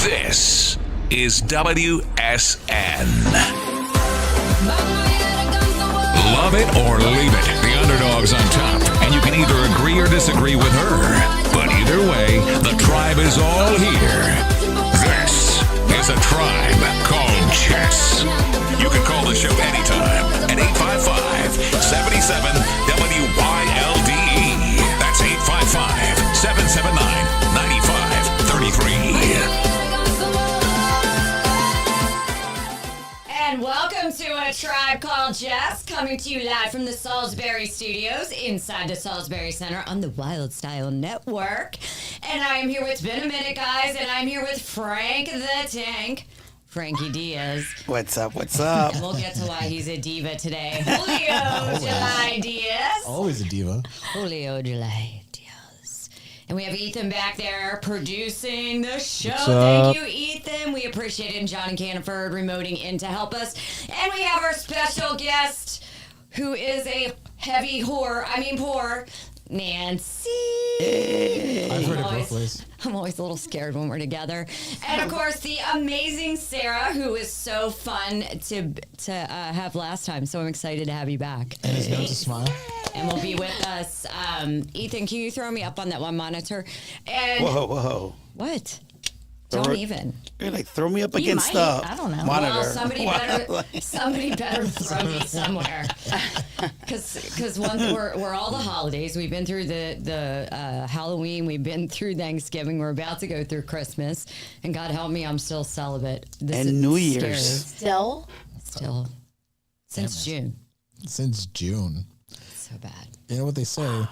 This is WSN. Love it or leave it. The underdog's on top, and you can either agree or disagree with her. But either way, the tribe is all here. This is a tribe called Jess. You can call the show anytime at 855-77-WYLDE. That's 855-779-9533. And welcome to A Tribe Called Jess, coming to you live from the Salisbury Studios inside the Salisbury Center on the Wylde Style Network. And I am here with, it's been a minute, guys, and I'm here with Frank the Tank, Frankie Diaz. What's up? What's up? And we'll get to why he's a diva today. Julio July Diaz. Always a diva. Julio July Diaz. And we have Ethan back there producing the show. What's Thank up? you, Ethan. We appreciate it. And John and Caniford remoting in to help us. And we have our special guest, who is a heavy poor Nancy. I've heard it both ways. I'm always a little scared when we're together. And of course, the amazing Sarah, who is so fun to have last time. So I'm excited to have you back. And his nose to smile. And will be with us. Ethan, can you throw me up on that one monitor? And Whoa. what? Don't even. You're like, throw me up You against might. the I don't know. monitor. Well, somebody better throw me somewhere. Because we're all the holidays. We've been through the Halloween. We've been through Thanksgiving. We're about to go through Christmas. And God help me, I'm still celibate. This And is New scary. Year's. Still. Since June. Since June. It's so bad. You know what they say?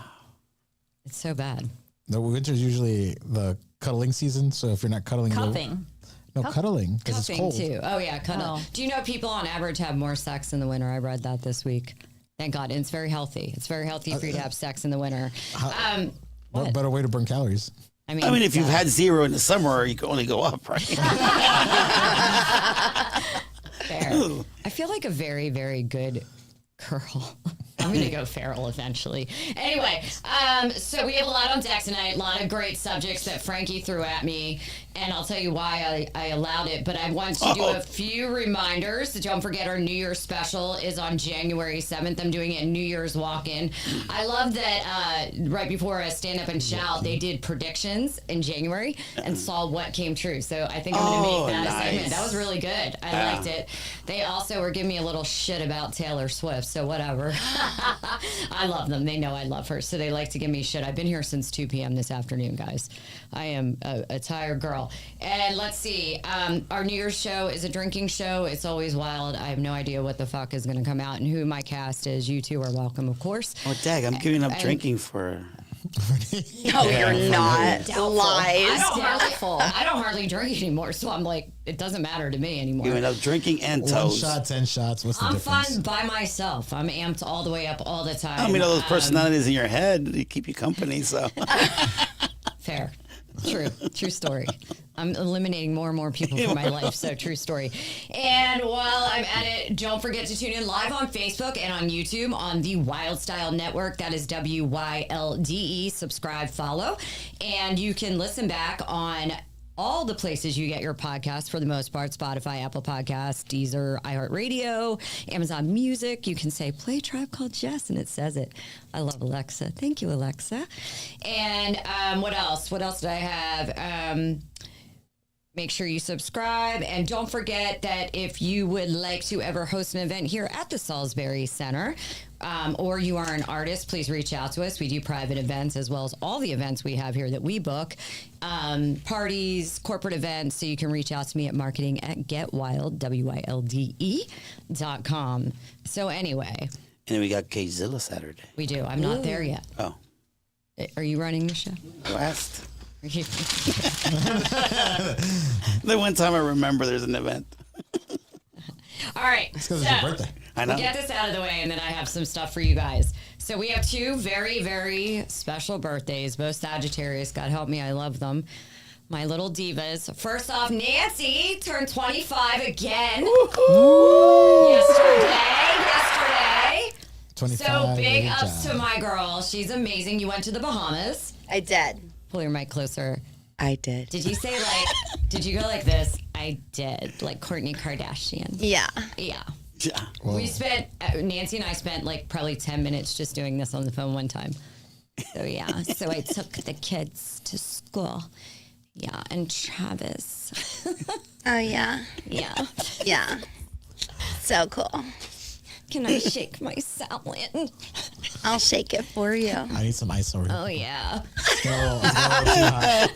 It's so bad. The winter's usually the cuddling season. So if you're not cuddling, Cuffing. cuddling because it's Cuffing cold. too. Oh yeah, cuddle. Oh. Do you know people on average have more sex in the winter? I read that this week. Thank God. And it's very healthy. It's very healthy for you to have sex in the winter. What better way to burn calories? I mean, if you've had zero in the summer, you can only go up, right? fair. I feel like a very, very good girl. I'm going to go feral eventually. Anyway, so we have a lot on deck tonight, a lot of great subjects that Frankie threw at me, and I'll tell you why I allowed it, but I want to do a few reminders. Don't forget our New Year's special is on January 7th. I'm doing it in New Year's walk-in. I love that right before a Stand Up and Shout, they did predictions in January and saw what came true. So I think I'm going to make that a segment. That was really good. I liked it. They also were giving me a little shit about Taylor Swift, so whatever. I love them. They know I love her, so they like to give me shit. I've been here since 2 p.m. this afternoon, guys. I am a tired girl. And let's see. Our New Year's show is a drinking show. It's always wild. I have no idea what the fuck is going to come out and who my cast is. You two are welcome, of course. Oh, dag, I'm giving up drinking for... No, you're not. Lies. I don't hardly drink anymore, so I'm like, it doesn't matter to me anymore. Giving up drinking and One toes. shot, 10 shots. What's the I'm difference? fun by myself. I'm amped all the way up all the time. I mean, all those personalities in your head, they keep you company, so... Fair. True story. I'm eliminating more and more people from my life, so true story. And while I'm at it, don't forget to tune in live on Facebook and on YouTube on the Wylde Style Network. That is WYLDE. Subscribe, follow. And you can listen back on all the places you get your podcasts for the most part: Spotify, Apple Podcasts, Deezer, iHeartRadio, Amazon Music. You can say, play Tribe Called Jess, and it says it. I love Alexa. Thank you, Alexa. And what else? What else did I have? Make sure you subscribe. And don't forget that if you would like to ever host an event here at the Salisbury Center, or you are an artist, please reach out to us. We do private events as well as all the events we have here that we book, parties, corporate events. So you can reach out to me at marketing@getwylde, WYLDE.com. So anyway. And then we got K-Zilla Saturday. We do. I'm not there yet. Oh. Are you running the show? Last. The one time I remember there's an event. All right. It's because it's your birthday. I know. We'll get this out of the way, and then I have some stuff for you guys. So we have two very, very special birthdays, both Sagittarius. God help me, I love them. My little divas. First off, Nancy turned 25 again. Yesterday. 25. So big good ups job. to my girl. She's amazing. You went to the Bahamas. I did. Pull your mic closer. I did. Did you say like Did you go like this? I did, like Kourtney Kardashian. Yeah. Yeah. Yeah. We spent, Nancy and I spent like probably 10 minutes just doing this on the phone one time. So yeah, so I took the kids to school. Yeah, and Travis. Oh, yeah. Yeah. Yeah. So cool. Can I shake my salad? I'll shake it for you. I need some ice over here. Oh yeah. It's a little too hot.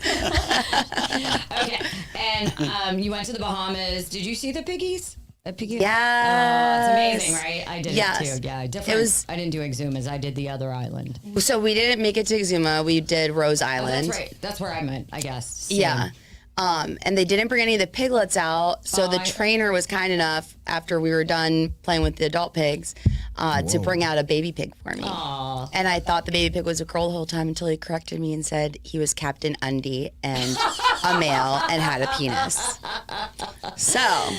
Okay. And you went to the Bahamas. Did you see the piggies? The piggies? Yes. It's amazing, right? I did Yes. it too. Yeah, different. It was- I didn't do Exumas. I did the other island. So we didn't make it to Exuma. We did Rose Oh, Island. that's right. That's where I meant, I guess. Same. Yeah. And they didn't bring any of the piglets out. So the trainer was kind enough, after we were done playing with the adult pigs, to bring out a baby pig for me. Aw. And I thought the baby pig was a girl the whole time until he corrected me and said he was Captain Undy and a male and had a penis. So,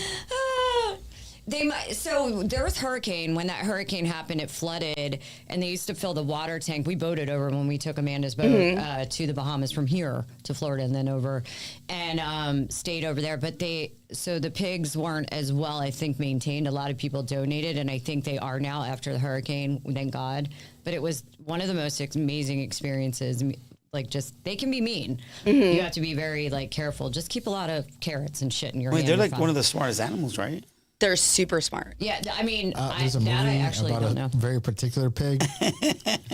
They might, so there was hurricane. When that hurricane happened, it flooded, and they used to fill the water tank. We boated over when we took Amanda's boat to the Bahamas from here to Florida, and then over, and stayed over there. But so the pigs weren't as well, I think, maintained. A lot of people donated, and I think they are now after the hurricane. Thank God. But it was one of the most amazing experiences. Like, just, they can be mean. You have to be very, like, careful. Just keep a lot of carrots and shit in your hand. Wait, they're You're like fine. one of the smartest animals, right? they're super smart. Yeah, I mean, There's a movie I actually about don't a know. very particular pig,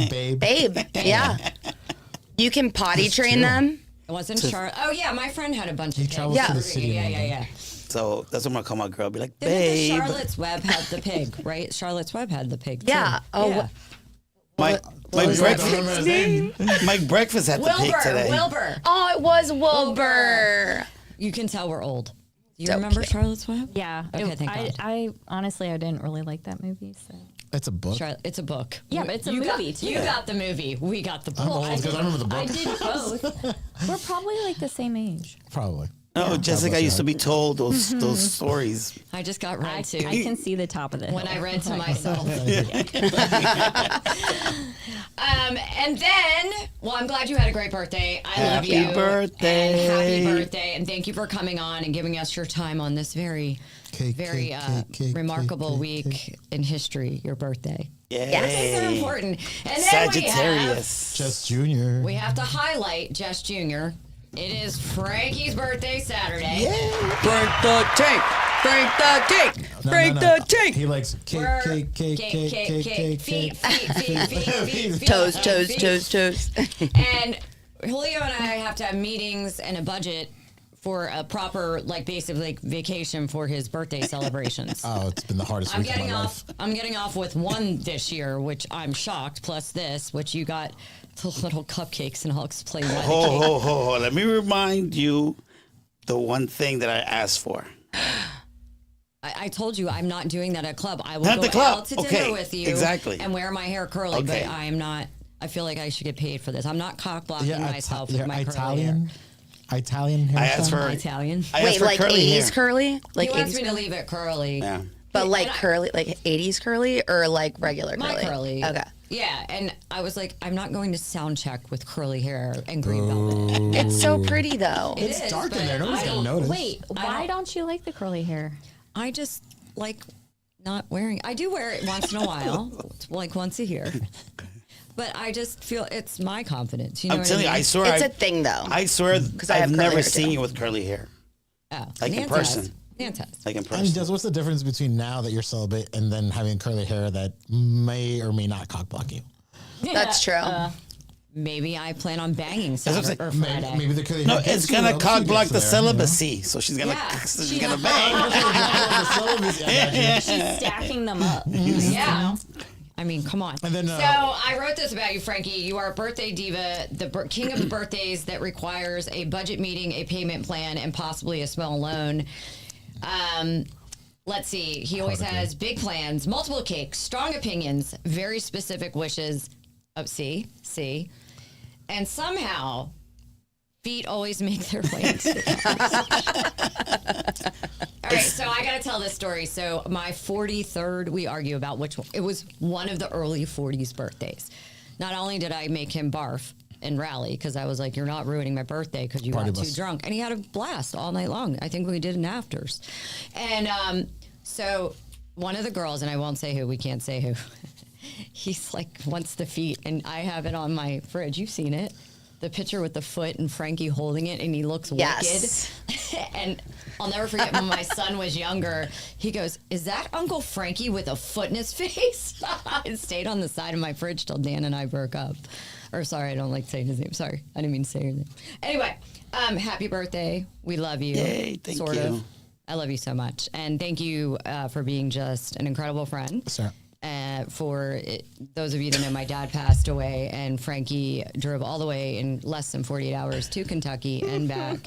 Babe. Babe, yeah. You can potty That's train true. them. It wasn't Charlotte. Oh, yeah, my friend had a bunch He of travels pigs. to the city Yeah, in yeah, London. yeah. So that's what I'm gonna call my girl. Be like, Didn't the babe. Charlotte's Web have the pig, right? Charlotte's Web had the pig, too. Yeah. Oh, yeah. My was that? I don't remember breakfast. his name. My breakfast had the pig today. Wilbur. Oh, it was Wilbur. You can tell we're old. Do you So remember cute. Charlotte's Web? Yeah. Okay, thank God. I honestly, I didn't really like that movie. So It's a book. It's a book. Yeah, but it's a You got- movie, too. You got the movie. We got the book. I'm old because I remember the book. I did both. We're probably like the same age. Probably. No, Jessica bless used to her be told those stories. I just got read to. I can see the top of the when hill. I read to myself. And then, well, I'm glad you had a great birthday. I love you. Happy birthday. And happy birthday. And thank you for coming on and giving us your time on this very, Cake, very cake, cake, remarkable cake, week cake. in history, your birthday. Yay. Birthdays are important. And then Sagittarius. Jess Jr. we have to highlight Jess Jr. It is Frankie's birthday Saturday. Break the tape. Break the tape. Break the tape. He likes cake, cake, cake, cake, cake, cake, feet, cake. feet, Toes, feet, toes, feet. toes, toes. And Julio and I have to have meetings and a budget for a proper, like, basically like, vacation for his birthday celebrations. Oh, it's been the hardest I'm week of getting my off. life. I'm getting off with one this year, which I'm shocked. Plus this, which you got the little cupcakes, and I'll explain why. Ho. Let me remind you the one thing that I asked for. I told you I'm not doing that at club. I will Not go the club. out to dinner Okay, with you, exactly. and wear my hair curly. Okay. But I am not. I feel like I should get paid for this. I'm not cock blocking Yeah, myself with my curly Italian. Italian hairstyle. I asked for Italian. I asked Wait, for like curly 80s hair. curly? Like He wants 80s me to curly? leave it curly. Yeah. But like And I- curly, like 80s curly or like regular My curly? curly. Okay. Yeah, and I was like, I'm not going to sound check with curly hair and green velvet. It's so pretty though. It It's is, dark in but there. Nobody's I gonna don't- notice. Wait, why don't you like the curly hair? I just like not wearing. I do wear it once in a while, like once a year. But I just feel it's my confidence. You know I'm what telling you, I I mean? swear, It's a thing though. I swear, I have I've curly never hair, seen too. you with curly hair. Oh, Like in Nance person. has. Nance has. Like in I mean, person. Jess, what's the difference between now that you're celibate and then having curly hair that may or may not cock block you? That's true. Maybe I plan on banging what I'm Saturday or saying. Friday. Maybe the curly No, hair it's gets you, gonna though. cock She block gets the there, you know? celibacy. So she's gonna Yeah, she's gonna bang. She's stacking them up. Yeah. I mean, come on. And then, so I wrote this about you, Frankie. You are a birthday diva, the king of birthdays that requires a budget meeting, a payment plan, and possibly a small loan. Let's see. He always has big plans, multiple cakes, strong opinions, very specific wishes. Oh, see. And somehow, feet always make their way into the conversation. All right, so I got to tell this story. So my 43rd, we argue about which one. It was one of the early 40s birthdays. Not only did I make him barf, and rally because I was like, you're not ruining my birthday because you Party got too bus. drunk. And he had a blast all night long. I think we did an afters. And so one of the girls, and I won't say who, we can't say who, he's like, wants the feet. And I have it on my fridge. You've seen it. The picture with the foot and Frankie holding it, and he looks Yes. wicked. And I'll never forget when my son was younger, he goes, is that Uncle Frankie with a foot in his face? It stayed on the side of my fridge till Dan and I broke up. Or sorry, I don't like saying his name. Sorry, I didn't mean to say your name. Anyway, happy birthday. We love you. Yay, thank sort you. of. I love you so much. And thank you for being just an incredible friend. Sir. Those of you that know, my dad passed away, and Frankie drove all the way in less than 48 hours to Kentucky and back,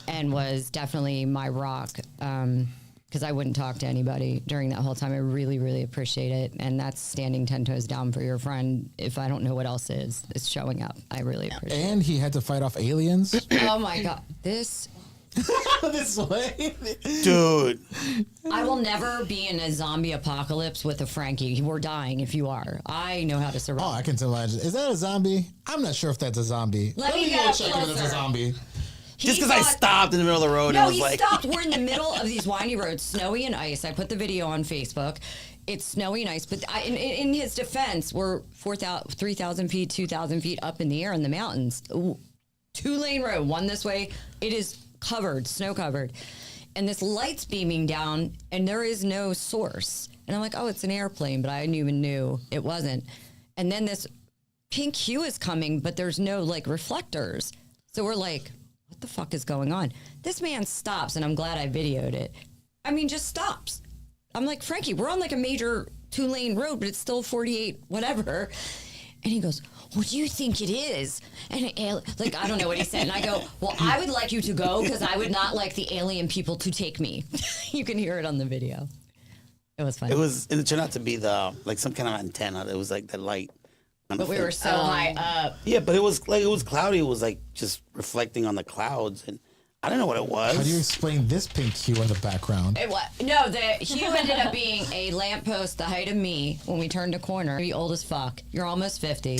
and was definitely my rock. Because I wouldn't talk to anybody during that whole time. I really, really appreciate it, and that's standing 10 toes down for your friend. If I don't know what else is, it's showing up. I really appreciate it. And he had to fight off aliens. Oh my God, this. This way. Dude. I will never be in a zombie apocalypse with a Frankie. We're dying if you are. I know how to survive. Oh, I can imagine. Is that a zombie? I'm not sure if that's a zombie. Let me go get check if it's a closer. zombie. Just because I stopped in the middle of the road No, and was he like, stopped. We're in the middle of these windy roads, snowy and ice. I put the video on Facebook. It's snowy and ice, but in his defense, we're 3,000 feet, 2,000 feet up in the air in the mountains. 2-lane road, one this way. It is covered, snow covered. And this light's beaming down, and there is no source. And I'm like, oh, it's an airplane, but I didn't even knew it wasn't. And then this pink hue is coming, but there's no like reflectors. So we're like, what the fuck is going on? This man stops, and I'm glad I videoed it. I mean, just stops. I'm like, Frankie, we're on like a major 2-lane road, but it's still 48, whatever. And he goes, what do you think it is? And like, I don't know what he said. And I go, well, I would like you to go because I would not like the alien people to take me. You can hear it on the video. It was fun. it turned out to be like some kind of antenna. It was like the light. But we were so high up. Yeah, but it was cloudy. It was like just reflecting on the clouds, and I don't know what it was. How do you explain this pink hue in the background? It was, no, the hue ended up being a lamppost the height of me when we turned a corner. You're old as fuck. You're almost 50.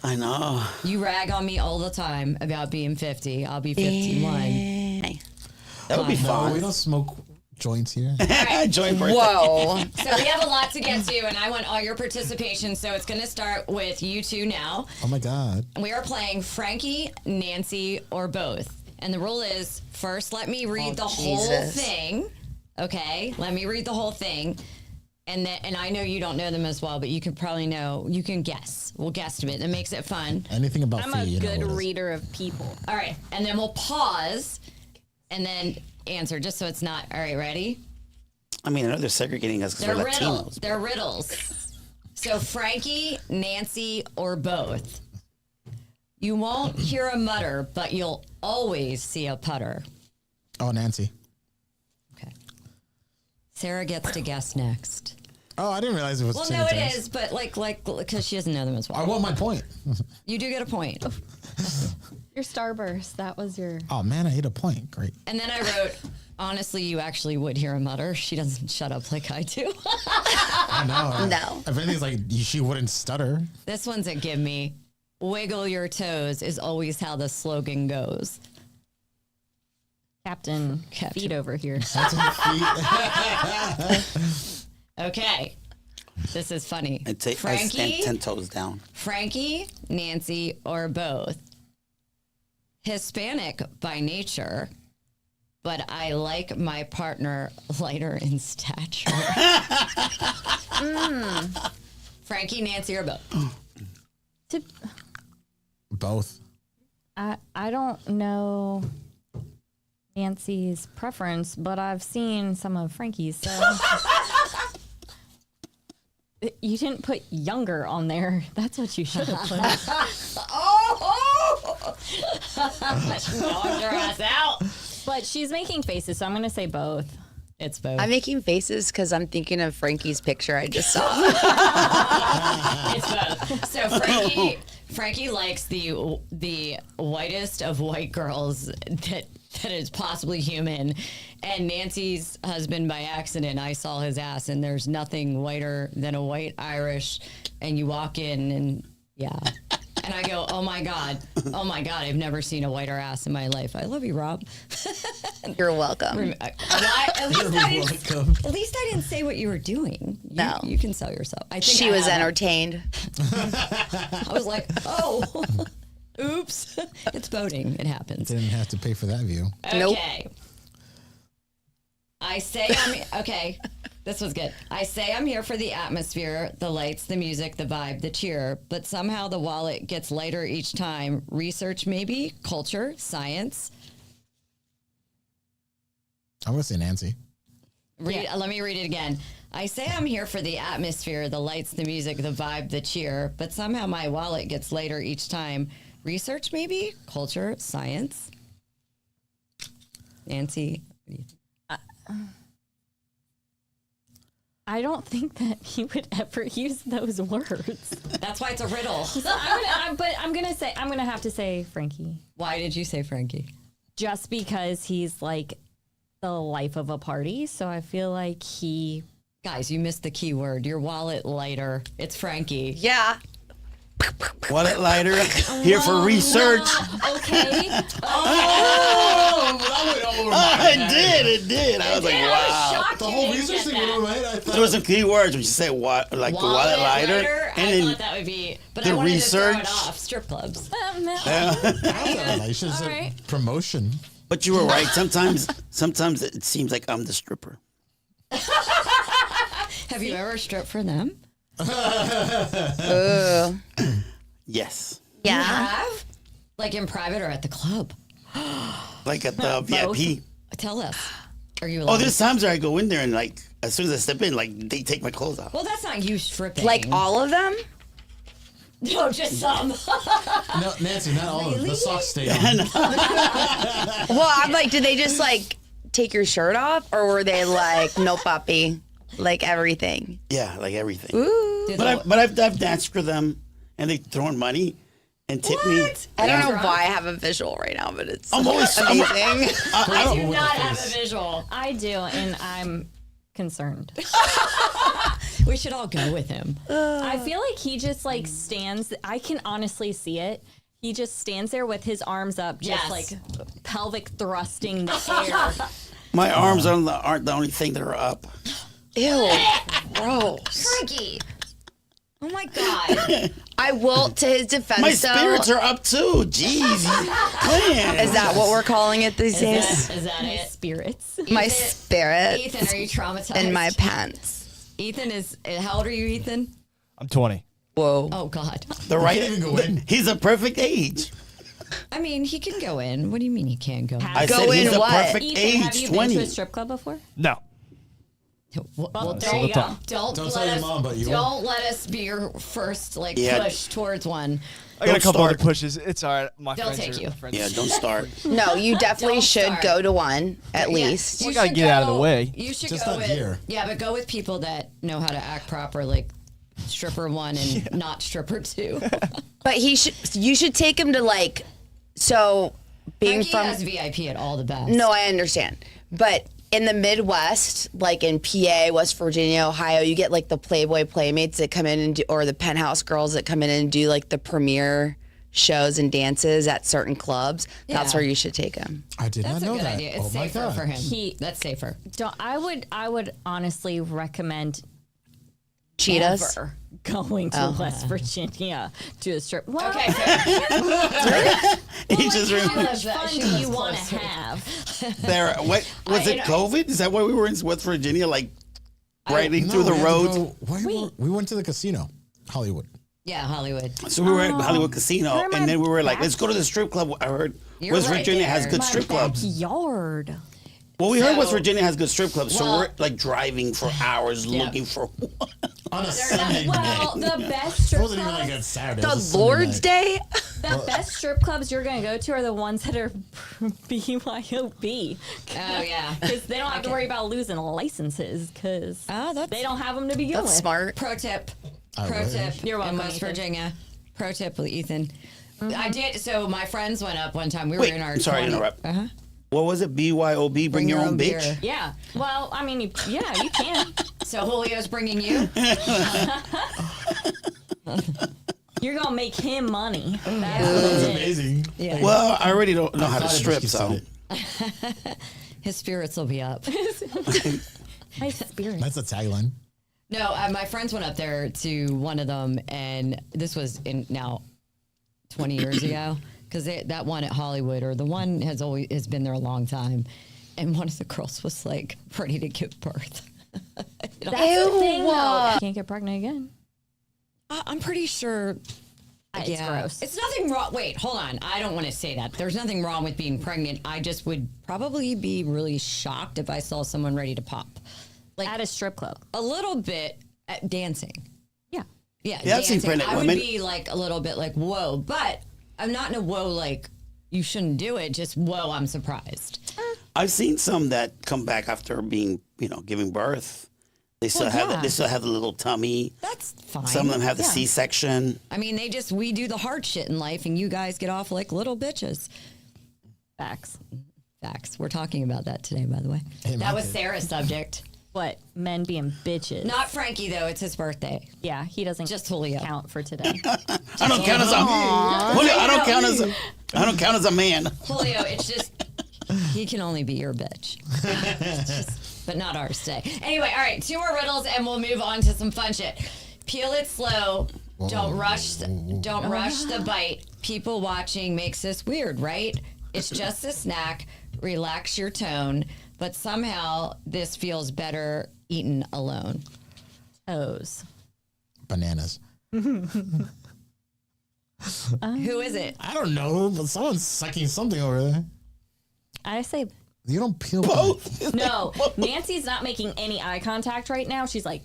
I know. You rag on me all the time about being 50. I'll be 51. That would be No, fun. we don't smoke joints here. Joint birthday. Whoa. So we have a lot to get to, and I want all your participation. So it's going to start with you two now. Oh my God. We are playing Frankie, Nancy, or both. And the rule is, first, let me read the whole Jesus. thing. Okay? Let me read the whole thing. And I know you don't know them as well, but you can probably know. You can guess. We'll guesstimate. That makes it fun. Anything about I'm feet, a you know good what it is. reader of people. All right. And then we'll pause and then answer, just so it's not. All right, ready? I mean, I know they're segregating us because They're we're riddles. Latinos. They're riddles. So Frankie, Nancy, or both. You won't hear a mutter, but you'll always see a putter. Oh, Nancy. Okay. Sarah gets to guess next. Oh, I didn't realize it was Well, two no, it turns. is, but like, because she doesn't know them as I well. want my point. You do get a point. Your starburst, that was your. Oh man, I hit a point. Great. And then I wrote, honestly, you actually would hear a mutter. She doesn't shut up like I do. I know. No. If anything's like she wouldn't stutter. This one's a give me. Wiggle your toes is always how the slogan goes. Captain feet over here. That's her feet. Okay. This is funny. I stand Frankie, 10 toes down. Frankie, Nancy, or both. Hispanic by nature, but I like my partner lighter in stature. Frankie, Nancy, or both. Both. I don't know Nancy's preference, but I've seen some of Frankie's. So you didn't put younger on there. That's what you should have put. Oh! Knocked her ass out. But she's making faces, so I'm going to say both. It's both. I'm making faces because I'm thinking of Frankie's picture I just saw. It's both. So Frankie likes the whitest of white girls that is possibly human. And Nancy's husband, by accident, I saw his ass, and there's nothing whiter than a white Irish. And you walk in, and yeah, And I go, oh my God, I've never seen a whiter ass in my life. I love you, Rob. You're welcome. At least I didn't say what you were doing. No. You can sell yourself. I think She I was have- entertained. I was like, oh, oops. It's boating. It happens. Didn't have to pay for that view. Nope. Okay. I say okay. This was good. I say I'm here for the atmosphere, the lights, the music, the vibe, the cheer, but somehow the wallet gets lighter each time. Research maybe, culture, science. I'm gonna say Nancy. Let me read it again. I say I'm here for the atmosphere, the lights, the music, the vibe, the cheer, but somehow my wallet gets lighter each time. Research maybe, culture, science. Nancy. I don't think that he would ever use those words. That's why it's a riddle. So I'm gonna have to say Frankie, Why did you say Frankie? just because he's like the life of a party. So I feel like he. Guys, you missed the key word. Your wallet lighter. It's Frankie. Yeah. Wallet lighter. Here for research. Okay. It did. I was like, wow. The whole research thing went over my head. I thought There was some key words when you said what, like the wallet lighter, I and thought then that would be, but the I wanted to throw research. it off. Strip clubs. I should have said right. promotion. but you were right. Sometimes it seems like I'm the stripper. Have you ever stripped for them? Yes, Yeah. Have? Like in private or at the club? like at the VIP. Tell us. Are you Oh, allowed? there's times where I go in there and like as soon as I step in, like they take my clothes off. Well, that's not you stripping. Like all of them? No, just some. No, Nancy, not all of them. The socks stay on. Well, I'm like, did they just like take your shirt off, or were they like, no papi, like everything? Yeah, like everything. Did But I've danced for them, and they throwing money and tip me. I don't know why I have a visual right now, but it's I'm always amazing. I do not have a visual. I do, and I'm concerned. We should all go with him. I feel like he just like stands. I can honestly see it. He just stands there with his arms up, just Yes. like pelvic thrusting the air. My arms aren't the only thing that are up. Ew, gross. Frankie. Oh my God. I will, to his defense, My though, spirits are up too. Jeez, man. is that what we're calling it these days? Is that it? Spirits. My Ethan- spirit Ethan, are you traumatized? in my pants. Ethan is. How old are you, Ethan? I'm 20. Whoa. Oh God. the right? Can't even go in. He's a perfect age. I mean, he can go in. What do you mean he can go in? I Go said he's in the what? perfect Ethan, have age. you 20. been to a strip club before? No. Well, there you go. Don't Don't let tell your us. mom, but you don't let us be your first Yeah. push towards one. I got a Don't couple start. other pushes. It's all right. My They'll friends take are you. my friends. Yeah, don't start. No, you definitely Don't should start. go to one at least. We gotta get out of the way. You should Just go not with here. yeah, but go with people that know how to act proper, like stripper one and not stripper two. But you should take him to like, so being Frankie from, has VIP at all the best. no, I understand. But in the Midwest, like in PA, West Virginia, Ohio, you get like the Playboy Playmates that come in and do, or the Penthouse girls that come in and do like the premiere shows and dances at certain clubs. That's Yeah. where you should take him. I did That's not a know good that. idea. It's Oh my safer God. for him. That's safer. I would honestly recommend Cheetahs. ever going to West Virginia to a strip. Well, Okay, fair. He just how remembered much fun do you want to have? there. What was it? COVID? Is that why we were in West Virginia, like riding through the we had to roads? go- we went to the casino, Hollywood. Yeah, Hollywood. So we were at Hollywood Casino, Where am and I then we were like, back? let's go to the strip club. I heard You're West right Virginia has there. good My strip clubs. backyard. Well, we heard So- West Virginia has good strip clubs, so Well- we're like driving for hours Yeah. looking for one. On a Sunday Well, night. the best It strip wasn't even like a clubs, Saturday. it was a The Sunday Lord's night. Day? the best strip clubs you're gonna go to are the ones that are BYOB. Oh yeah. Because they don't have to worry about losing licenses because Oh, that's they don't have them to begin That's with. smart. Pro tip. I Pro wish. tip. You're welcome, In West Ethan. Virginia. Pro tip with Ethan. I did. So my friends went up one time. We were Wait, in our. I'm sorry to 20 interrupt. Uh-huh. What was it? BYOB, bring your own bitch? beer. Yeah. Well, I mean, you can. So Julio's bringing you. You're gonna make him money. That's That's it. amazing. Yeah. Well, I already don't know how to thought strip, you so. said it. His spirits will be up. My spirit. That's a tagline. No, my friends went up there to one of them, and this was in now 20 years ago, because that one at Hollywood, or the one has been there a long time, and one of the girls was like ready to give birth. That's the thing, though. Can't get pregnant again. I'm pretty sure. It's gross. It's nothing wrong. Wait, hold on. I don't want to say that. There's nothing wrong with being pregnant. I just would probably be really shocked if I saw someone ready to pop. Like At a strip club. a little bit at dancing. Yeah. Yeah, Yeah, I've seen dancing. pregnant I would women. be like a little bit like, whoa, but I'm not in a whoa like you shouldn't do it. Just whoa, I'm surprised. I've seen some that come back after being, giving birth. They still yeah. they still have the little tummy. That's fine. Some of them have the Yeah. C-section. I mean, we do the hard shit in life, and you guys get off like little bitches. Facts. Facts. We're talking about that today, by the way. Hey, That my was kid. Sarah's subject. What? Men being bitches. Not Frankie, though. It's his birthday. Yeah, he doesn't Just Julio. count for today. I don't count as a Julio, I don't count as a man. Julio, it's just, he can only be your bitch. But not ours today. Anyway, all right, 2 more riddles, and we'll move on to some fun shit. Peel it slow. Don't rush the bite. People watching makes this weird, right? It's just a snack. Relax your tone. But somehow this feels better eaten alone. Toes. Bananas. Who is it? I don't know, but someone's sucking something over there. I say You don't peel Both. no. Nancy's not making any eye contact right now. She's like,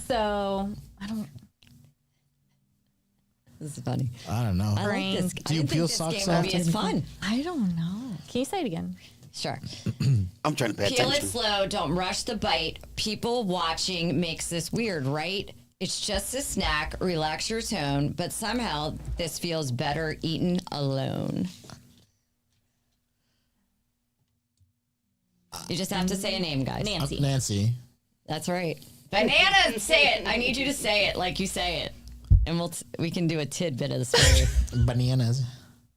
so I don't. This is funny. I don't know. I like this. Do you I didn't peel think this socks game would be after as fun. I don't know. Can you say it again? Sure. I'm trying to pay Peel it attention. slow. Don't rush the bite. People watching makes this weird, right? It's just a snack. Relax your tone. But somehow this feels better eaten alone. You just have to say a name, guys. Nancy. Nancy. That's right. Bananas. Say it. I need you to say it like you say it, and we can do a tidbit of the story. Bananas.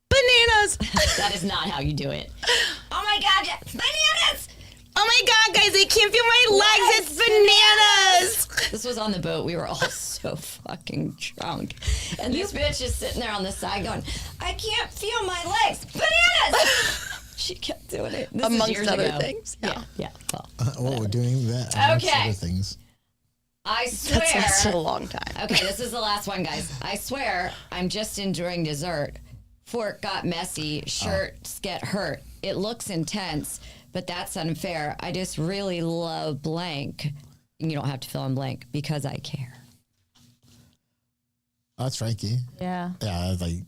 Bananas. That is not how you do it. Oh my God! Bananas. Oh my God, guys, I can't feel my legs. It's bananas. This was on the boat. We were all so fucking drunk. And this bitch is sitting there on the side going, I can't feel my legs. Bananas! She kept doing it. This is Amongst years other ago. things. Yeah, yeah. Well, We're doing that. amongst Okay. Other things. I swear. That's lasted a long time. Okay, this is the last one, guys. I swear I'm just enjoying dessert. Fork got messy. Shirts get hurt. It looks intense, but that's unfair. I just really love blank. And you don't have to fill in blank because I care. Oh, that's Frankie. Yeah. Yeah, that's like.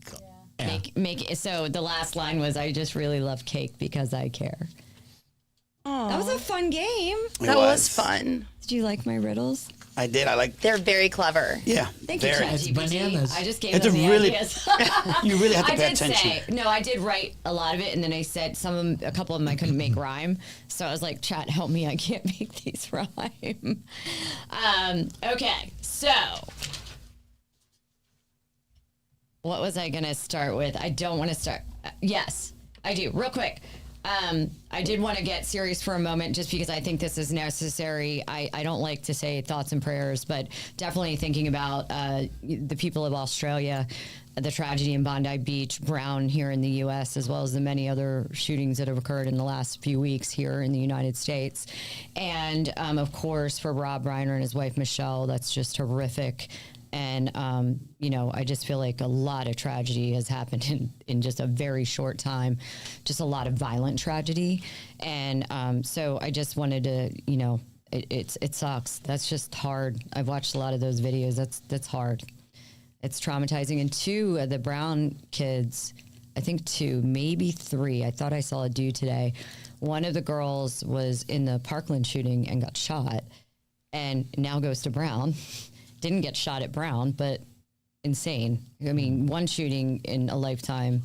Yeah. Make it so the last line was I just really love cake because I care. That was a fun game. That was fun. Did you like my riddles? I did. I like. They're very clever. Yeah. Thank you, very. It's ChatGPT. bananas. I just gave It's them a the really- ideas. You really have to I pay did attention. say no. I did write a lot of it, and then I said a couple of them I couldn't make rhyme. So I was like, "Chat, help me! I can't make these rhyme." Okay, so what was I gonna start with? I don't want to start. Yes, I do. Real quick. I did want to get serious for a moment just because I think this is necessary. I don't like to say thoughts and prayers, but definitely thinking about the people of Australia, the tragedy in Bondi Beach, Brown here in the U.S., as well as the many other shootings that have occurred in the last few weeks here in the United States. And, of course, for Rob Reiner and his wife, Michelle, that's just horrific. And, I just feel like a lot of tragedy has happened in just a very short time, just a lot of violent tragedy. And so I just wanted to, it sucks. That's just hard. I've watched a lot of those videos. That's hard. It's traumatizing. And 2 of the Brown kids, I think 2, maybe 3. I thought I saw a dude today. One of the girls was in the Parkland shooting and got shot and now goes to Brown. Didn't get shot at Brown, but insane. I mean, one shooting in a lifetime,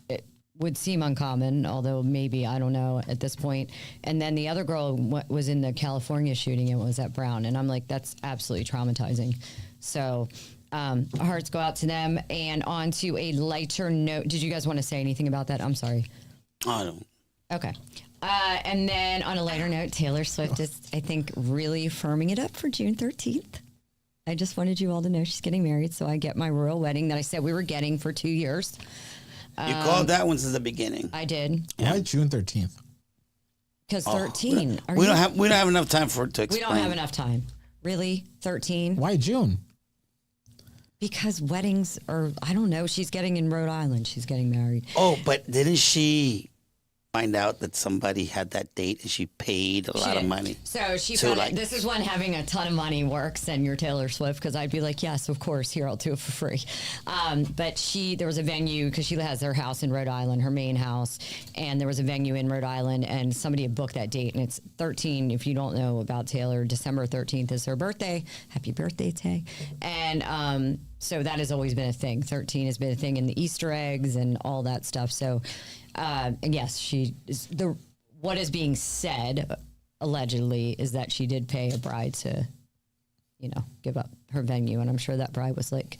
it would seem uncommon, although maybe, I don't know at this point. And then the other girl was in the California shooting and was at Brown. And I'm like, that's absolutely traumatizing. So hearts go out to them. And on to a lighter note. Did you guys want to say anything about that? I'm sorry. I don't. Okay. And then on a lighter note, Taylor Swift is, I think, really firming it up for June 13th. I just wanted you all to know she's getting married, so I get my royal wedding that I said we were getting for 2 years. You called that one since the beginning. I did. Why June 13th? Because 13. We don't have enough time for it to We explain. don't have enough time. Really? 13? Why June? Because weddings are, I don't know. She's getting in Rhode Island. She's getting married. Oh, but didn't she find out that somebody had that date and she paid a lot of did. money? So she So, found like- this is when having a ton of money works and you're Taylor Swift, because I'd be like, yes, of course, here, I'll do it for free. But there was a venue, because she has her house in Rhode Island, her main house, and there was a venue in Rhode Island, and somebody had booked that date, and it's 13. If you don't know about Taylor, December 13th is her birthday. Happy birthday, Tay. And so that has always been a thing. 13 has been a thing in the Easter eggs and all that stuff. So, and yes, what is being said allegedly is that she did pay a bride to, give up her venue. And I'm sure that bride was like,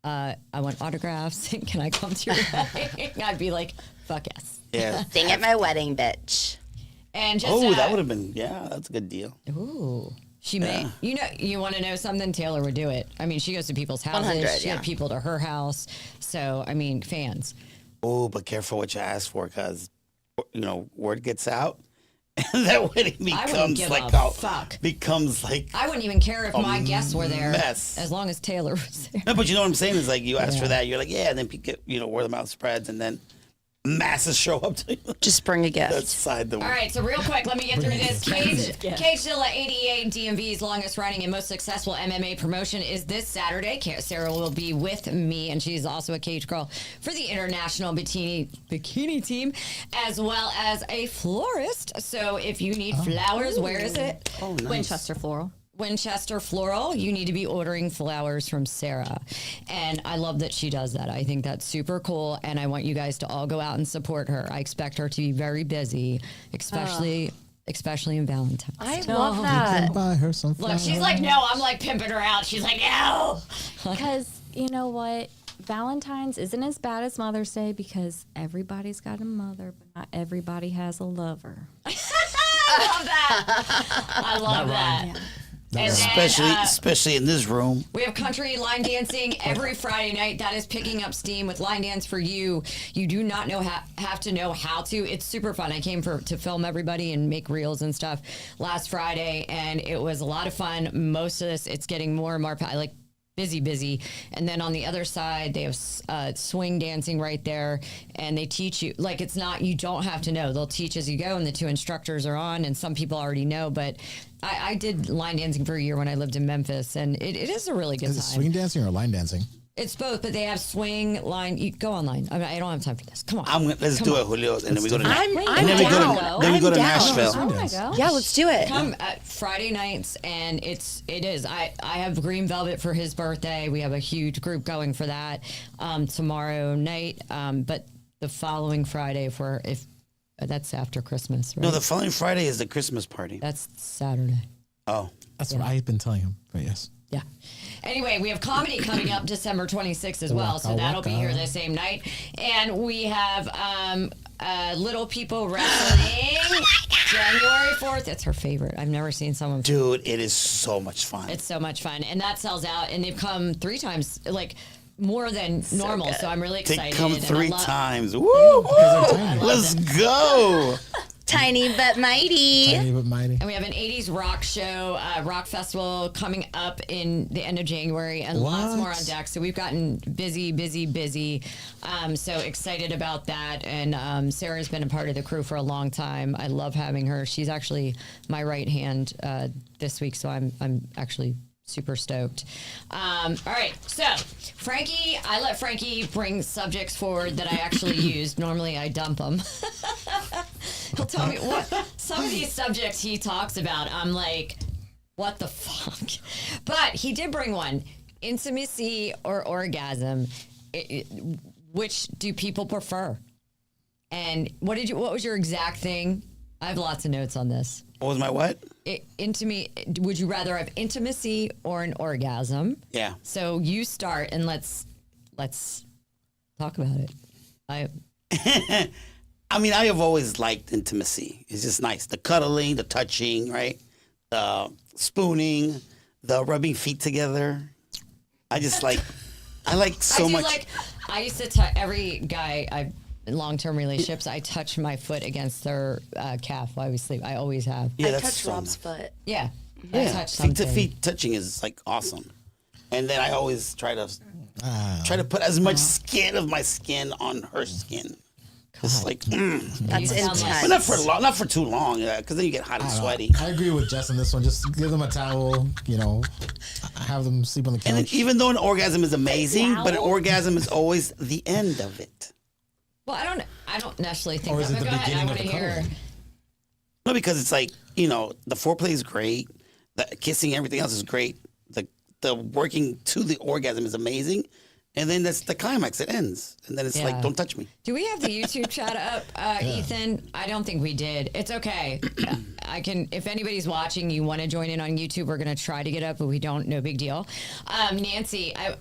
I want autographs. Can I come to your wedding? I'd be like, fuck yes. Yeah. Sing at my wedding, bitch. And just, Oh, that would have been, that's a good deal. ooh, she may, you want to know something? Taylor would do it. I mean, she goes to people's houses. 100, She yeah. had people to her house. So, I mean, fans. Oh, but careful what you ask for, because, word gets out. And that wedding becomes give like a fuck. Becomes like I wouldn't even care if my guests were there, mess. as long as Taylor was there. No, but you know what I'm saying is like you ask for that, you're like, yeah, and then word of mouth spreads, and then masses show up to you Just bring a gift. outside the. All right, so real quick, let me get through this. Cagezilla 88, DMV's longest running and most successful MMA promotion, is this Saturday. Sarah will be with me, and she's also a cage girl for the international bikini team, as well as a florist. So if you need flowers, where is it? Oh, nice. Winchester Floral, you need to be ordering flowers from Sarah. And I love that she does that. I think that's super cool. And I want you guys to all go out and support her. I expect her to be very busy, especially in Valentine's. I love that. Buy her some Look, flowers. she's like, no, I'm like pimping her out. She's like, no. Because you know what? Valentine's isn't as bad as Mother's Day because everybody's got a mother, but not everybody has a lover. I love that. I love that. Yeah. And then, Especially in this room. we have country line dancing every Friday night. That is picking up steam with Line Dance for You. You do not have to know how to. It's super fun. I came to film everybody and make reels and stuff last Friday, and it was a lot of fun. Most of this, it's getting more and more busy. And then on the other side, they have swing dancing right there, and they teach you. Like, it's not, you don't have to know. They'll teach as you go, and the two instructors are on, and some people already know, but I did line dancing for a year when I lived in Memphis, and it is a really good Is it time. swing dancing or line dancing? It's both, but they have swing, line. You go online. I don't have time for this. Come on. Let's do it, Julio, and then we go to I'm and then we go down. to then we go to I'm down. Nashville. Oh my gosh. Yeah, let's do it. Come Friday nights, and it is. I have Green Velvet for his birthday. We have a huge group going for that tomorrow night. But the following Friday, if that's after Christmas, right? No, the following Friday is the Christmas party. That's Saturday. Oh, That's what I've been telling him. But yes. Yeah. Anyway, we have comedy coming up December 26th as well, so Waka that'll be waka. here the same night. And we have Little People Wrestling January 4th. It's her favorite. I've never seen someone. dude, it is so much fun. It's so much fun, and that sells out. And they've come 3 times, like more than normal. So I'm really They excited. come and I 3 love- times. Woo! I love Let's it. go. Tiny but mighty. Tiny but mighty. And we have an 80s rock show, rock festival coming up in the end of January, and lots What? more on deck. So we've gotten busy. So excited about that. And Sarah's been a part of the crew for a long time. I love having her. She's actually my right hand this week, so I'm actually super stoked. All right, so Frankie, I let Frankie bring subjects forward that I actually used. Normally I dump them. He'll tell me what some of these subjects he talks about. I'm like, what the fuck? But he did bring one: intimacy or orgasm. Which do people prefer? And what was your exact thing? I have lots of notes on this. What was my what? Would you rather have intimacy or an orgasm? Yeah. So you start and let's talk about it. I mean, I have always liked intimacy. It's just nice. The cuddling, the touching, right? The spooning, the rubbing feet together. I like so much. I used to touch every guy in long-term relationships. I touch my foot against their calf while we sleep. I always have. Yeah, I that's touched so Rob's nice. foot. Yeah. I Yeah, touch feet to something. feet touching is like awesome. And then I always try to put as much skin of my skin on her skin. It's like, That's You sound intense. like- but not for too long, because then you get hot and sweaty. I agree with Jess on this one. Just give them a towel, have them sleep on the couch. And then even though an orgasm is amazing, but an orgasm is always the end of it. Well, I don't necessarily think Or is that. it But the go ahead. I beginning want of to the hear. cuddling? No, because it's like, the foreplay is great. The kissing, everything else is great. The working to the orgasm is amazing. And then that's the climax. It ends. And then it's Yeah. like, don't touch me. Do we have the YouTube chat up, Ethan? I don't think we did. It's okay. I can. If anybody's watching, you want to join in on YouTube, we're going to try to get up, but we don't. No big deal. Nancy, I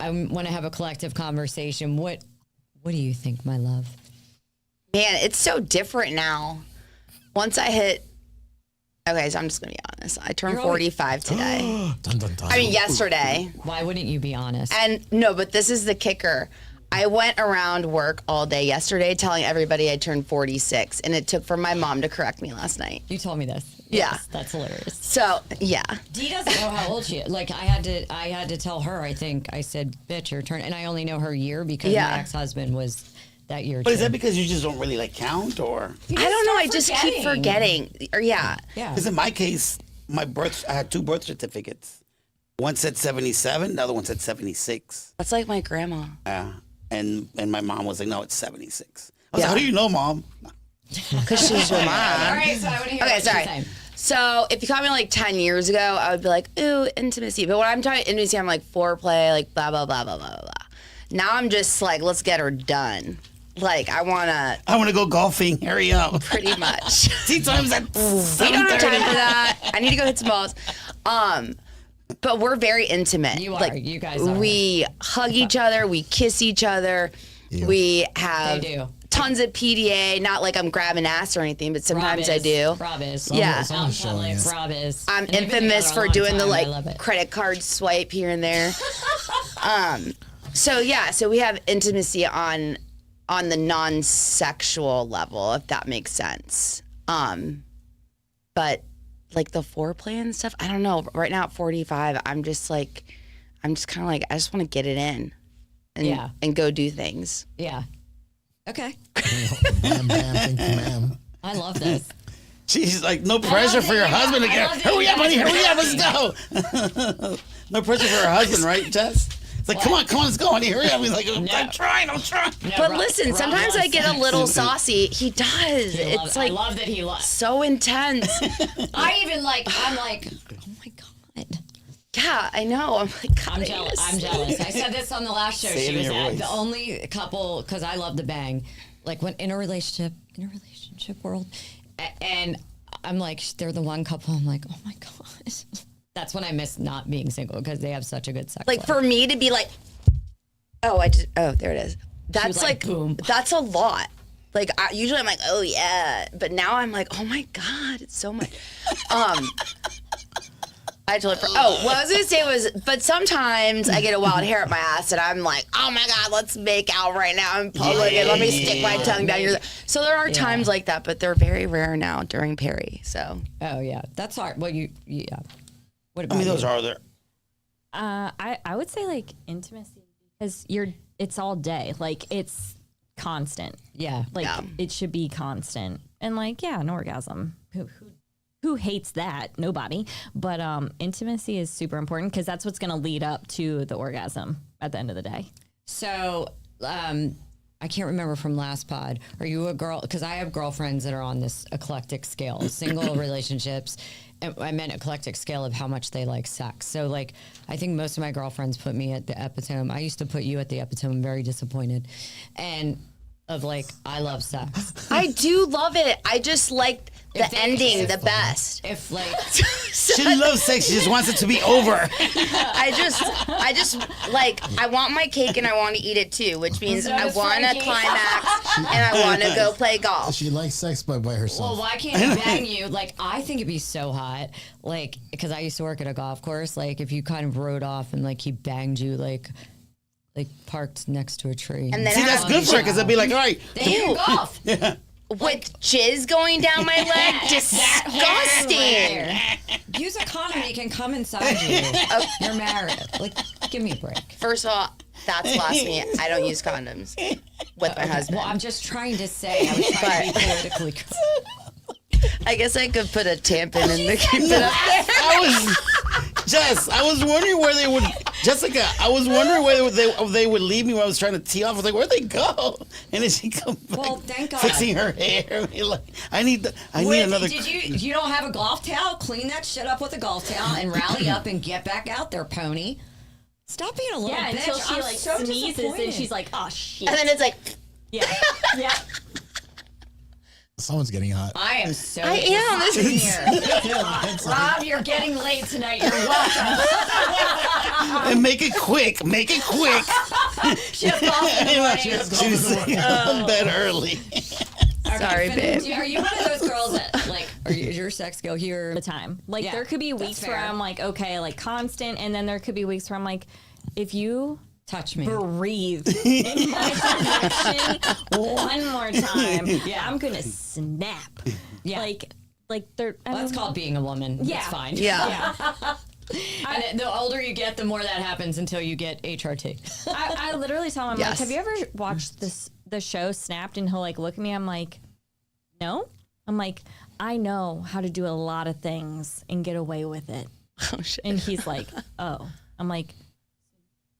want to have a collective conversation. What do you think, my love? Man, it's so different now. Once I hit, okay, so I'm just gonna be honest. I turned You're always- 45 today. Dun, dun, dun. I mean, yesterday. Why wouldn't you be honest? And no, but this is the kicker. I went around work all day yesterday telling everybody I turned 46, and it took for my mom to correct me last night. You told me this. Yeah. Yes, that's hilarious. So, yeah. Dee doesn't know how old she is. Like I had to tell her. I think I said, "Bitch, your turn," and I only know her year because Yeah. my ex-husband was that year. But is too. that because you just don't really count, or? You I don't know. I start just keep forgetting. Or, yeah. Yeah. Because in my case, I had 2 birth certificates. One said 77, the other one said 76. That's like my grandma. Yeah. And my mom was like, no, it's 76. I was Yeah. like, how do you know, Mom? Because she's your All mom. right, so I want to hear Okay, what she's sorry. saying. So if you caught me like 10 years ago, I would be like, ooh, intimacy. But when I'm talking intimacy, I'm like foreplay, like blah, blah, blah, blah, blah, blah. Now I'm just like, let's get her done. Like, I want to I want to go golfing. Hurry up. pretty much. Tea time's at We don't have time for that. I need to go hit some balls. But we're very intimate. You are. Like, You guys are. We hug each other. We kiss each other. Yeah. We have They do. tons of PDA. Not like I'm grabbing ass or anything, but sometimes I do. Rob is. Yeah. Out in Someone's showing public, it. Rob is. I'm And they've been infamous together a for long doing the time. I love like it. credit card swipe here and there. So yeah, so we have intimacy on the non-sexual level, if that makes sense. But like the foreplay and stuff, I don't know. Right now at 45, I'm just kind of like, I just want to get it in and go do things. Yeah. Okay. Bam, bam, thank you, ma'am. I love this. She's like, no pressure for your husband again. Hurry up, honey. Hurry up. Let's go. No pressure for her husband, right, Jess? It's like, come on, let's go, honey. Hurry up. He's like, I'm trying. No, But Rob- listen, Rob sometimes I loves get a sex. little saucy. He does. It's I like love that he loves. so intense. I'm like, oh my God. Yeah, I know. I'm like, God, I'm I jealous. miss I'm jealous. I said this on the last show. Say it She in was your at voice. the only couple because I love the bang. Like when in a relationship world, and I'm like, they're the one couple. I'm like, oh my God. That's when I miss not being single because they have such a good sex like life. for me to be like, there it is. That's was like, boom. That's a lot. Like usually I'm like, oh yeah, but now I'm like, oh my God, it's so much. I totally. What I was gonna say was, but sometimes I get a wild hair up my ass, and I'm like, oh my God, let's make out right now in public, and let me stick my tongue down your. So there are times like that, but they're very rare now during Perry. So Oh yeah, that's hard. Well, yeah. What about I mean, those you? are there. I would say like intimacy because it's all day. Like it's constant. Yeah. Like it should be constant. And like, yeah, an orgasm. Who hates that? Nobody. But intimacy is super important because that's what's going to lead up to the orgasm at the end of the day. So, I can't remember from last pod. Are you a girl? Because I have girlfriends that are on this eclectic scale, single relationships. And I meant eclectic scale of how much they like sex. So, like, I think most of my girlfriends put me at the epitome. I used to put you at the epitome. I'm very disappointed. And of like, I love sex. I do love it. I just like the If they- ending if- the best. If like, She loves sex. She just wants it to be over. I just like, I want my cake and I want to eat it too, which means I does want to Frankie. climax and I want to go play golf. She likes sex by herself. well, why can't he bang you? Like, I think it'd be so hot. Like, because I used to work at a golf course. Like, if you kind of rode off and like he banged you, like parked next to a tree. And then See, that's good for her because it'd be like, all right. Then you can golf. with jizz going down my leg, disgusting. Use a condom. He can come inside you. You're married. Like, give me a break. First of all, that's blasphemy. I don't use condoms with my husband. Well, I'm just trying to say. I was trying to be politically correct. I guess I could put a tampon in to keep it up there. Jess, I was wondering where they would, Jessica, I was wondering where they would leave me when I was trying to tee off. I was like, where'd they go? And then she come back, Well, thank God. fixing her hair. Like, I need another. Did you don't have a golf towel? Clean that shit up with a golf towel and rally up and get back out there, pony. Stop being a little Yeah, bitch. until she I'm like so sneezes disappointed. and she's like, oh shit. And then it's like, yeah, yeah. Someone's getting hot. I am so I am. This is here. Rob, you're getting late tonight. You're welcome. And make it quick. Make it quick. She has golf in the morning. She's in bed early. sorry, babe. Are you one of those girls that like? Is your sex go here? The time. Like Yeah, there could be that's weeks where fair. I'm like, okay, like constant, and then there could be weeks where I'm like, if you Touch me. breathe in my direction one more time, I'm gonna snap. Yeah. Like they're. I That's mean, called being a woman. Yeah. That's fine. Yeah. And the older you get, the more that happens until you get HRT. I literally tell him, Yes. like, have you ever watched the show Snapped? And he'll like look at me. I'm like, no. I'm like, I know how to do a lot of things and get away with it. Oh, shit. And he's like, oh. I'm like,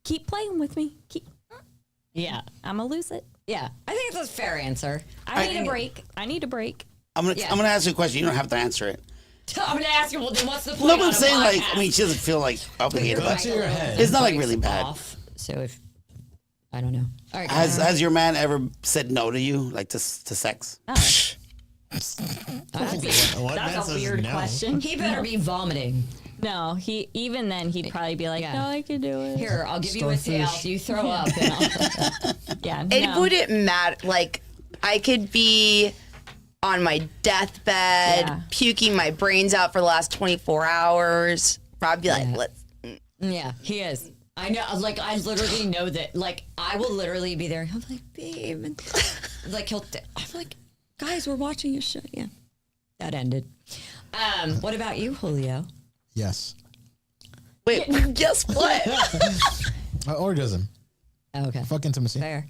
keep playing with me. Yeah. I'm gonna lose it. Yeah. I think that's a fair answer. I need a break. I need a break. I'm gonna ask you a question. You don't have to answer it. I'm gonna ask you. Well, then what's the point? No, but on I'm a saying like, podcast? I mean, she doesn't feel like obligated. Gun But to your head. it's not like really bad. Off. So if I don't know. All right. Has your man ever said no to you, like to sex? What That's man a says weird no? question. he better be vomiting. No, even then he'd probably be like, Yeah. no, I can do it. Here, I'll give you a tail. Starfish. You throw up. And I'll, Yeah, It no. wouldn't matter. Like, I could be on my deathbed, Yeah. puking my brains out for the last 24 hours. Rob'd be like, let's. yeah, he is. I know. Like, I literally know that. Like, I will literally be there. I'm like, babe. And, like, I'm like, guys, we're watching your show. Yeah. That ended. What about you, Julio? Yes. Wait, guess what? Orgasm. Okay. Fuck intimacy. Fair.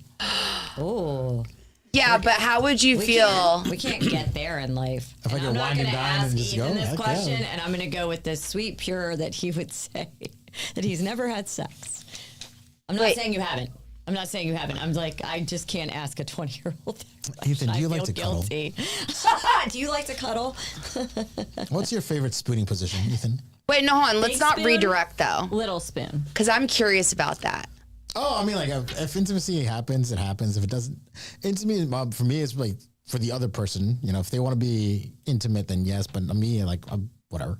Oh. Yeah, but how would you feel? We can't get there in life. If I And could I'm not wine going and to dine ask and just Ethan go, this heck question, yeah. and I'm going to go with the sweet pure that he would say that he's never had sex. I'm not Wait. saying you haven't. I'm not saying you haven't. I'm like, I just can't ask a 20-year-old. Ethan, do you like to cuddle? guilty. Do you like to cuddle? What's your favorite spooning position, Ethan? Wait, no, hold on. Let's Big not spoon? redirect, though, Little spoon. because I'm curious about that. Oh, I mean, like, if intimacy happens, it happens. If it doesn't, intimacy for me is like for the other person. You know, if they want to be intimate, then yes. But me, like, whatever.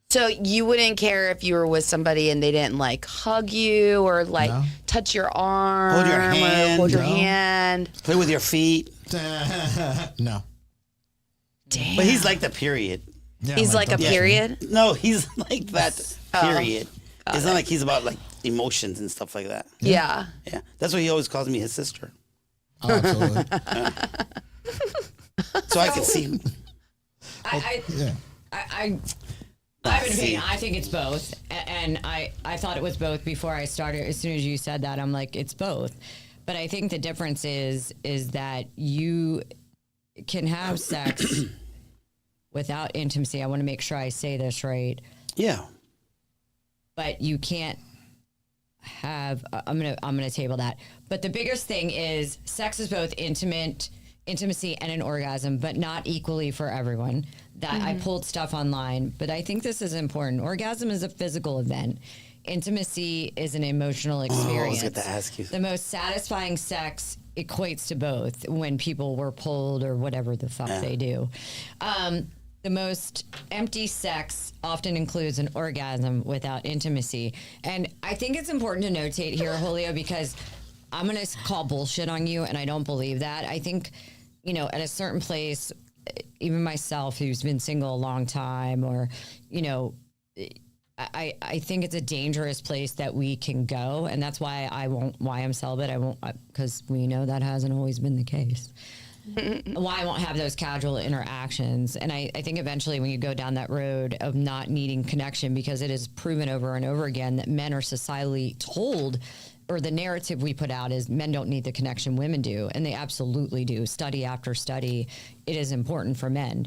So you wouldn't care if you were with somebody and they didn't like hug you or like No. touch your arm, Hold your or hand. hold your No. hand. Play with your feet. No. Damn. But he's like the period. Yeah, He's like a don't touch me. period. No, he's like that period. It's not like he's about like emotions and stuff like that. Yeah. Yeah, that's why he always calls me his sister, Oh, absolutely. so I can see. Yeah. I have an opinion. I think it's both. And I thought it was both before I started. As soon as you said that, I'm like, it's both. But I think the difference is that you can have sex without intimacy. I want to make sure I say this right. Yeah, But you can't have I'm gonna table that. But the biggest thing is sex is both intimacy and an orgasm, but not equally for everyone. That I pulled stuff online, but I think this is important. Orgasm is a physical event. intimacy is an emotional experience. I was going to ask you. The most satisfying sex equates to both when people were pulled or whatever the fuck they do. The most empty sex often includes an orgasm without intimacy. And I think it's important to notate here, Julio, because I'm going to call bullshit on you, and I don't believe that. I think, at a certain place, even myself, who's been single a long time, or, I think it's a dangerous place that we can go. And that's why I'm celibate. I won't, because we know that hasn't always been the case. Why I won't have those casual interactions. And I think eventually when you go down that road of not needing connection, because it is proven over and over again that men are societally told, or the narrative we put out is men don't need the connection women do. And they absolutely do. Study after study, it is important for men.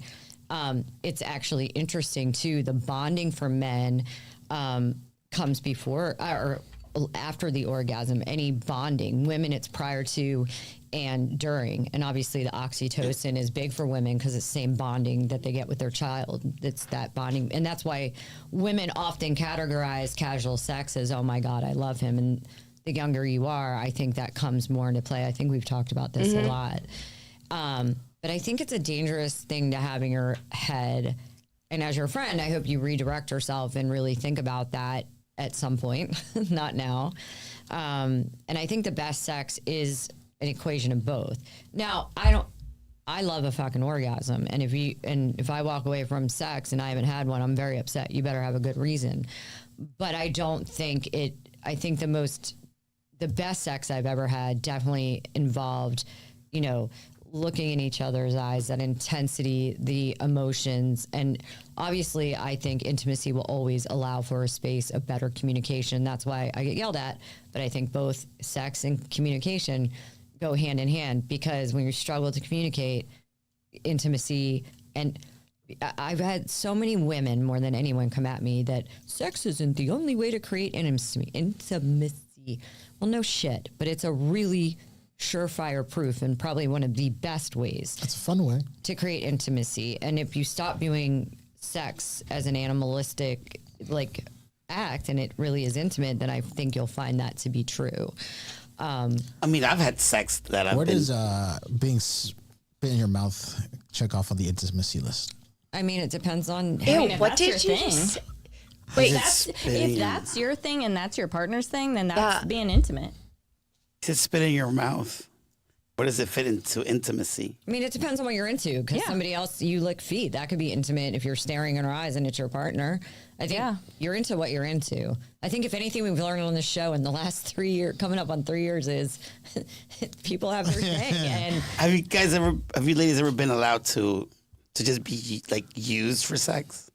It's actually interesting too. The bonding for men comes before or after the orgasm. Any bonding, women, it's prior to and during. And obviously the oxytocin is big for women because it's the same bonding that they get with their child. It's that bonding. And that's why women often categorize casual sex as, oh my God, I love him. And the younger you are, I think that comes more into play. I think we've talked about this a lot. But I think it's a dangerous thing to have in your head. And as your friend, I hope you redirect yourself and really think about that at some point, not now. And I think the best sex is an equation of both. Now, I love a fucking orgasm. And if I walk away from sex and I haven't had one, I'm very upset. You better have a good reason. But I don't think I think the best sex I've ever had definitely involved, looking in each other's eyes, that intensity, the emotions. And obviously, I think intimacy will always allow for a space of better communication. That's why I get yelled at. But I think both sex and communication go hand in hand, because when you struggle to communicate, intimacy, and I've had so many women, more than anyone, come at me that sex isn't the only way to create intimacy. Well, no shit, but it's a really surefire proof and probably one of the best ways. It's a fun way to create intimacy. And if you stop viewing sex as an animalistic act and it really is intimate, then I think you'll find that to be true. I've had sex that I've Where been... does being spit in your mouth check off on the intimacy list? I mean, it depends on... If what that's did your you thing. just say? Wait, Is it if that's your thing and that's your partner's thing, then that's being intimate. To spit in your mouth. Where does it fit into intimacy? I mean, it depends on what you're into, because somebody else, you lick feet. That could be intimate if you're staring in her eyes and it's your partner. I think you're into what you're into. I think if anything we've learned on this show in the last 3 years, coming up on 3 years, is people have their thing. And have you ladies ever been allowed to just be used for sex?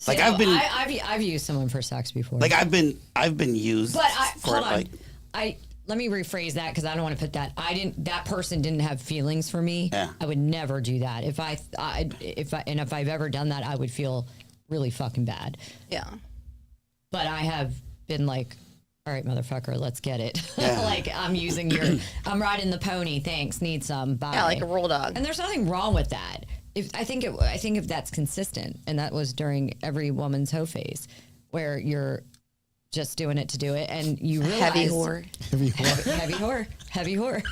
so I've used someone for sex before. I've been used. But for hold on. Let me rephrase that, because I don't want to put that. That person didn't have feelings for me. Yeah. I would never do that. If I've ever done that, I would feel really fucking bad. Yeah. But I have been like, all right, motherfucker, let's get it. Yeah. I'm riding the pony. Thanks. Need some. Bye. Yeah, like a roll dog. And there's nothing wrong with that. I think if that's consistent, and that was during every woman's hoe phase, where you're just doing it to do it, and you realize Heavy whore. heavy whore.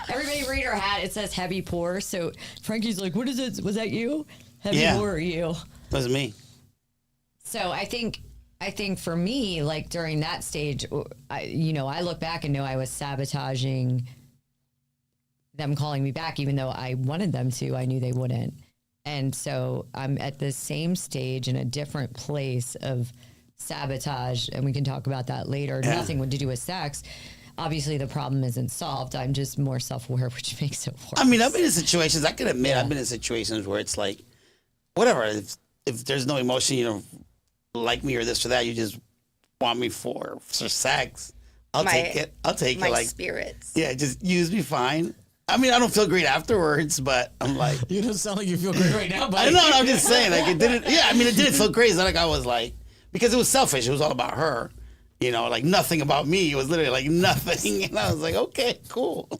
Everybody read her hat. It says heavy pour. So Frankie's like, "What is it? Was that you? Heavy whore, or you?" That was me. So I think for me, during that stage, I look back and know I was sabotaging them calling me back, even though I wanted them to. I knew they wouldn't. And so I'm at the same stage in a different place of sabotage, and we can talk about that later. Yeah. Nothing to do with sex. Obviously, the problem isn't solved. I'm just more self-aware, which makes it worse. I've been in situations, I can admit, I've been in situations where it's like, whatever, if there's no emotion, you don't like me or this or that, you just want me for sex, I'll take it. My spirits. Yeah, just use me fine. I don't feel great afterwards, but I'm like... You don't sound like you feel great right now, buddy. I know, I'm just saying, it didn't... Yeah, it didn't feel great. It's not like I was like... Because it was selfish. It was all about her. Nothing about me. It was literally nothing. And I was like, okay, cool.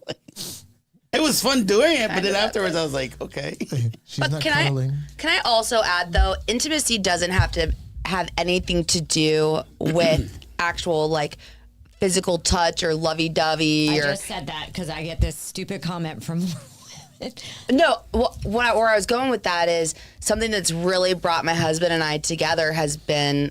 It was fun doing it, but then afterwards I was like, okay. She's But not can cuddling. I also add, though, intimacy doesn't have to have anything to do with actual like physical touch or lovey-dovey I or just said that because I get this stupid comment from. no. Where I was going with that is something that's really brought my husband and I together has been.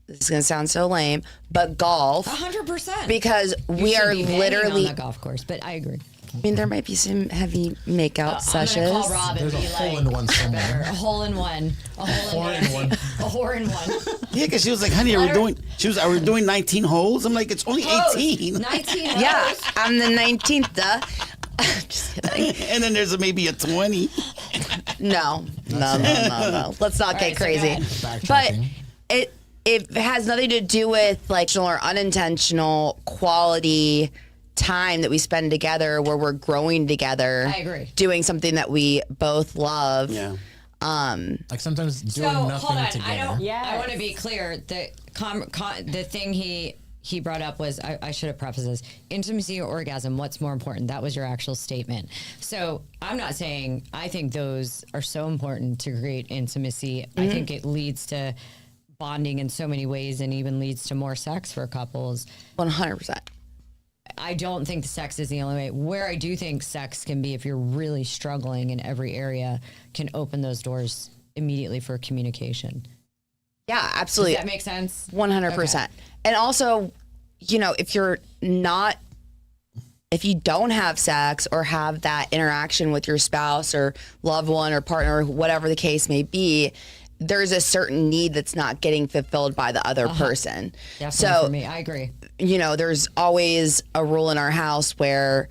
This is gonna sound so lame, but golf. 100%. Because we are literally on the golf course, but I agree. I mean, there might be some heavy makeout sessions. I'm gonna call Rob and There's a be hole like, in one somewhere. a hole in one, a hole in one, a whore in one. Yeah, because she was like, honey, are we doing 19 holes? I'm like, it's only 18. 19 Yeah, holes. I'm the 19th. Duh. Just kidding. And then there's maybe a 20. No. Let's not get right, so go crazy. ahead. But Backtracking. it has nothing to do with like or unintentional quality time that we spend together where we're growing together. I agree. Doing something that we both love. Yeah. Like sometimes doing So nothing hold on, together. I want to be clear. The thing he brought up was I should have prefaced this: intimacy or orgasm. What's more important? That was your actual statement. So I'm not saying I think those are so important to create intimacy. I think it leads to bonding in so many ways, and even leads to more sex for couples. 100%. I don't think the sex is the only way. Where I do think sex can be, if you're really struggling in every area, can open those doors immediately for communication. Yeah, absolutely. Does that make sense? 100%. Okay. And also, you know, if you don't have sex or have that interaction with your spouse or loved one or partner, or whatever the case may be, there's a certain need that's not getting fulfilled by the other person. Definitely So, for me, I agree. you know, there's always a rule in our house where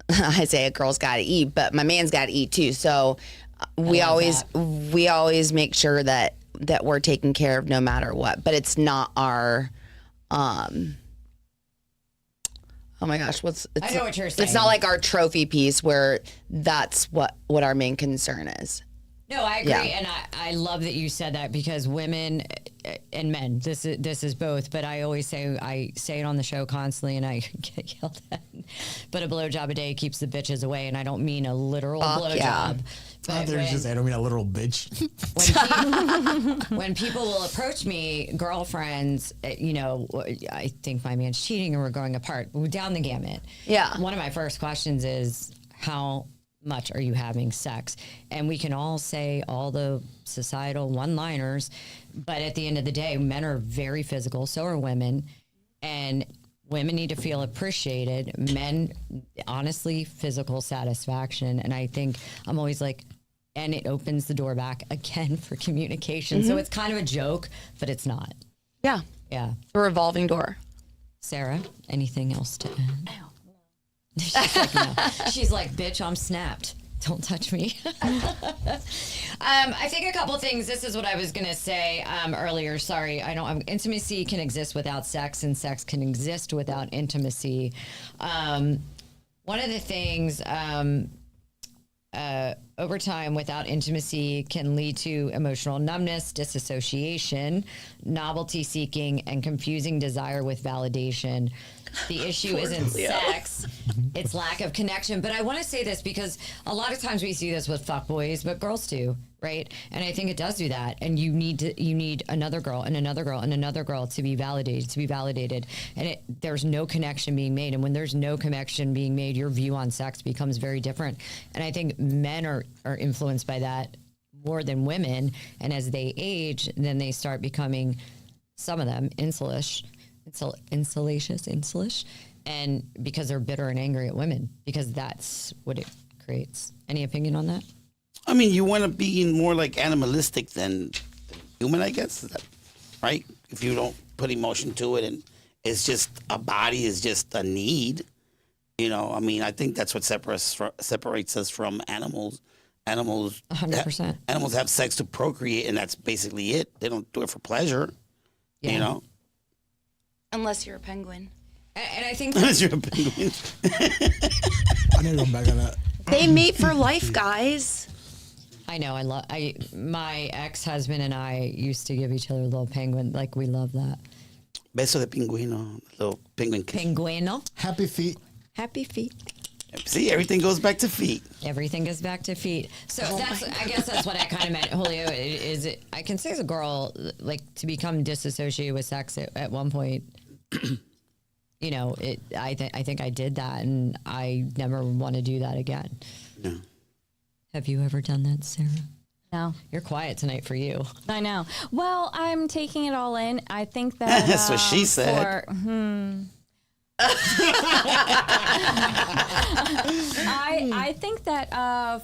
I say a girl's got to eat, but my man's got to eat too. So we love always make sure that we're taken care of no matter what. But it's not our oh my gosh, I know what you're saying. It's not like our trophy piece where that's what our main concern is. No, I agree, Yeah. and I love that you said that because women and men, this is both. But I always say it on the show constantly, and I get yelled at. But a blowjob a day keeps the bitches away, and I don't mean a literal blowjob. yeah. But I don't mean a literal bitch. when people will approach me, girlfriends, you know, I think my man's cheating and we're going apart. We're down the gamut. Yeah. One of my first questions is, how much are you having sex? And we can all say all the societal one-liners, but at the end of the day, men are very physical, so are women, and women need to feel appreciated. Men, honestly, physical satisfaction. And I think I'm always like, and it opens the door back again for communication. So it's kind of a joke, but it's not. Yeah. Yeah. A revolving door. Sarah, anything else to add? She's like, no. She's like, bitch, I'm snapped. Don't touch me. I think a couple things. This is what I was going to say earlier. Sorry. Intimacy can exist without sex, and sex can exist without intimacy. One of the things over time without intimacy can lead to emotional numbness, disassociation, novelty seeking, and confusing desire with validation. The issue isn't sex, it's lack of connection. But I want to say this because a lot of times we see this with fuckboys, but girls too, right? And I think it does do that. And you need another girl and another girl and another girl to be validated. And there's no connection being made. And when there's no connection being made, your view on sex becomes very different. And I think men are influenced by that more than women. And as they age, then they start becoming, some of them, insulish, and because they're bitter and angry at women, because that's what it creates. Any opinion on that? I mean, you want to be more like animalistic than human, I guess, right? If you don't put emotion to it, and it's just a body is just a need, you know. I mean, I think that's what separates us from animals. 100%. Animals have sex to procreate, and that's basically it. They don't do it for pleasure, you know. Unless you're a penguin. And I think Unless you're a penguin. I need to go back on that. They mate for life, guys. I know. My ex-husband and I used to give each other a little penguin. Like, we love that. Beso de pingüino, little penguin kiss. Penguino. Happy feet. Happy feet. See, everything goes back to feet. Everything goes back to feet. So I guess that's what I kind of meant, Julio. I can say as a girl, like, to become disassociated with sex at one point you know, I think I did that, and I never want to do that again. No. Have you ever done that, Sarah? No, You're quiet tonight for you. I know. Well, I'm taking it all in. I think that That's what she said. I think that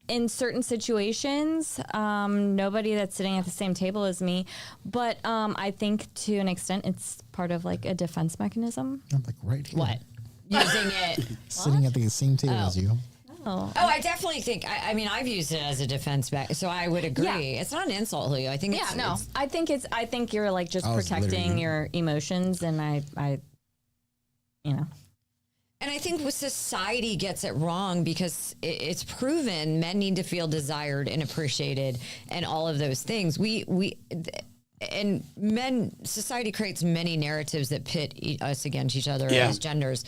in certain situations, nobody that's sitting at the same table as me, but I think to an extent it's part of like a defense mechanism. I'm like right here. What? Using it. Sitting at the same table as you. Oh, I definitely think. I mean, I've used it as a defense back, so I would agree. Yeah. It's not an insult, Julio. I think. yeah, It's, no. it's- I think you're like just I was protecting literally- your emotions, and I, you know. And I think society gets it wrong because it's proven men need to feel desired and appreciated and all of those things. And society creates many narratives that pit us against each other as genders.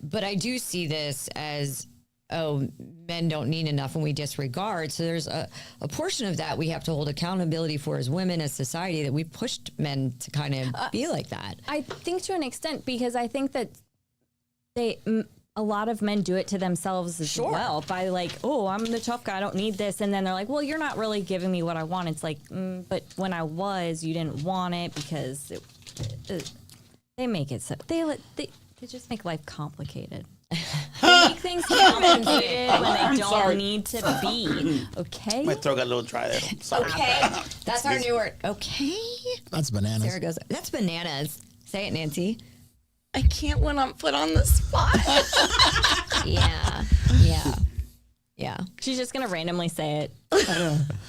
But I do see this as, oh, men don't need enough and we disregard. So there's a portion of that we have to hold accountability for as women, as society, that we pushed men to kind of be like that. I think to an extent, because I think that a lot of men do it to themselves as well by like, oh, I'm the tough guy, I don't need this. And then they're like, well, you're not really giving me what I want. It's like, but when I was, you didn't want it because they make it so they just make life complicated. They make things complicated when they don't need to be. Okay. My throat got a little dry there. I'm sorry. Okay. That's our new word. Okay. That's bananas. Sarah goes, that's bananas. Say it, Nancy. I can't when I'm put on the spot. Yeah. Yeah. She's just gonna randomly say it.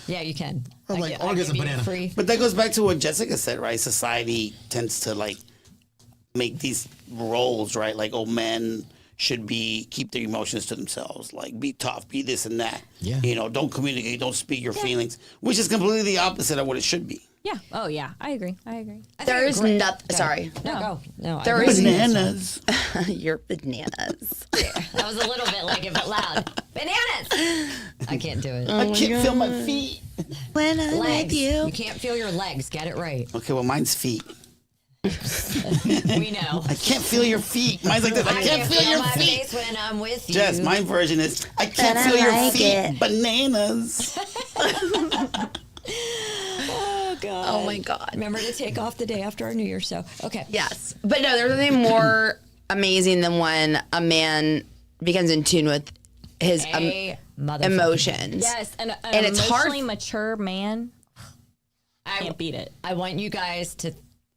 Yeah, you can. I'm like, August give a you banana. Free. But that goes back to what Jessica said, right? Society tends to like make these roles, right? Like, oh, men should keep their emotions to themselves, like be tough, be this and that. Yeah. You know, don't communicate, don't speak your feelings, which is completely the opposite of what it should be. Yeah. Oh yeah. I agree. There is nothing. Sorry. No, go. No, There I is Bananas. You're bananas. That was a little bit like it, but loud. Bananas. I can't do it. I can't feel my feet. When I'm Legs. with you. You can't feel your legs. Get it right. Okay, well, mine's feet. We know. I can't feel your feet. Mine's like this. I can't feel your my feet. face when I'm with you. Jess, my version is I can't But I feel your like feet. it. Bananas. Oh God. Oh my God. Remember to take off the day after our New Year's show. Okay. Yes. But no, there's nothing more amazing than when a man becomes in tune with his Motherfucking emotions. Yes, and And it's hard- emotionally mature man can't beat it. I want you guys to.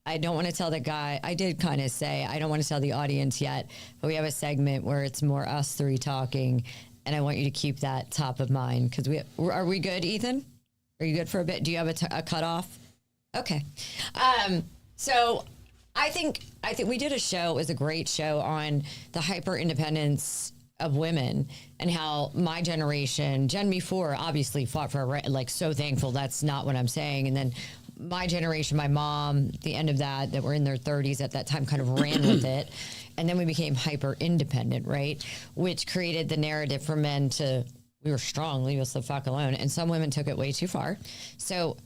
I don't want to tell the guy. I did kind of say I don't want to tell the audience yet, but we have a segment where it's more us three talking, and I want you to keep that top of mind because are we good, Ethan? Are you good for a bit? Do you have a cutoff? Okay. So I think we did a show. It was a great show on the hyper independence of women and how my generation, Gen before, obviously fought for a right. Like, so thankful. That's not what I'm saying. And then my generation, my mom, the end of that were in their 30s at that time, kind of ran with it. And then we became hyper independent, right? Which created the narrative for men to, we were strong, leave us the fuck alone. And some women took it way too far. So,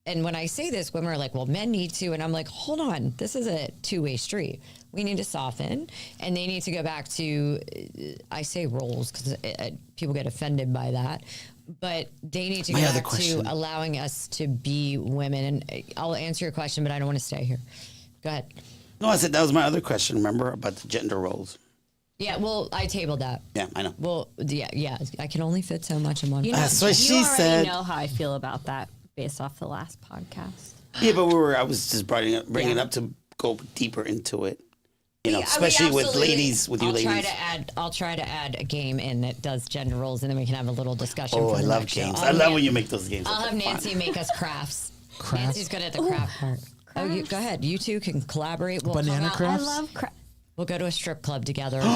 and when I say this, women are like, well, men need to. And I'm like, hold on, this is a two-way street. We need to soften, and they need to go back to, I say roles because people get offended by that. But they need to go back to allowing us to be women. And I'll answer your question, but I don't want to stay here. Go ahead. No, I said that was my other question, remember, about the gender roles. Yeah, well, I tabled that. Yeah, I know. Well, yeah, I can only fit so much in one. That's what she You said. already know how I feel about that based off the last podcast. Yeah, but I was just bringing it up to go deeper into it. You know, especially with ladies, with you ladies. I'll try to add a game in that does gender roles, and then we can have a little discussion. Oh, for I the love next show. games. I love when you make those games. I'll have They're fun. Nancy make us crafts. Crafts? Nancy's good at the craft part. Oh, go ahead. You two can collaborate. We'll Banana come out- crafts? I love crap. We'll go to a strip club together. Stop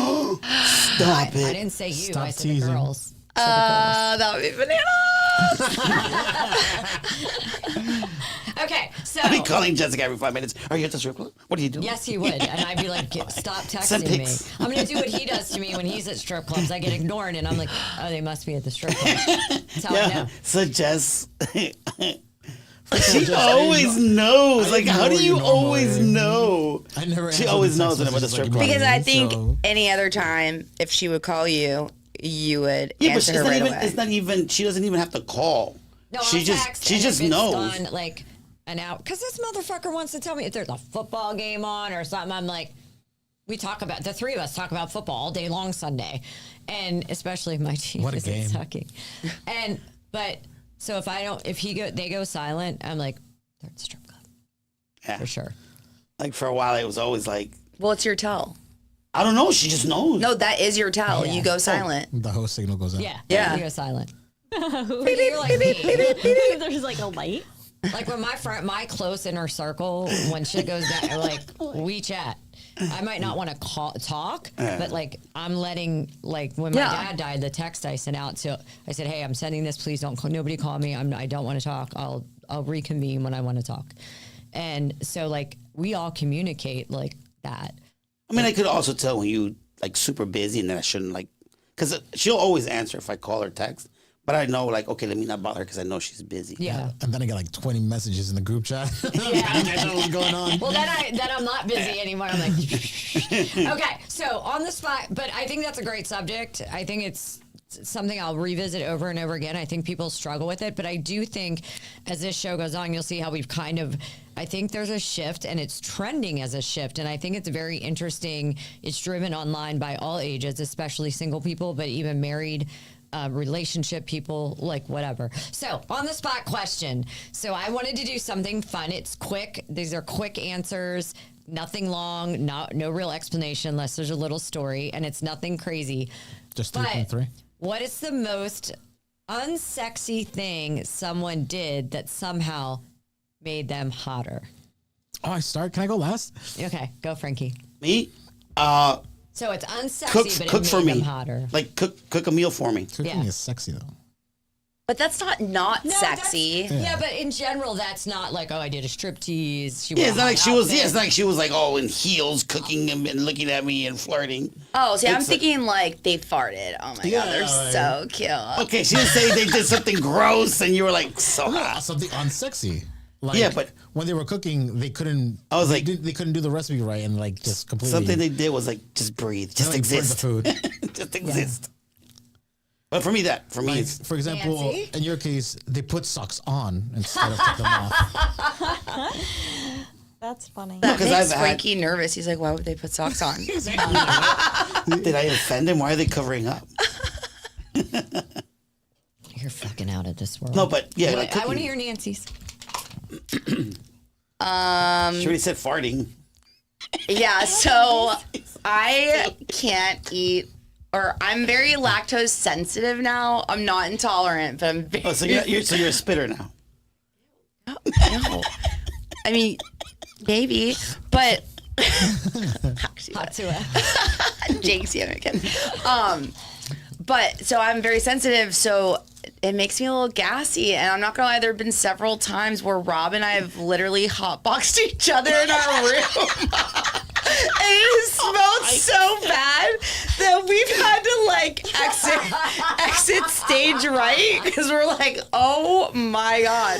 I it. didn't say you. Stop I said teasing. the girls. That would be bananas. Okay, so I'd be calling Jessica every 5 minutes. Are you at the strip club? What are you doing? yes, he would, and I'd be like, "Stop Send texting me." pics. I'm gonna do what he does to me when he's at strip clubs. I get ignored, and I'm like, "Oh, they must be at the strip club." That's how I know. So Jess, She always knows. Like, how do you always know? I never. She answer always the knows text when I'm at the messages strip like club. Because I think so- any other time, if she would call you, you would Yeah, but answer it's her not right even. away. It's not even. She doesn't even have to call. No, she I'll just. text, She and just if it's knows. gone, like an hour, because this motherfucker wants to tell me if there's a football game on or something. I'm like, we talk about the three of us talk about football all day long Sunday, and especially if my team What a isn't game. sucking. But so if I don't, if they go silent, I'm like, they're at the strip club Yeah. for sure. Like for a while, it was always like, What's your tell? I don't know. She just knows. No, that is your tell. Yeah. You go silent. the host signal goes out. Yeah, Yeah. you go silent. Beep, You're like me. There's like a light. Like when my close inner circle, when shit goes down, like we chat. I might not want to talk, but like I'm letting, like when my Yeah. dad died, the text I sent out to, I said, hey, I'm sending this. Please don't call. Nobody call me. I don't want to talk. I'll reconvene when I want to talk. And so like we all communicate like that. I mean, I could also tell when you like super busy and then I shouldn't like, because she'll always answer if I call her text. But I know, like, okay, let me not bother her because I know she's busy. Yeah. And then I get like 20 messages in the group chat. Yeah. I know what's going on. Well, then I'm not busy anymore. I'm like, okay. So on the spot, but I think that's a great subject. I think it's something I'll revisit over and over again. I think people struggle with it, but I do think as this show goes on, you'll see how we've I think there's a shift and it's trending as a shift. And I think it's very interesting. It's driven online by all ages, especially single people, but even married relationship people, like whatever. So on the spot question. So I wanted to do something fun. It's quick. These are quick answers. Nothing long. No real explanation unless there's a little story, and it's nothing crazy. Just But 3.3. what is the most unsexy thing someone did that somehow made them hotter? Oh, I start. Can I go last? Okay, go Frankie. Me? So it's unsexy, Cook, but it cook made for them me. hotter. Like cook a meal for me. Cooking Yeah. is sexy though. But that's not No, sexy. Yeah, but in general, that's not like, oh, I did a striptease. Yeah, it's not like she was. Yeah, it's not like she was like all in heels, cooking and looking at me and flirting. Oh, see, I'm It's thinking like they farted. Oh my god, they're Yeah. so cute. Okay, she didn't say they did something gross and you were like so hot. Something unsexy. Like, Yeah, but- when they were cooking, they couldn't. I was like- they couldn't do the recipe right and like just completely. Something they did was like just breathe, just like, burn exist, the food. just exist. But for me, Like, it's for example, Nancy? in your case, they put socks on instead of take them off. That's funny. That 'cause makes I've had- Frankie nervous. He's like, why would they put socks on? did I offend him? Why are they covering up? You're fucking out of this world. No, but yeah, Wait, like I want to cooking. hear Nancy's. She already said farting. Yeah, so I can't eat, or I'm very lactose sensitive now. I'm not intolerant, but I'm very. Oh, so you're a spitter now. No. I mean, maybe, but. Hot to it. Jake's again. But so I'm very sensitive, so it makes me a little gassy. And I'm not gonna lie, there have been several times where Rob and I have literally hotboxed each other in our room. And it smelled so bad that we've had to like exit stage right because we're like, oh my god.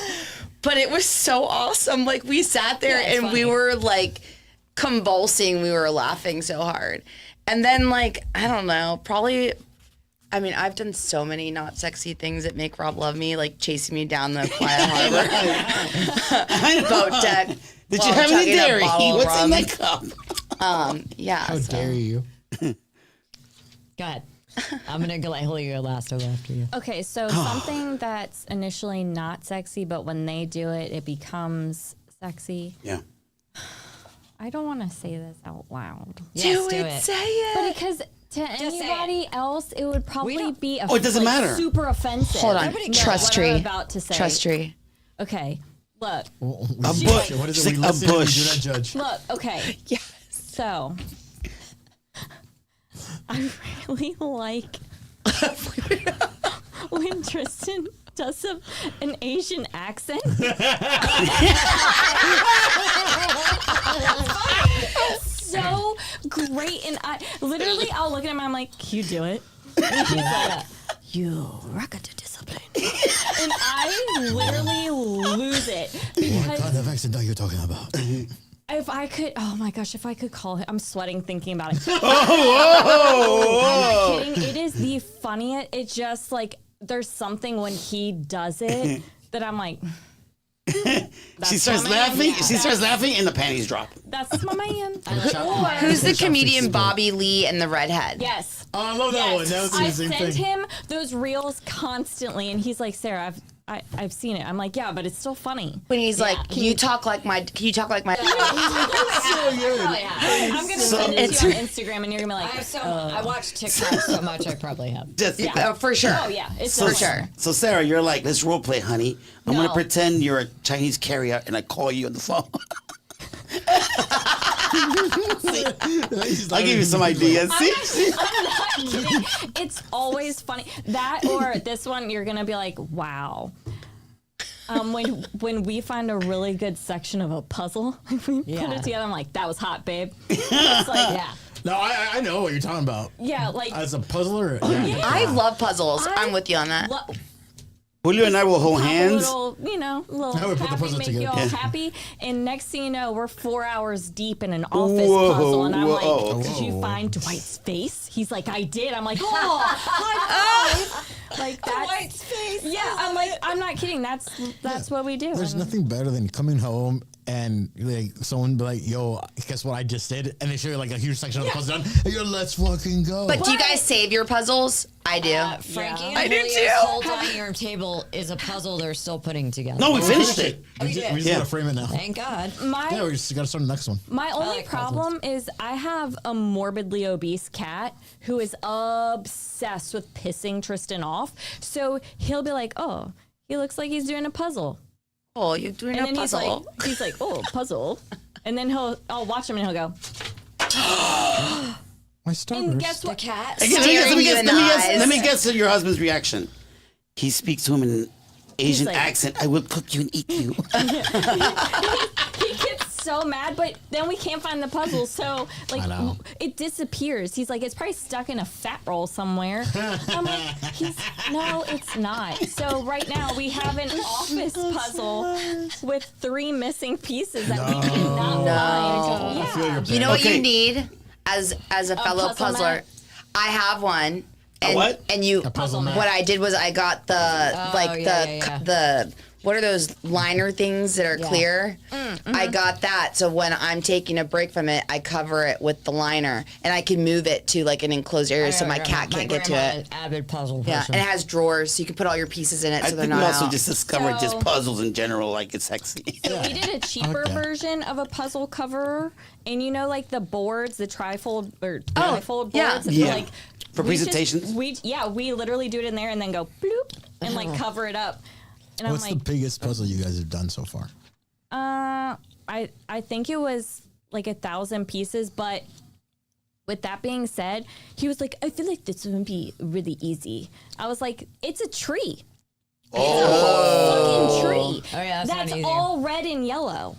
But it was so awesome. Like we sat there Yeah, it's and we funny. were like convulsing. We were laughing so hard. And then like, I don't know, probably I mean, I've done so many not sexy things that make Rob love me, like chasing me down the Quiet Harbor boat deck. Did while you have any chugging a dairy? bottle of What's in rum. that cup? Yeah. How so- dare you? Go ahead. I'm going to let Julio go last over after you. Okay, so something that's initially not sexy, but when they do it, it becomes sexy. Yeah. I don't want to say this out loud. Yes, do it, say it. But because to say anybody else, it would probably don't- be Oh, it doesn't matter. super offensive. Hold on. Nobody Trust what tree. I'm about to say. Trust tree. Okay, look, A bush. What is She's it? We like, a listen and we bush. do not judge. look. Okay, Yeah. so I really like when Tristan does an Asian accent. It's so great, and I'll look at him. I'm like, "Can you do it?" And he's like, "You rock to discipline." And and I literally lose it What because kind of accent are you talking about? if I could, oh my gosh, if I could call him, I'm sweating thinking about it. I'm not kidding. It is the funniest. It's just like there's something when he does it that I'm like. She starts laughing. She starts laughing, and the panties drop. That's my man. Who's the comedian Bobby Lee and the redhead? Yes. Oh, I love that one. That was the I same send thing. him those reels constantly, and he's like, Sarah, I've seen it. I'm like, yeah, but it's still funny. When he's like, can you talk like my? I'm gonna send it to you on Instagram, and you're gonna be like, I watch TikTok so much, I probably have. Jessica. Oh, for sure. oh yeah, it's For so sure. funny. So Sarah, you're like, let's role play, honey. I'm gonna No. pretend you're a Chinese carrier, and I call you on the phone. I'll give you some ideas. See? I'm not kidding. It's always funny. That or this one, you're gonna be like, wow. When we find a really good section of a puzzle, we put it together. I'm like, that was hot, babe. It's like, yeah, No, I know what you're talking about. yeah, like As a puzzler, I love puzzles. I'm with you on that. Julio and I will hold a hands. little, Now we happy, put the puzzle make together. you all Yeah. happy. And next thing you know, we're 4 hours deep in an office Whoa, puzzle, and I'm whoa. like, "Did you find Dwight's face?" He's like, "I did." I'm like, "Oh, high five!" Like that's Dwight's face. Yeah, I'm like, I'm not kidding. That's what we do. There's And- nothing better than coming home and like someone be like, "Yo, guess what I just did?" And they show you like a huge section of the puzzle done. And you're, let's fucking go. But do you guys save your puzzles? I do. Frankie I and do Julio's too. whole dining room table is a puzzle they're still putting together. No, we finished it. we just Yeah. gotta frame it now. Thank God. Yeah, we just gotta start the next one. My only like puzzles. problem is I have a morbidly obese cat who is obsessed with pissing Tristan off. So he'll be like, "Oh, he looks like he's doing a puzzle," Oh, you're doing and a then puzzle. he's like, "Oh, puzzle," and then I'll watch him and he'll go, My starters. and guess The what? cat. Let me guess, Staring you in the eyes. let me guess your husband's reaction. He speaks to him in an Asian like- accent. I will cook you and eat you. He gets so mad, but then we can't find the puzzle, so like I know. it disappears. He's like, it's probably stuck in a fat roll somewhere. I'm like, no, it's not. So right now we have an office puzzle with 3 missing pieces that we cannot find. I feel your pain. You know what Okay. you need as a fellow puzzle puzzler? mat? I have one. And, what? And you, puzzle mat. what I did was I got the the what are those liner things that are clear? I got that, so when I'm taking a break from it, I cover it with the liner, and I can move it to like an enclosed area so my cat can't get to it. Avid puzzle Yeah, person. and it has drawers, so you can put all your pieces in it, I so they're think we not also out. just discovered just So- puzzles in general, like it's sexy. So we did a cheaper Okay. version of a puzzle cover, and you know, like the boards, the trifold or Oh, trifold yeah. boards, and Yeah. like For we just- presentations? we literally do it in there and then go bloop and like cover it up. And What's I'm the like, biggest puzzle you guys have done so far? I think it was like 1,000 pieces, but with that being said, he was like, I feel like this would be really easy. I was like, it's a tree. It's a whole fucking tree. Oh, yeah, that's not That's easy. all red and yellow.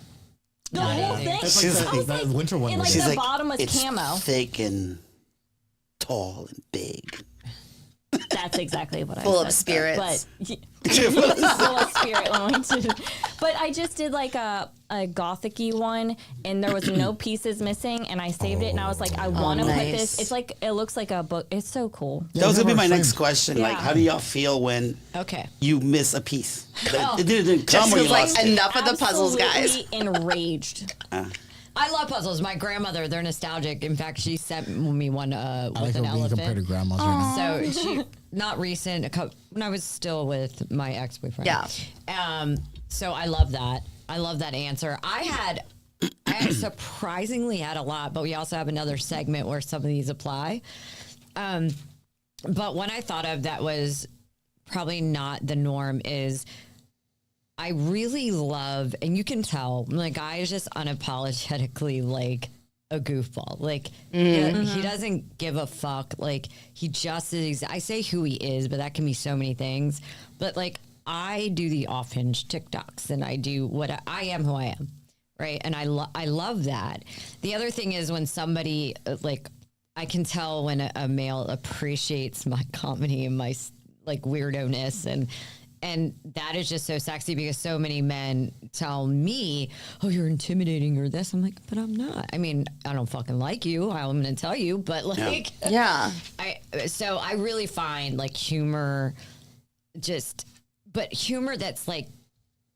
The whole thing. That's She's like like- that winter one. and was like it? the bottom was it's camo. thick and tall and big. That's exactly what I Full said. of spirits. But full of spirit when we did. But I just did like a gothic-y one, and there was no pieces missing, and I saved it, and I was like, I want to put nice. this. It's like it looks like a book. It's so cool. That was gonna be never my next framed. question. Like, Yeah. how do y'all feel when Okay. you miss a piece? That it didn't come or Jessica's you like, lost it? enough of the puzzles, guys. Absolutely enraged. I love puzzles. My grandmother, they're nostalgic. In fact, she sent me one I with like an how being compared to elephant. grandmas right now. So she, not recent, when I was still with my ex-boyfriend. Yeah. So I love that. I love that answer. I surprisingly had a lot, but we also have another segment where some of these apply. But one I thought of that was probably not the norm is I really love, and you can tell, the guy is just unapologetically like a goofball. Like he doesn't give a fuck. Like he just is. I say who he is, but that can be so many things. But like I do the off hinge TikToks, and I do what I am who I am, right? And I love that. The other thing is when somebody like I can tell when a male appreciates my comedy and my like weirdo-ness and And that is just so sexy because so many men tell me, oh, you're intimidating or this. I'm like, but I'm not. I mean, I don't fucking like you. I'm going to tell you. But like, Yeah. So I really find like humor but humor that's like,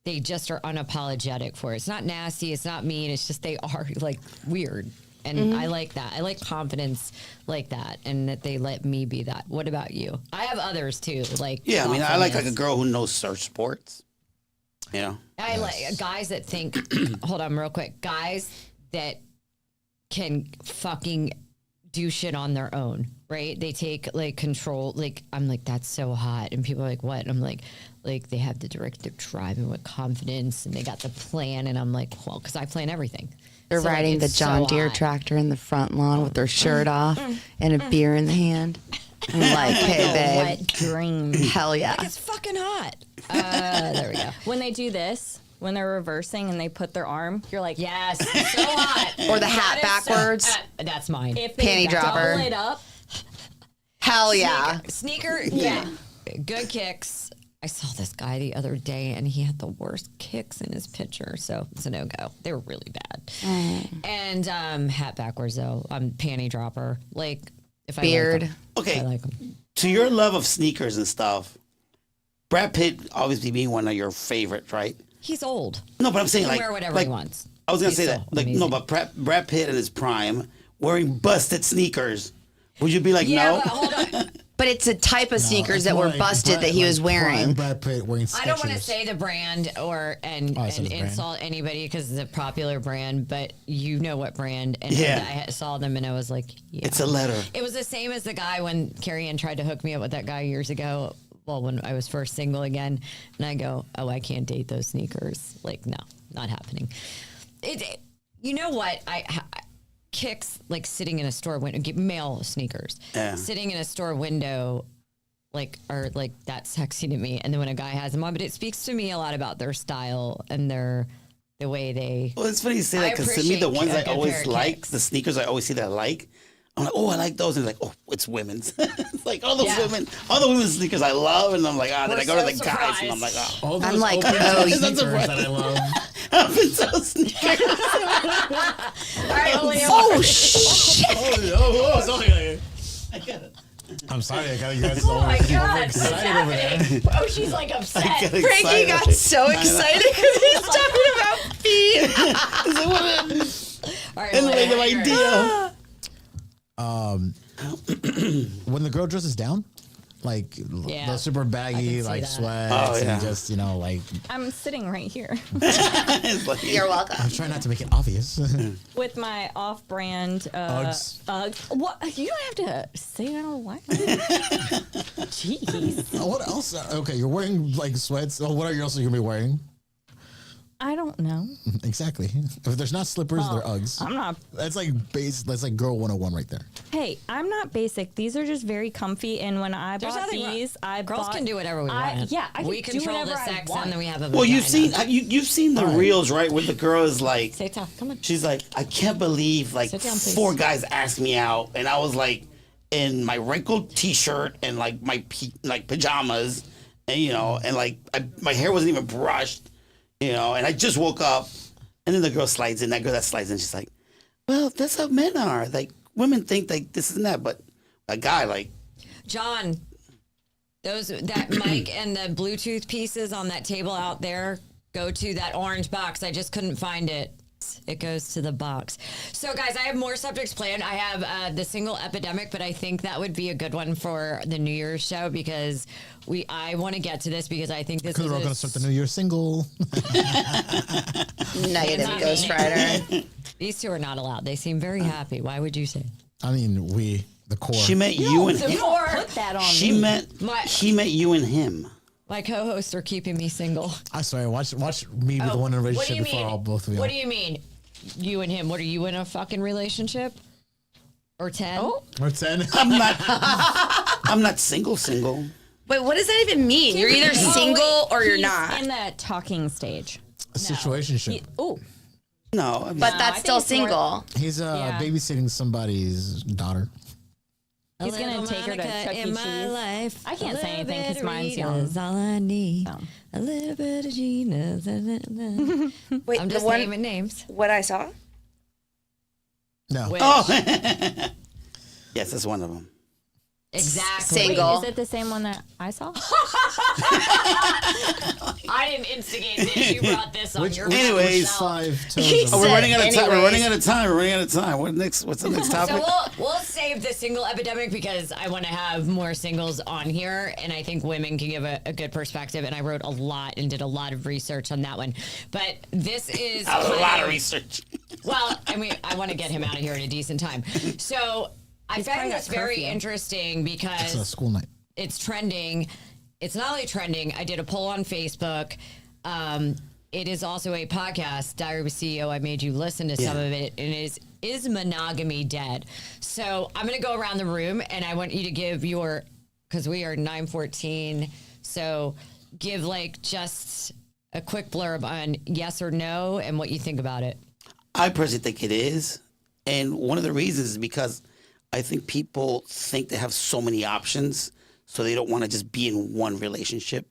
they just are unapologetic for it. It's not nasty. It's not mean. It's just they are like weird. And I like that. I like confidence like that, and that they let me be that. What about you? I have others too. Like Yeah, I mean, I like a thoughtfulness. girl who knows surf sports. You know, I like guys that think. Hold on, real quick. Guys that can fucking do shit on their own. Right? They take like control. Like I'm like, that's so hot, and people are like, what? And I'm like they have the direct. They're driving with confidence, and they got the plan. And I'm like, well, because I plan everything. They're So, like, riding the it's John so Deere hot. tractor in the front lawn with their shirt off and a beer in the hand. I'm like, hey, babe. Wet dream. Hell yeah. It's fucking hot. There we go. When they do this, when they're reversing and they put their arm, you're like, Yes, so hot. Or the hat That is so- backwards. that's mine. if they Panty dropper. double it up, Hell yeah. Sneaker, yeah. Good kicks. I saw this guy the other day and he had the worst kicks in his picture. So it's a no-go. They were really bad. And hat backwards though. Panty dropper. Like if Beard. I like 'em. okay. I like them. To your love of sneakers and stuff, Brad Pitt obviously being one of your favorites, right? He's old. No, but I'm saying He can like wear whatever like, he wants. I was gonna He's say so that. Like amazing. no, but Brad Pitt in his prime wearing busted sneakers. Would you be like Yeah, no? but hold on. But it's a type of sneakers It's that more were like busted Brad- that he like was prime wearing. Brad Pitt wearing I don't want to Skechers. say the brand and I said his brand. insult anybody because it's a popular brand, but you know what brand. And Yeah. I saw them and I was like, yeah. It's a letter. It was the same as the guy when Carrie Ann tried to hook me up with that guy years ago. Well, when I was first single again, and I go, oh, I can't date those sneakers. Like, no, not happening. You know what? I kicks like sitting in a store window, male sneakers, Yeah. sitting in a store window, like are like that sexy to me. And then when a guy has them on, but it speaks to me a lot about their style and the way they. Well, it's funny you say I that because to me, the appreciate ones a I good pair always of like, kicks. the sneakers I always see that I like, I'm like, oh, I like those. And like, oh, it's women's. It's like all the women's sneakers I love. And I'm like, then We're I go to so the guys and I'm like, surprised. oh, All I'm those like, open oh, toe you- sneakers that I love. I've been so sneakers. Oh, shit. I get it. I'm sorry, I got you guys Oh my all God! What's excited over there. happening? Oh, she's like upset. Get Frankie excited. got so excited because he's talking about feet. It's like, what a All right, innovative well, idea. When the girl dresses down, like Yeah, the super I baggy, can see like that. sweats, Oh, yeah. and just like I'm sitting right here It's like, You're welcome. I'm trying not to make it obvious. with my off-brand Uggs. Uggs. What? You don't have to say that on live. Jeez. What else? Okay, you're wearing like sweats. Oh, what are you else are you gonna be wearing? I don't know. Exactly. If there's not slippers, they're Uggs. I'm not. That's like base. That's like girl 101 right there. Hey, I'm not basic. These are just very comfy. And when I There's bought nothing wrong. these, I Girls bought, can do whatever we I- want. Yeah, I we can do control the whatever I sex, want. and then we have a. well, you've vagina. seen you've seen the reels, right? Where the girl is like, Say tough. Come on. she's like, I can't believe like Sit down, please. 4 guys asked me out, and I was like in my wrinkled T-shirt and like my pajamas, and and like my hair wasn't even brushed, and I just woke up, and then the girl slides in. That girl that slides in, she's like, well, that's how men are. Like women think like this and that, but a guy like. John, that mic and the Bluetooth pieces on that table out there go to that orange box. I just couldn't find it. It goes to the box. So, guys, I have more subjects planned. I have the single epidemic, but I think that would be a good one for the New Year's show because I want to get to this because I think this Because is we're all gonna start the New Year single. Negative Not Ghost me. Rider. These two are not allowed. They seem very happy. Why would you say? I mean, the core. She met you and him. Put that on She me. met he met you and him. My co-hosts are keeping me single. I swear, watch me be the one in a What do relationship you before mean? all both of you. What do you mean? You and him. What are you in a fucking relationship? Or 10? Oh, Or 10? I'm not single. Wait, what does that even mean? You're either single or you're he's not. in the talking stage. A situationship. Oh, No, I mean, But I that's think still it's more- single. He's Yeah. babysitting somebody's daughter. He's gonna take her to Chuck E. in my Cheese. life. I can't A say little anything bit 'cause of mine's Rita young. is all I need. Oh. A little bit of Gina. Wait, I'm the just one naming names. what I saw. No. Which, Yes, that's one of them. exactly. Single. Is it the same one that I saw? I didn't instigate this. You brought this on your Anyways. yourself. 5 He toes. Oh, we're said running out of time. We're anyways. running out of time. We're running out of time. What's the next So topic? we'll save the single epidemic because I want to have more singles on here, and I think women can give a good perspective. And I wrote a lot and did a lot of research on that one. But this is A kind lot of research. Well, I mean, I want to get him out of here at a decent time. So I found probably this got very curfew. interesting It's a because school night. it's trending. It's not only trending. I did a poll on Facebook. It is also a podcast, Diary of a CEO. I made you listen to some Yeah. of it, and it is monogamy dead? So I'm going to go around the room, and I want you to give your, because we are 9:14. So give like just a quick blurb on yes or no, and what you think about it. I personally think it is. And one of the reasons is because I think people think they have so many options, so they don't want to just be in one relationship.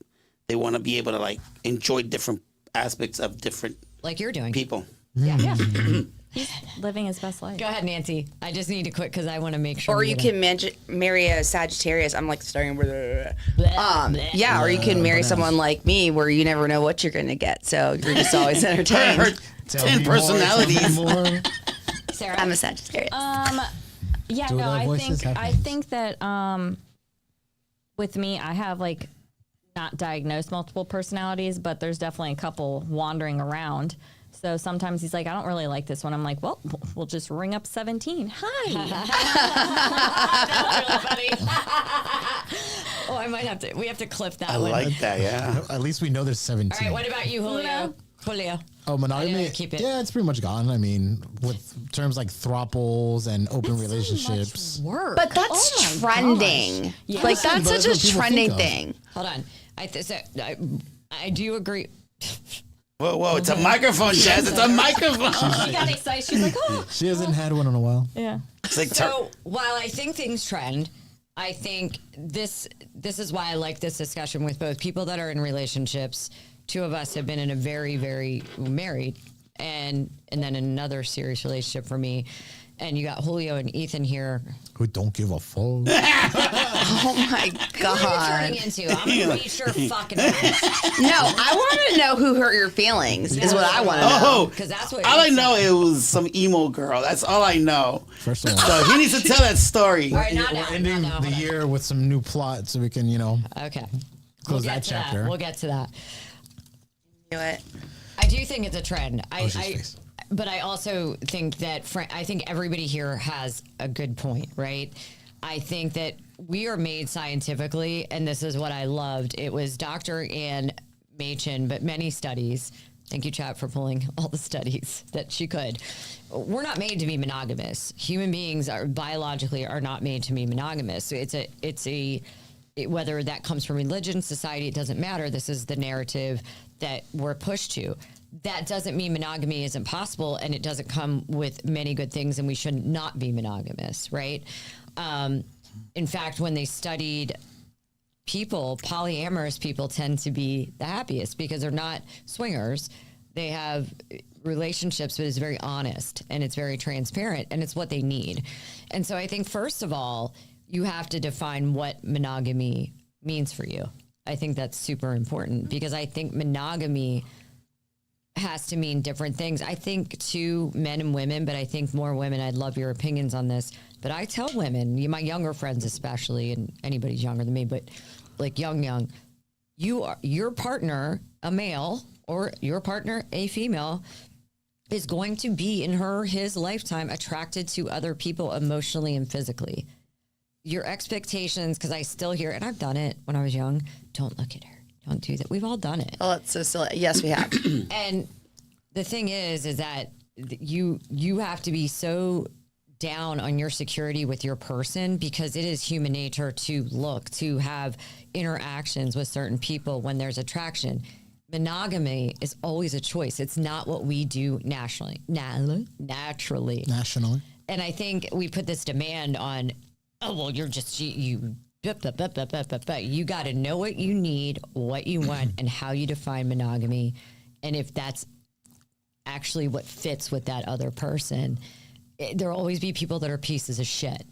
They want to be able to like enjoy different aspects of different Like you're doing. people. Yeah. He's living his best life. Go ahead, Nancy. I just need to quit because I want to make sure. Or we you get can marry a Sagittarius. I'm like starting with Bleh. yeah, or you can marry someone like me where you never know what you're gonna get. So you're just always Her entertained. 10 personalities. Sarah. I'm a Sagittarius. Yeah, Do no, our I voices think have I names? think that with me, I have like not diagnosed multiple personalities, but there's definitely a couple wandering around. So sometimes he's like, I don't really like this one. I'm like, well, we'll just ring up 17. Hi. That's really funny. Oh, I might have to. We have to clip that I one. like that, yeah. At least we know there's 17. All right. What about you, Julio? Julio. Oh, monogamy? Yeah, keep it. Yeah, it's pretty much gone. I mean, with terms like throuples and open relationships. Work. But that's Oh my trending. Yeah. Like that's But such that's a what people trending think of. thing. Hold on. I do agree. Whoa, it's a microphone, Jess. It's a microphone. She got excited. She's like, oh. She hasn't had one in a while. Yeah. It's like So while I think things trend, I think this is why I like this discussion with both people that are in relationships. Two of us have been in a very, very married, and then another serious relationship for me. And you got Julio and Ethan here. Who don't give a fuck. Oh my What are you turning god. into? I'm gonna beat your fucking ass. No, I want to know who hurt your feelings. Is what I want to know. Oh, Because that's what. all I he know said. it was some emo girl. That's all I know. First of all, So he needs to tell that story. All right, not now. we're ending not now, the hold on. year with some new plot so we can, Okay. close We'll that get to chapter. that. We'll get to that. Do it. I do think it's a trend. Close your face. But I also think that I think everybody here has a good point, right? I think that we are made scientifically, and this is what I loved. It was Dr. Ann Machen, but many studies. Thank you, chat, for pulling all the studies that she could. We're not made to be monogamous. Human beings are biologically are not made to be monogamous. So whether that comes from religion, society, it doesn't matter. This is the narrative that we're pushed to. That doesn't mean monogamy isn't possible, and it doesn't come with many good things, and we should not be monogamous, right? In fact, when they studied people, polyamorous people tend to be the happiest because they're not swingers. They have relationships, but it's very honest and it's very transparent, and it's what they need. And so I think, first of all, you have to define what monogamy means for you. I think that's super important because I think monogamy has to mean different things. I think to men and women, but I think more women. I'd love your opinions on this. But I tell women, my younger friends especially, and anybody's younger than me, but like young, your partner, a male, or your partner, a female, is going to be in his lifetime attracted to other people emotionally and physically. Your expectations, because I still hear, and I've done it when I was young, don't look at her. Don't do that. We've all done it. Oh, that's so silly. Yes, we have. And the thing is that you have to be so down on your security with your person because it is human nature to have interactions with certain people when there's attraction. Monogamy is always a choice. It's not what we do naturally. Nationally. And I think we put this demand on oh, well, you're just, you you got to know what you need, what you want, and how you define monogamy. And if that's actually what fits with that other person, there'll always be people that are pieces of shit.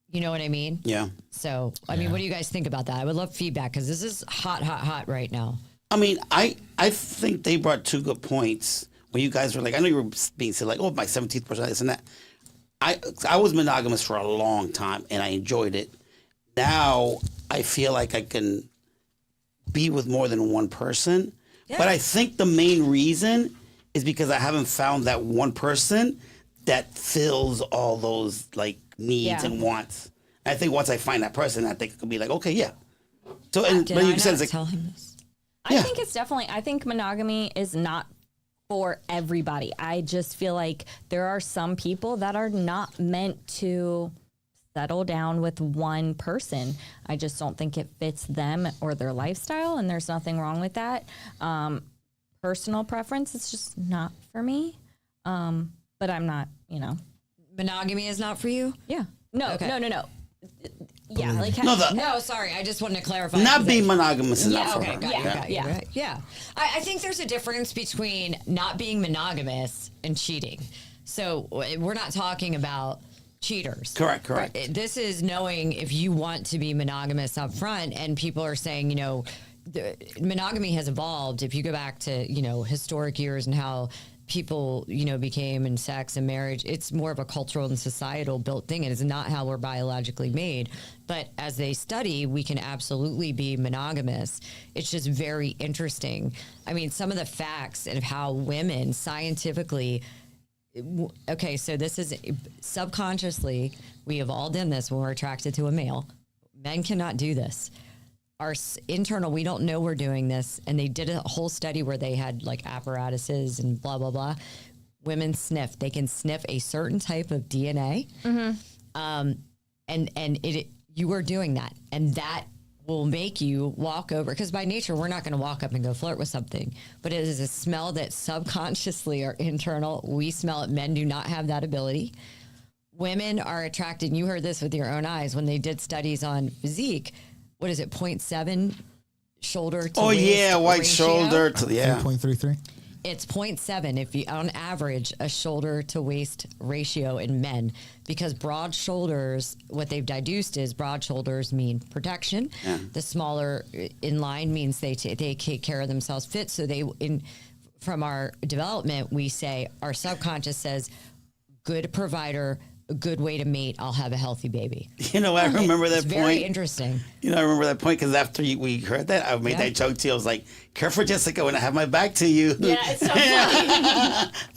You know what I mean? Yeah. So, I mean, what do you guys think about that? I would love feedback because this is hot right now. I mean, I think they brought two good points when you guys were like, I know you were being said like, oh, my 17th birthday, this and that. I was monogamous for a long time and I enjoyed it. Now I feel like I can be with more than one person. Yeah. But I think the main reason is because I haven't found that one person that fills all those like needs and wants. I think once I find that person, I think it could be like, okay, yeah. So, and Did but I you said not it's tell like, him this? I think it's definitely, I think monogamy is not for everybody. I just feel like there are some people that are not meant to settle down with one person. I just don't think it fits them or their lifestyle, and there's nothing wrong with that. Personal preference, it's just not for me. But I'm not, Monogamy is not for you? Yeah. No. Yeah, like No, sorry. I just wanted to clarify. not being monogamous is not for Okay, her. got you. Right. Yeah. I think there's a difference between not being monogamous and cheating. So we're not talking about cheaters. Correct. This is knowing if you want to be monogamous up front, and people are saying, monogamy has evolved. If you go back to, historic years and how people, became in sex and marriage, it's more of a cultural and societal built thing. It is not how we're biologically made. But as they study, we can absolutely be monogamous. It's just very interesting. I mean, some of the facts of how women scientifically, okay, so this is subconsciously, we have all done this when we're attracted to a male. Men cannot do this. Our internal, we don't know we're doing this. And they did a whole study where they had like apparatuses and blah, blah, blah. Women sniff. They can sniff a certain type of DNA. Mm-hmm. And you are doing that. And that will make you walk over. Because by nature, we're not going to walk up and go flirt with something. But it is a smell that subconsciously or internal. We smell it. Men do not have that ability. Women are attracted. And you heard this with your own eyes when they did studies on physique. What is it, 0.7 shoulder to waist white ratio? shoulder to 3.33. It's 0.7 if you, on average, a shoulder to waist ratio in men, because broad shoulders, what they've deduced is broad shoulders mean protection. Yeah. The smaller in line means they take care of themselves fit. So from our development, we say our subconscious says, good provider, a good way to mate, I'll have a healthy baby. I remember that it's point. Very interesting. I remember that point because after we heard that, I made that joke to you. I was like, care for Jessica when I have my back to you. Yeah, it's so funny.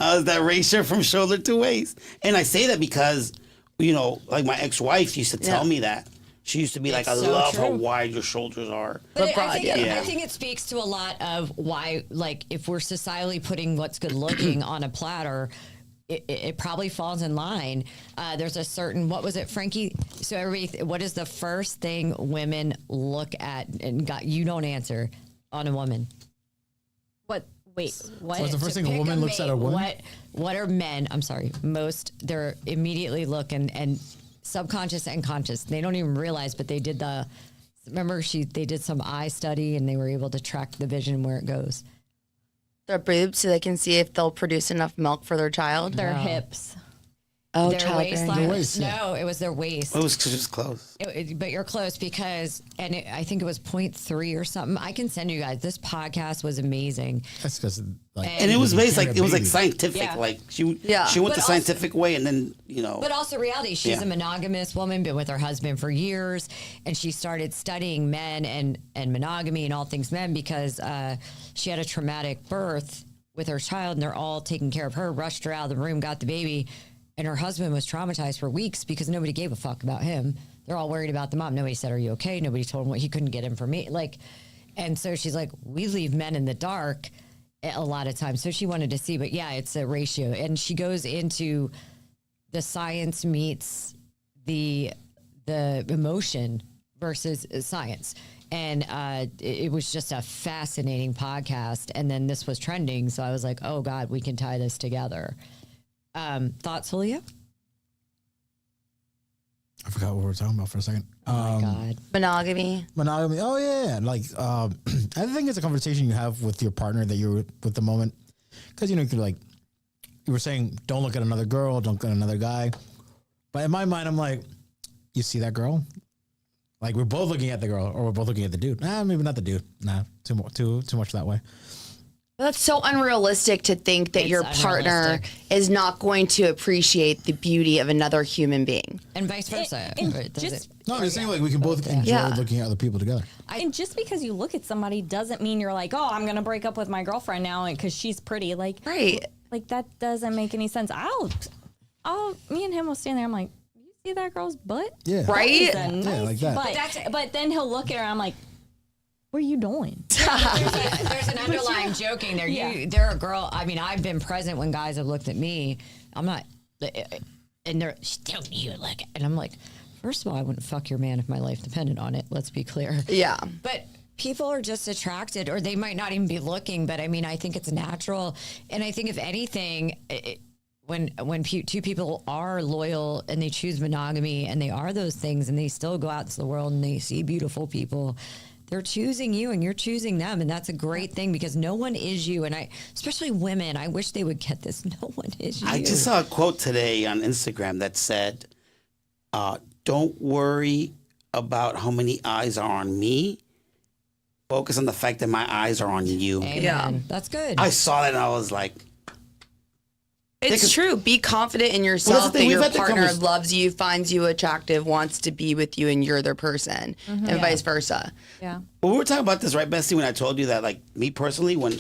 I was that ratio from shoulder to waist. And I say that because, like my ex-wife used to tell me that. She used to be like, I so love true. how wide your shoulders are. But I think it speaks to a lot of why, like, if we're societally putting what's good looking on a platter, it probably falls in line. There's a certain, what was it, Frankie? So everybody, what is the first thing women look at and you don't answer on a woman? What? Wait, what? So what's the first thing a Pick woman looks at a woman? What are men? I'm sorry. They're immediately looking and subconscious and conscious. They don't even realize, but they did they did some eye study and they were able to track the vision where it goes. Their boobs so they can see if they'll produce enough milk for their child. Their hips. Oh, Their childbearing. waistline. Their waist, No, it was their waist. It was just close. But you're close because, I think it was 0.3 or something. I can send you guys. This podcast was amazing. That's because And it was based like, it was like scientific. Yeah. Like she went But the also- scientific way and then, But also reality, she's Yeah. a monogamous woman, been with her husband for years, and she started studying men and monogamy and all things men because she had a traumatic birth with her child, and they're all taking care of her, rushed her out of the room, got the baby, and her husband was traumatized for weeks because nobody gave a fuck about him. They're all worried about the mom. Nobody said, are you okay? Nobody told him what he couldn't get information. And so she's like, we leave men in the dark a lot of times. So she wanted to see, but yeah, it's a ratio. And she goes into the science meets the emotion versus science. And it was just a fascinating podcast. And then this was trending. So I was like, oh, God, we can tie this together. Thoughts, Julia? I forgot what we were talking about for a second. Oh my God. Monogamy. Monogamy. Oh yeah. Like, I think it's a conversation you have with your partner that you're with the moment. Cause you know, you were saying, don't look at another girl, don't look at another guy. But in my mind, I'm like, you see that girl? Like we're both looking at the girl or we're both looking at the dude. Nah, maybe not the dude. Nah, too much that way. That's so unrealistic to think that It's your partner unrealistic. is not going to appreciate the beauty of another human being. And vice versa. And Right, does just- it? No, I'm just saying like we can both enjoy Yeah. looking at other people together. And just because you look at somebody doesn't mean you're like, oh, I'm gonna break up with my girlfriend now because she's pretty. Like, Right. like that doesn't make any sense. Me and him will stand there. I'm like, you see that girl's butt? Yeah. Right? That is a Yeah, like that. But then he'll look at her. I'm like, what are you doing? There's an underlying joking there. They're a girl. I mean, I've been present when guys have looked at me. I'm not, and they're still you look, and I'm like, first of all, I wouldn't fuck your man if my life depended on it. Let's be clear. Yeah. But people are just attracted, or they might not even be looking. But I mean, I think it's natural, and I think if anything, when two people are loyal and they choose monogamy and they are those things, and they still go out into the world and they see beautiful people. They're choosing you and you're choosing them. And that's a great thing because no one is you. And especially women, I wish they would get this. No one is you. I just saw a quote today on Instagram that said, don't worry about how many eyes are on me. Focus on the fact that my eyes are on you. Amen. Yeah. That's good. I saw that and I was like, It's true. Be confident in Well, yourself that's the that thing. We've your had the partner convers- loves you, finds you attractive, wants to be with you, and you're their person, and vice versa. Yeah. well, we were talking about this, right, Bessie, when I told you that, like, me personally, when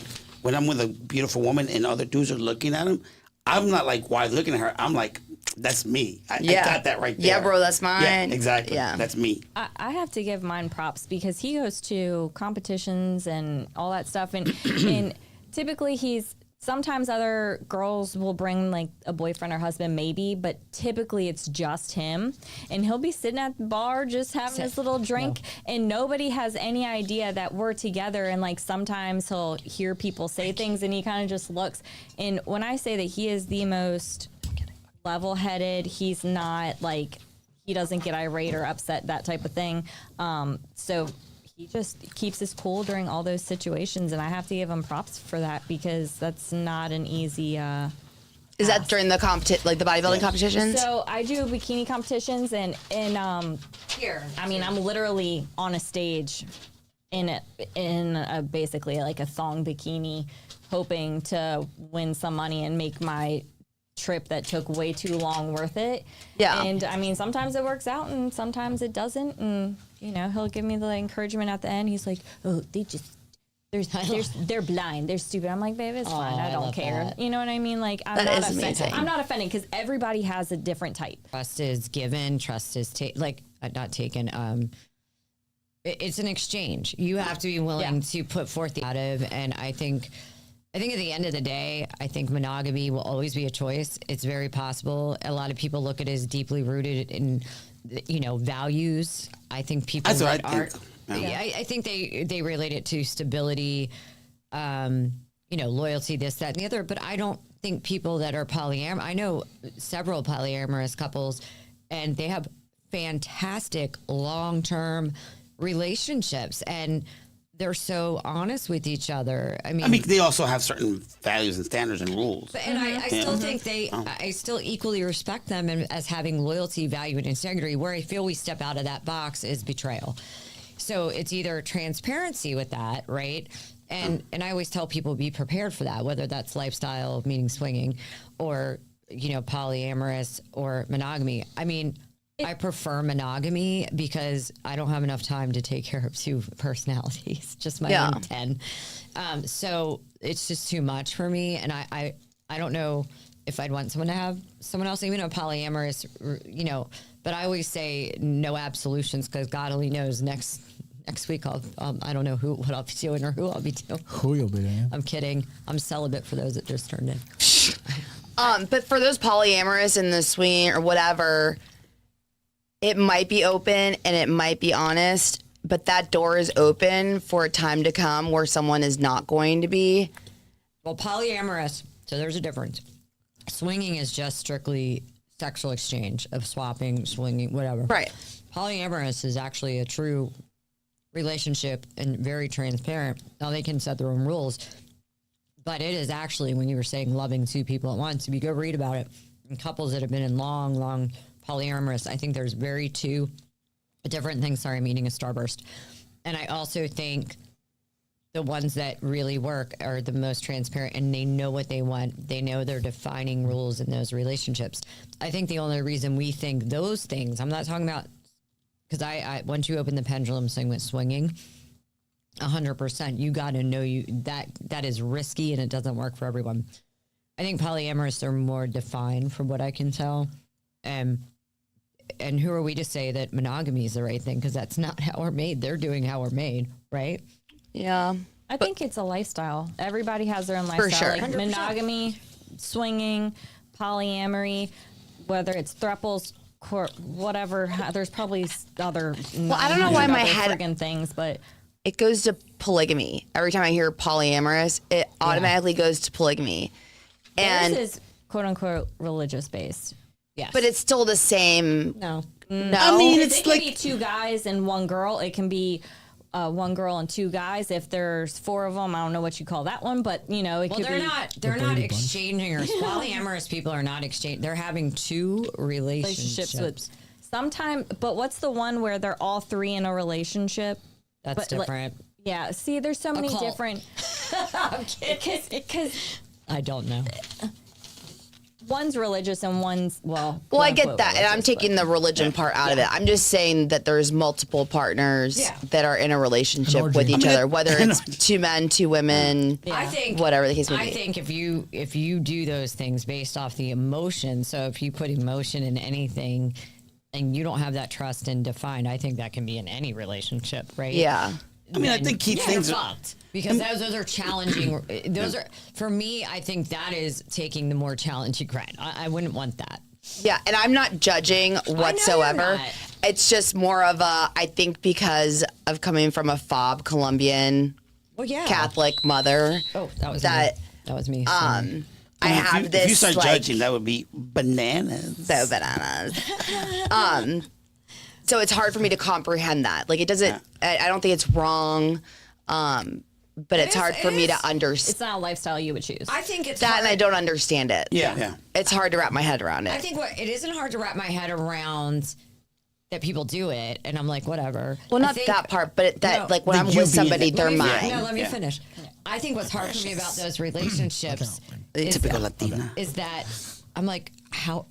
I'm with a beautiful woman and other dudes are looking at him, I'm not like, why looking at her? I'm like, that's me. I got that right there. Yeah, bro, that's mine. Yeah, exactly. Yeah. That's me. I have to give mine props because he goes to competitions and all that stuff. And typically sometimes other girls will bring like a boyfriend or husband maybe, but typically it's just him. And he'll be sitting at the bar just having his little drink and nobody has any idea that we're together. And like sometimes he'll hear people say things and he kind of just looks. And when I say that he is the most level-headed, he's not like, he doesn't get irate or upset, that type of thing. So he just keeps his cool during all those situations, and I have to give him props for that because that's not an easy. Is that during the the bodybuilding competitions? So I do bikini competitions, and Here. I mean I'm literally on a stage in a basically like a thong bikini, hoping to win some money and make my trip that took way too long worth it. Yeah. And I mean, sometimes it works out and sometimes it doesn't. And, you know, he'll give me the encouragement at the end. He's like, oh, they're blind. They're stupid. I'm like, babe, it's fine. I I don't love care. that. You know what I mean? Like, I'm That not is offended. amazing. I'm not offended because everybody has a different type. Trust is given. Trust is not taken. It's an exchange. You have to be willing to put forth the positive, and I think at the end of the day, I think monogamy will always be a choice. It's very possible. A lot of people look at it as deeply rooted in, values. I think people That's what that I are. think. I think they relate it to stability, loyalty, this, that, and the other. But I don't think people that are polyamorous. I know several polyamorous couples, and they have fantastic long-term relationships, and they're so honest with each other. I mean, they also have certain values and standards and rules. and I still think I still equally respect them as having loyalty, value, and integrity. Where I feel we step out of that box is betrayal. So it's either transparency with that, right? And I always tell people be prepared for that, whether that's lifestyle, meaning swinging, or polyamorous or monogamy. I mean, I prefer monogamy because I don't have enough time to take care of two personalities, just my own 10. So it's just too much for me. And I don't know if I'd want someone to have someone else, even a polyamorous, but I always say no absolutions because God only knows next week I don't know what I'll be doing or who I'll be doing. Who you'll be doing? I'm kidding. I'm celibate for those that just turned in. But for those polyamorous and the swinging or whatever, it might be open and it might be honest, but that door is open for a time to come where someone is not going to be. Well, polyamorous, so there's a difference. Swinging is just strictly sexual exchange of swapping, swinging, whatever. Right. Polyamorous is actually a true relationship and very transparent. Now they can set their own rules, but it is actually, when you were saying loving two people at once, if you go read about it, and couples that have been in long polyamorous, I think there's very two different things. Sorry, I'm eating a Starburst. And I also think the ones that really work are the most transparent, and they know what they want. They know they're defining rules in those relationships. I think the only reason we think those things, I'm not talking about, because I once you open the pendulum swing with swinging, 100%, you got to know that is risky and it doesn't work for everyone. I think polyamorous are more defined from what I can tell. And who are we to say that monogamy is the right thing? Because that's not how we're made. They're doing how we're made, right? Yeah. I think it's a lifestyle. Everybody has their own lifestyle. sure. Like 100%. monogamy, swinging, polyamory, whether it's thruples, whatever. There's probably other. Well, I don't know why my head- friggin' things, but It goes to polygamy. Every time I hear polyamorous, it automatically goes to polygamy. And this is quote unquote religious based. Yes. but it's still the same. no. No. I mean, It it's can be like, two guys and one girl. It can be one girl and two guys. If there's four of them, I don't know what you call that one, but it Well, could they're be not. They're not exchanging. Or polyamorous people are not exchanging. They're having two relationships. relationships with sometimes. But what's the one where they're all three in a relationship? That's But, like, different. Yeah. See, there's so many cult. different. I'm kidding. Because I don't know. one's religious and one's Well, I get that, and I'm taking the religion part out of it. I'm just saying that there's multiple partners Yeah. that are in a relationship An with orgy. each I mean, other, whether it's two men, two women, I think whatever the case may I be. think if you do those things based off the emotion, so if you put emotion in anything and you don't have that trust and defined, I think that can be in any relationship, right? Yeah. I mean, I think key Yeah, things you're are, fucked because those are challenging. Those are, for me, I think that is taking the more challenging route. I wouldn't want that. Yeah, and I'm not judging whatsoever. not. It's just more of a, I think because of coming from a FOB Colombian Well, yeah. Catholic mother, Oh, that was that, me. That was me. Sorry. I have if this you start like, judging, that would be bananas. so bananas. So it's hard for me to comprehend that. Like it doesn't. I don't think it's wrong, but it's is- hard for it me to is. understand It's not a lifestyle you would choose. I think it's that, hard. and I don't understand it. Yeah. It's hard to wrap my head around I it. think it isn't hard to wrap my head around that people do it, and I'm like, whatever. Well, I not think- that part, but that No. like when The I'm you with being somebody, the- they're let me- mine. No, let me Yeah. finish. I think what's hard for me about those relationships is Typical Latina. is that I'm like, how,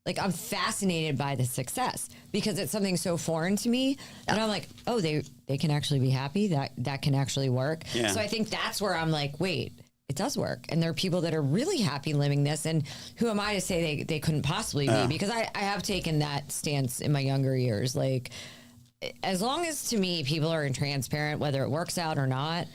like, I'm fascinated by the success because it's something so foreign to me. And I'm like, oh, they can actually be happy. That can actually work. Yeah. So I think that's where I'm like, wait, it does work. And there are people that are really happy living this. And who am I to say they couldn't possibly be? Because I have taken that stance in my younger years. Like, as long as to me people are transparent, whether it works out or not,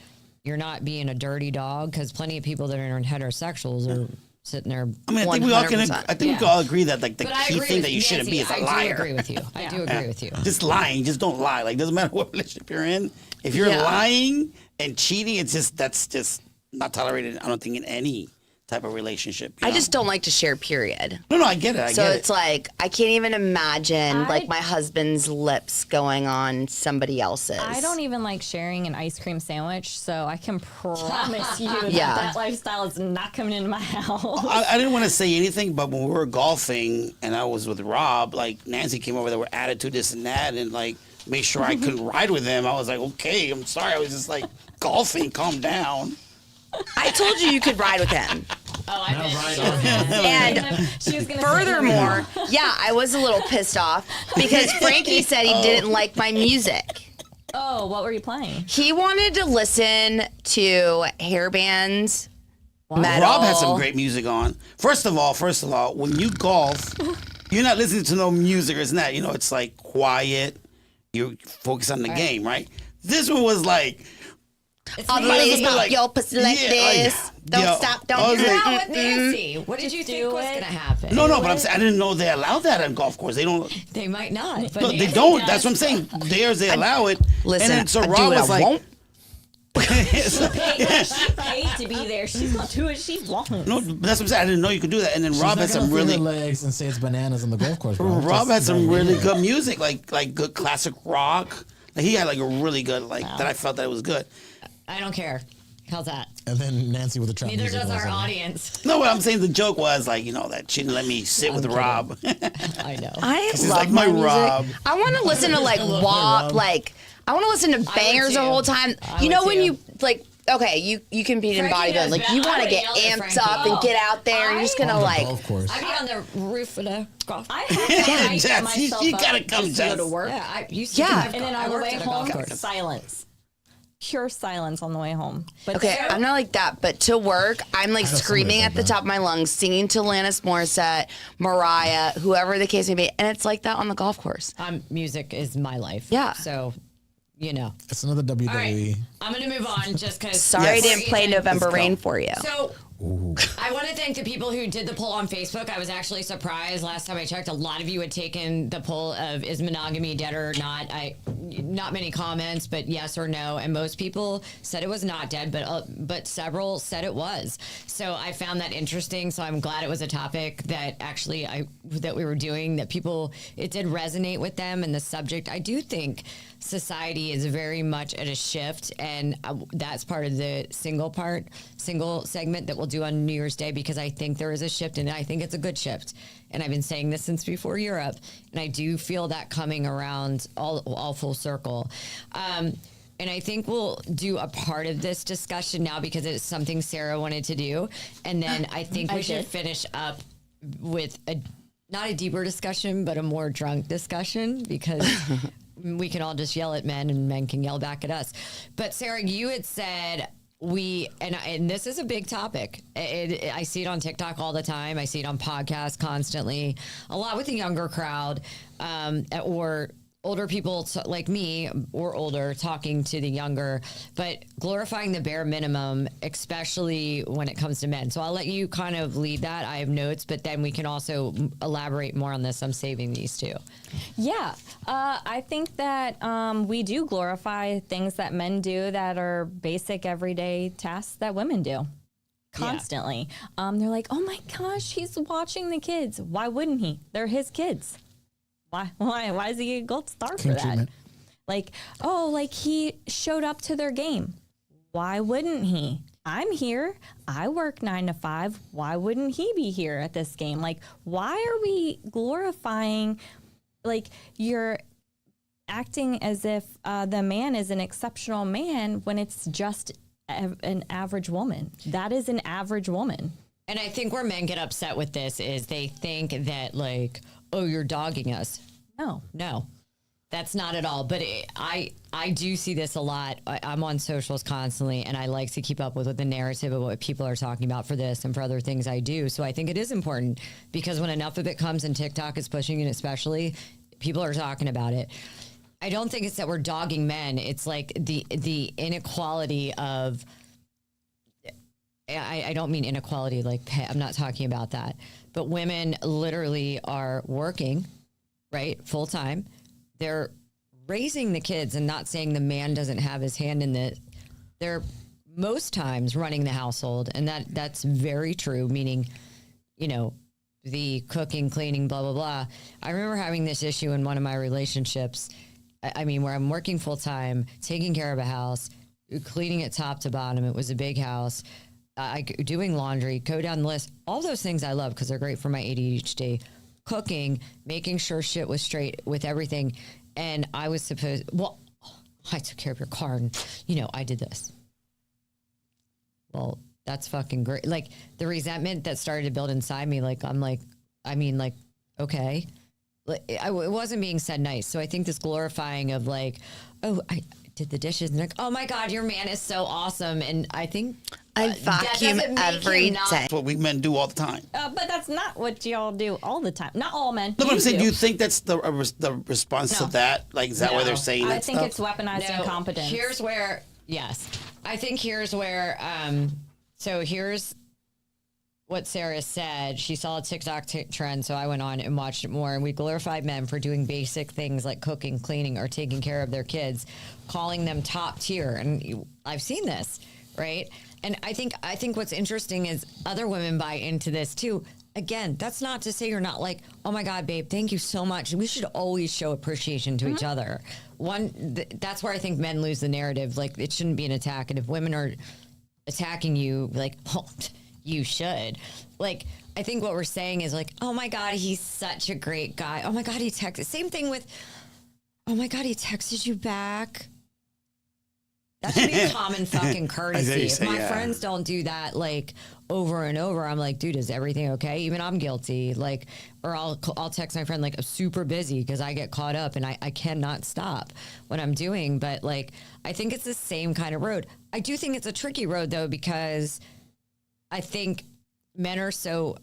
you're not being a dirty dog. Because plenty of people that are heterosexuals are sitting there. I mean, I think we all can. 100%. I think we can all agree that like the But I key agree thing with that you shouldn't be is a Nancy, liar. I do agree with you. I do agree with you. Just lying. Just don't lie. Like doesn't matter what relationship you're in. If you're Yeah. lying and cheating, that's just not tolerated. I don't think in any type of relationship. you I know? just don't like to share. Period. No, I get it. I So get it's it. like I can't even imagine like I- my husband's lips going on somebody else's. I don't even like sharing an ice cream sandwich, so I can promise you Yeah. that lifestyle is not coming into my house. I didn't want to say anything, but when we were golfing and I was with Rob, like Nancy came over, there were attitude, this and that, and like made sure I couldn't ride with him. I was like, okay, I'm sorry. I was just like golfing, calm down. I told you could ride with him. Oh, I bet. And She was gonna say furthermore, yeah, I was a little pissed off because Frankie said he didn't like my music. oh, what were you playing? He wanted to listen to hair bands, metal. Rob had some great music on. First of all, when you golf, you're not listening to no music or it's not. You know, it's like quiet. You focus on the game, right? This one was like, All the Might as ladies well be pop like- your pussy like Yeah, this. Don't yo, stop, I don't was like- Now with Nancy, what did you think do was it. going to happen? no, but I'm saying I didn't know they allow that on golf course. They don't. They might not. But No, they Nancy don't. does. That's what I'm saying. Theirs, they allow it. Listen, and then so I do Rob what was I like, want. She paid to be there. She's gonna do what she wants. No, but that's what I'm saying. I didn't know you could do that. And then Rob had some really legs and say it's bananas on the golf course. Bro. Rob Just had some like, really good music, like good classic rock. Like he had like a really good that I felt that it was good. I don't care. How's that? And then Nancy with the trap Neither music does all of our a sudden. audience. No, what I'm saying the joke was like that she didn't let me sit with kidding. Rob. I know. I This is love like my music. Rob. I want to listen to like WAP, like I want to listen to bangers the too. whole time. I You know would when too. you like, okay, you compete in Frankie bodybuilding, knows like best. you I want to would get yell at amped Frankie. up and get out there. You're just gonna On the like, golf course. I be on the roof of the golf. I have to Jess, hype you myself gotta up come, just to go to Jess. work. Yeah, I used Yeah. to drive And then golf. on I the worked way at a home, golf course. silence. Pure silence on the way home. But okay, there- I'm not like that, but to work, I'm like know somebody screaming like at the that. top of my lungs, singing to Alanis Morissette, Mariah, whoever the case may be, and it's like that on the golf course. Music is my life. Yeah. So, It's another WWE. All right. I'm going to move on just because. Sorry I didn't play November Let's go. Rain for you. So, I want to thank the people who did the poll on Facebook. I was actually surprised. Last time I checked, a lot of you had taken the poll of is monogamy dead or not. Not many comments, but yes or no. And most people said it was not dead, but several said it was. So I found that interesting. So I'm glad it was a topic that actually that we were doing, that people, it did resonate with them, and the subject. I do think society is very much at a shift, and that's part of the single segment that we'll do on New Year's Day, because I think there is a shift, and I think it's a good shift. And I've been saying this since before Europe, and I do feel that coming around all full circle. And I think we'll do a part of this discussion now because it's something Sarah wanted to do, and then I think we should finish up with not a deeper discussion, but a more drunk discussion, because we can all just yell at men and men can yell back at us. But Sarah, you had said and this is a big topic. I see it on TikTok all the time. I see it on podcasts constantly, a lot with the younger crowd, or older people like me or older talking to the younger, but glorifying the bare minimum, especially when it comes to men. So I'll let you kind of lead that. I have notes, but then we can also elaborate more on this. I'm saving these too. Yeah, I think that we do glorify things that men do that are basic everyday tasks that women do constantly. They're like, oh my gosh, he's watching the kids. Why wouldn't he? They're his kids. Why does he get a gold star for King that? treatment. Like, oh, like he showed up to their game. Why wouldn't he? I'm here. I work 9 to 5. Why wouldn't he be here at this game? Like, why are we glorifying, like, you're acting as if the man is an exceptional man when it's just an average woman? That is an average woman. And I think where men get upset with this is they think that, like, oh, you're dogging us. No, that's not at all. But I do see this a lot. I'm on socials constantly, and I like to keep up with the narrative of what people are talking about for this and for other things I do. So I think it is important, because when enough of it comes and TikTok is pushing it, especially, people are talking about it. I don't think it's that we're dogging men. It's like the inequality of, I don't mean inequality like pay. I'm not talking about that. But women literally are working, right, full time. They're raising the kids, and not saying the man doesn't have his hand in it. They're most times running the household, and that's very true, meaning, the cooking, cleaning, blah, blah, blah. I remember having this issue in one of my relationships. I mean, where I'm working full time, taking care of a house, cleaning it top to bottom. It was a big house. Doing laundry, go down the list. All those things I love because they're great for my ADHD. Cooking, making sure shit was straight with everything. And I was I took care of your car and, I did this. Well, that's fucking great. Like, the resentment that started to build inside me, okay. It wasn't being said nice. So I think this glorifying of like, oh, I did the dishes, and like, oh my God, your man is so awesome. And I think I that vacuum doesn't make every him not- day. That's what we men do all the time. But that's not what y'all do all the time. Not all men. No, but I'm saying, do. do you think that's the response to No. that? Like, is that why No. they're saying I that think stuff? it's weaponized incompetence. Here's where, yes. I think here's where, so here's what Sarah said. She saw a TikTok trend, so I went on and watched it more. And we glorified men for doing basic things like cooking, cleaning, or taking care of their kids, calling them top tier. And I've seen this, right? And I think what's interesting is other women buy into this too. Again, that's not to say you're not like, oh my God, babe, thank you so much. We should always show appreciation to each other. That's where I think men lose the narrative. Like, it shouldn't be an attack. And if women are attacking you, like, oh, you should. Like, I think what we're saying is like, oh my God, he's such a great guy. Oh my God, he texted. Same thing with, oh my God, he texted you back. That should be a common fucking courtesy. If my friends don't do that, like, over and over, I'm like, dude, is everything okay? Even I'm guilty. Like, or I'll text my friend, like, I'm super busy because I get caught up and I cannot stop what I'm doing. But, like, I think it's the same kind of road. I do think it's a tricky road, though, because I think men are so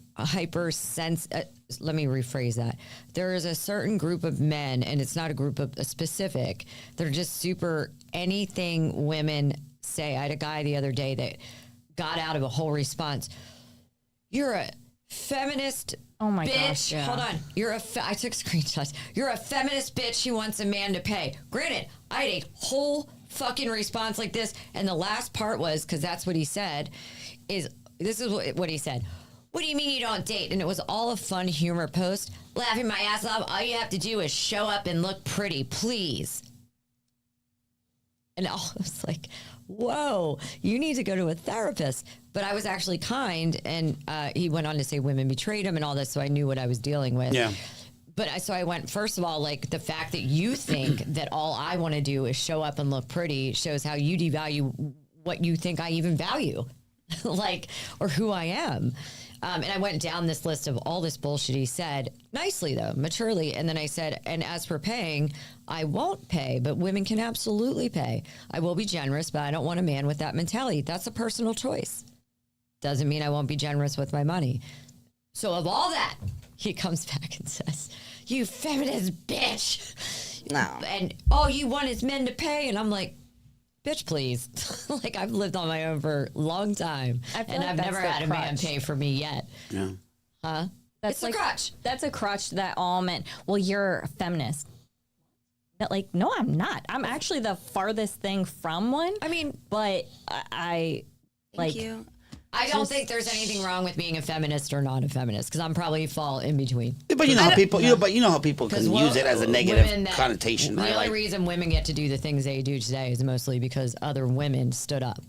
let me rephrase that. There is a certain group of men, and it's not a group of a specific, they're just super anything women say. I had a guy the other day that got out of a whole response. You're a feminist Oh my bitch. gosh, yeah. Hold on. I took screenshots. You're a feminist bitch who wants a man to pay. Granted, I had a whole fucking response like this, and the last part was, because that's what he said, this is what he said. What do you mean you don't date? And it was all a fun humor post. Laughing my ass off. All you have to do is show up and look pretty, please. And I was like, whoa, you need to go to a therapist. But I was actually kind. And he went on to say women betrayed him and all this. So I knew what I was dealing with. Yeah. But so I went, first of all, like, the fact that you think that all I want to do is show up and look pretty shows how you devalue what you think I even value. Like, or who I am. And I went down this list of all this bullshit he said, nicely though, maturely. And then I said, and as for paying, I won't pay, but women can absolutely pay. I will be generous, but I don't want a man with that mentality. That's a personal choice. Doesn't mean I won't be generous with my money. So of all that, he comes back and says, you feminist bitch. No. And all you want is men to pay. And I'm like, bitch, please. Like, I've lived on my own for a long time, and like I've that's never the had a man crutch. pay for me yet. Yeah. Huh? That's It's a crutch. That's a crutch that all men. Well, you're a feminist. That, like, no, I'm not. I'm actually the farthest thing from one. I mean, but I like. Thank you. I don't think there's anything wrong with being a feminist or not a feminist, because I'm probably fall in between. But you know how people, you know how people can use it as a negative connotation. The right? only Like, reason women get to do the things they do today is mostly because other women stood up.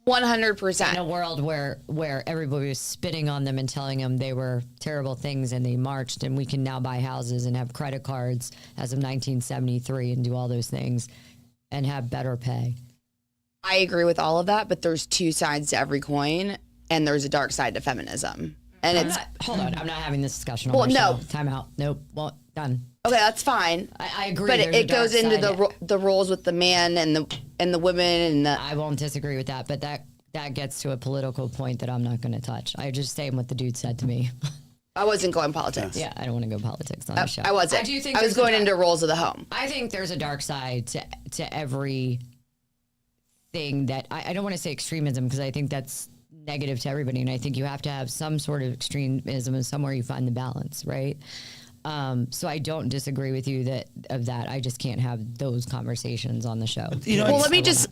100%. In a world where everybody was spitting on them and telling them they were terrible things, and they marched, and we can now buy houses and have credit cards as of 1973 and do all those things and have better pay. I agree with all of that, but there's two sides to every coin, and there's a dark side to feminism. And Hold on, I'm not having this discussion on Well, my no. show. Time out. Nope. Well, done. okay, that's fine. I agree. But there's a it goes dark into side. the roles with the man and the women and the. I won't disagree with that, but that gets to a political point that I'm not going to touch. I just saying what the dude said to me. I wasn't going politics. Yeah, I don't want to go politics on the show. I wasn't. I do think I was there's going into roles of the home. I think there's a dark side to every thing that I don't want to say extremism, because I think that's negative to everybody, and I think you have to have some sort of extremism and somewhere you find the balance, right? So I don't disagree with you that I just can't have those conversations on the show. Well,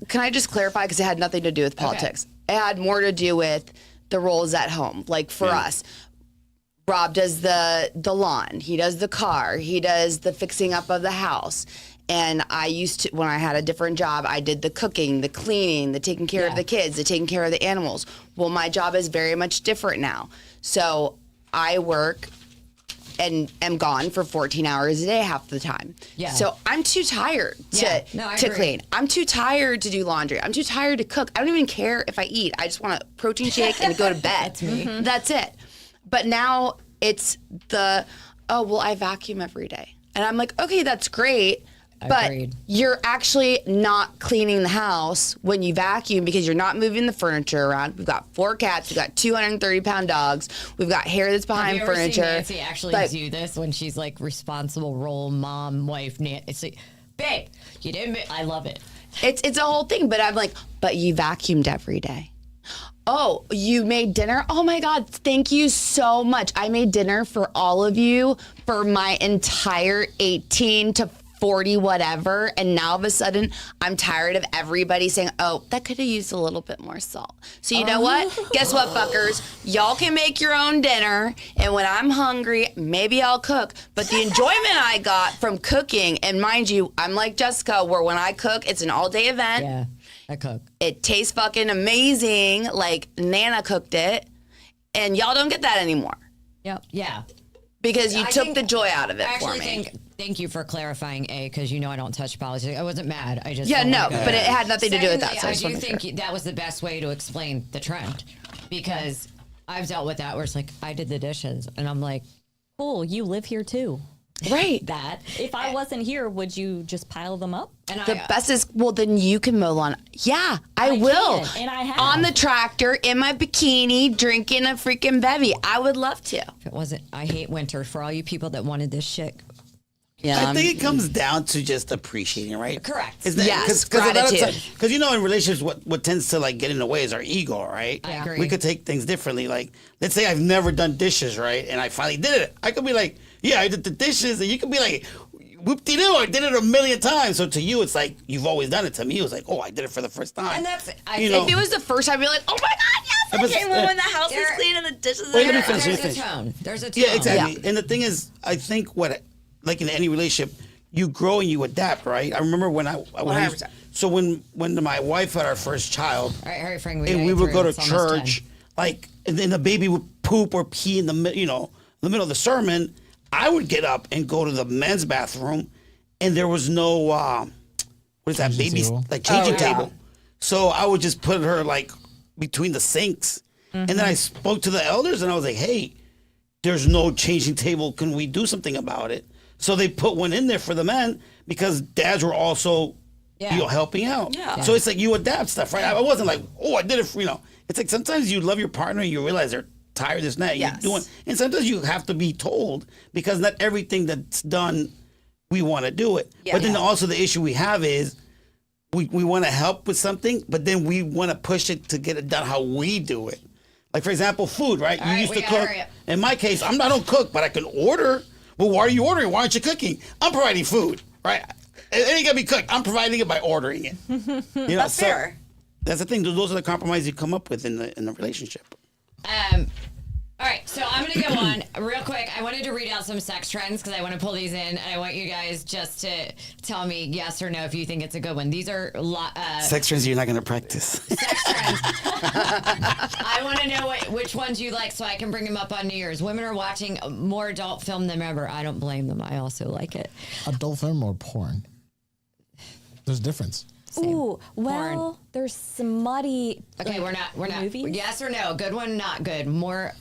can I just clarify, because it had nothing to do with politics. It had more to do with the roles at home. Like for us, Rob does the lawn, he does the car, he does the fixing up of the house. And I used to, when I had a different job, I did the cooking, the cleaning, the taking care of the kids, the taking care of the animals. Well, my job is very much different now. So I work and am gone for 14 hours a day half the time. Yeah. So I'm too tired to clean. I'm too tired to do laundry. I'm too tired to cook. I don't even care if I eat. I just want a protein shake and go to bed. That's me. Mm-hmm. That's it. But now it's I vacuum every day. And I'm like, okay, that's great. But Agreed. You're actually not cleaning the house when you vacuum, because you're not moving the furniture around. We've got 4 cats. We've got 230-pound dogs. We've got hair that's behind Have you ever furniture. seen Nancy actually do this when she's like responsible role mom, wife? It's like, babe, you didn't. I love it. It's a whole thing. But I'm like, but you vacuumed every day. Oh, you made dinner? Oh my God, thank you so much. I made dinner for all of you for my entire 18 to 40 whatever, and now all of a sudden I'm tired of everybody saying, oh, that could have used a little bit more salt. So you know what? Guess what, fuckers? Y'all can make your own dinner, and when I'm hungry, maybe I'll cook. But the enjoyment I got from cooking, and mind you, I'm like Jessica, where when I cook, it's an all-day event. Yeah, I cook. It tastes fucking amazing, like Nana cooked it, and y'all don't get that anymore Yep. Yeah. because you I took think- the joy out of it I for actually me. thank you for clarifying, because I don't touch politics. I wasn't mad. I just Yeah, felt no, like but it had nothing to do with that. So Secondly, I I just do wanted to make think that was the best way to explain the trend, because I've dealt with that where it's like I did the dishes and I'm like, Cool. You live here too. sure. Right. that. If I wasn't here, would you just pile them up? And The best is, well, then you can mow lawn. Yeah, I will. can, and I have. On the tractor, in my bikini, drinking a freaking bevy. I would love to. If it wasn't, I hate winter. For all you people that wanted this shit, Yeah. I think it comes down to just appreciating, right? Correct. Yes, gratitude. Because in relationships, what tends to like get in the way is our ego, right? I agree. We could take things differently. Like, let's say I've never done dishes, right? And I finally did it. I could be like, yeah, I did the dishes, and you could be like, whoop-de-doo, I did it a million times. So to you, it's like you've always done it. To me, it was like, oh, I did it for the first time. and that's I You think know. If it was the first time, I'd be like, oh my God, yes, Yeah, I but- came home when the house was There- clean and the dishes Wait, are let me there. finish. there's a tone. There's a tone. Yeah, exactly. And the thing is, I think like in any relationship, you grow and you adapt, right? I remember when I 100%. so when my wife had our first child, All right, hurry, Frank. and we would go to church, like, and then the baby would poop or pee in the the middle of the sermon. I would get up and go to the men's bathroom, and there was no what is that Changing baby table? like changing Oh, yeah. table. So I would just put her like between the sinks, and then I spoke to the elders, and I was like, hey, there's no changing table. Can we do something about it? So they put one in there for the men because dads were also, helping out. Yeah. So it's like you adapt stuff, right? I wasn't like, oh, I did it for, It's like sometimes you love your partner and you realize they're tired, this and that. Yes. You're doing, and sometimes you have to be told because not everything that's done, we want to do it. Yeah. But then Yeah. also the issue we have is we want to help with something, but then we want to push it to get it done how we do it. Like, for example, food, right? right, You used we to gotta cook. hurry up. In my case, I don't cook, but I can order. Well, why are you ordering? Why aren't you cooking? I'm providing food, right? It ain't gonna be cooked. I'm providing it by ordering it. That's fair. That's the thing. Those are the compromises you come up with in the relationship. All right, so I'm going to go on real quick. I wanted to read out some sex trends because I want to pull these in, and I want you guys just to tell me yes or no if you think it's a good one. These are Sex trends you're not gonna practice. sex trends. I want to know which ones you like so I can bring them up on New Year's. Women are watching more adult film than ever. I don't blame them. I also like it. Adult film or porn? There's a difference. Ooh, well, there's smutty. Okay, we're not. movies? Yes or no? Good one, not good. More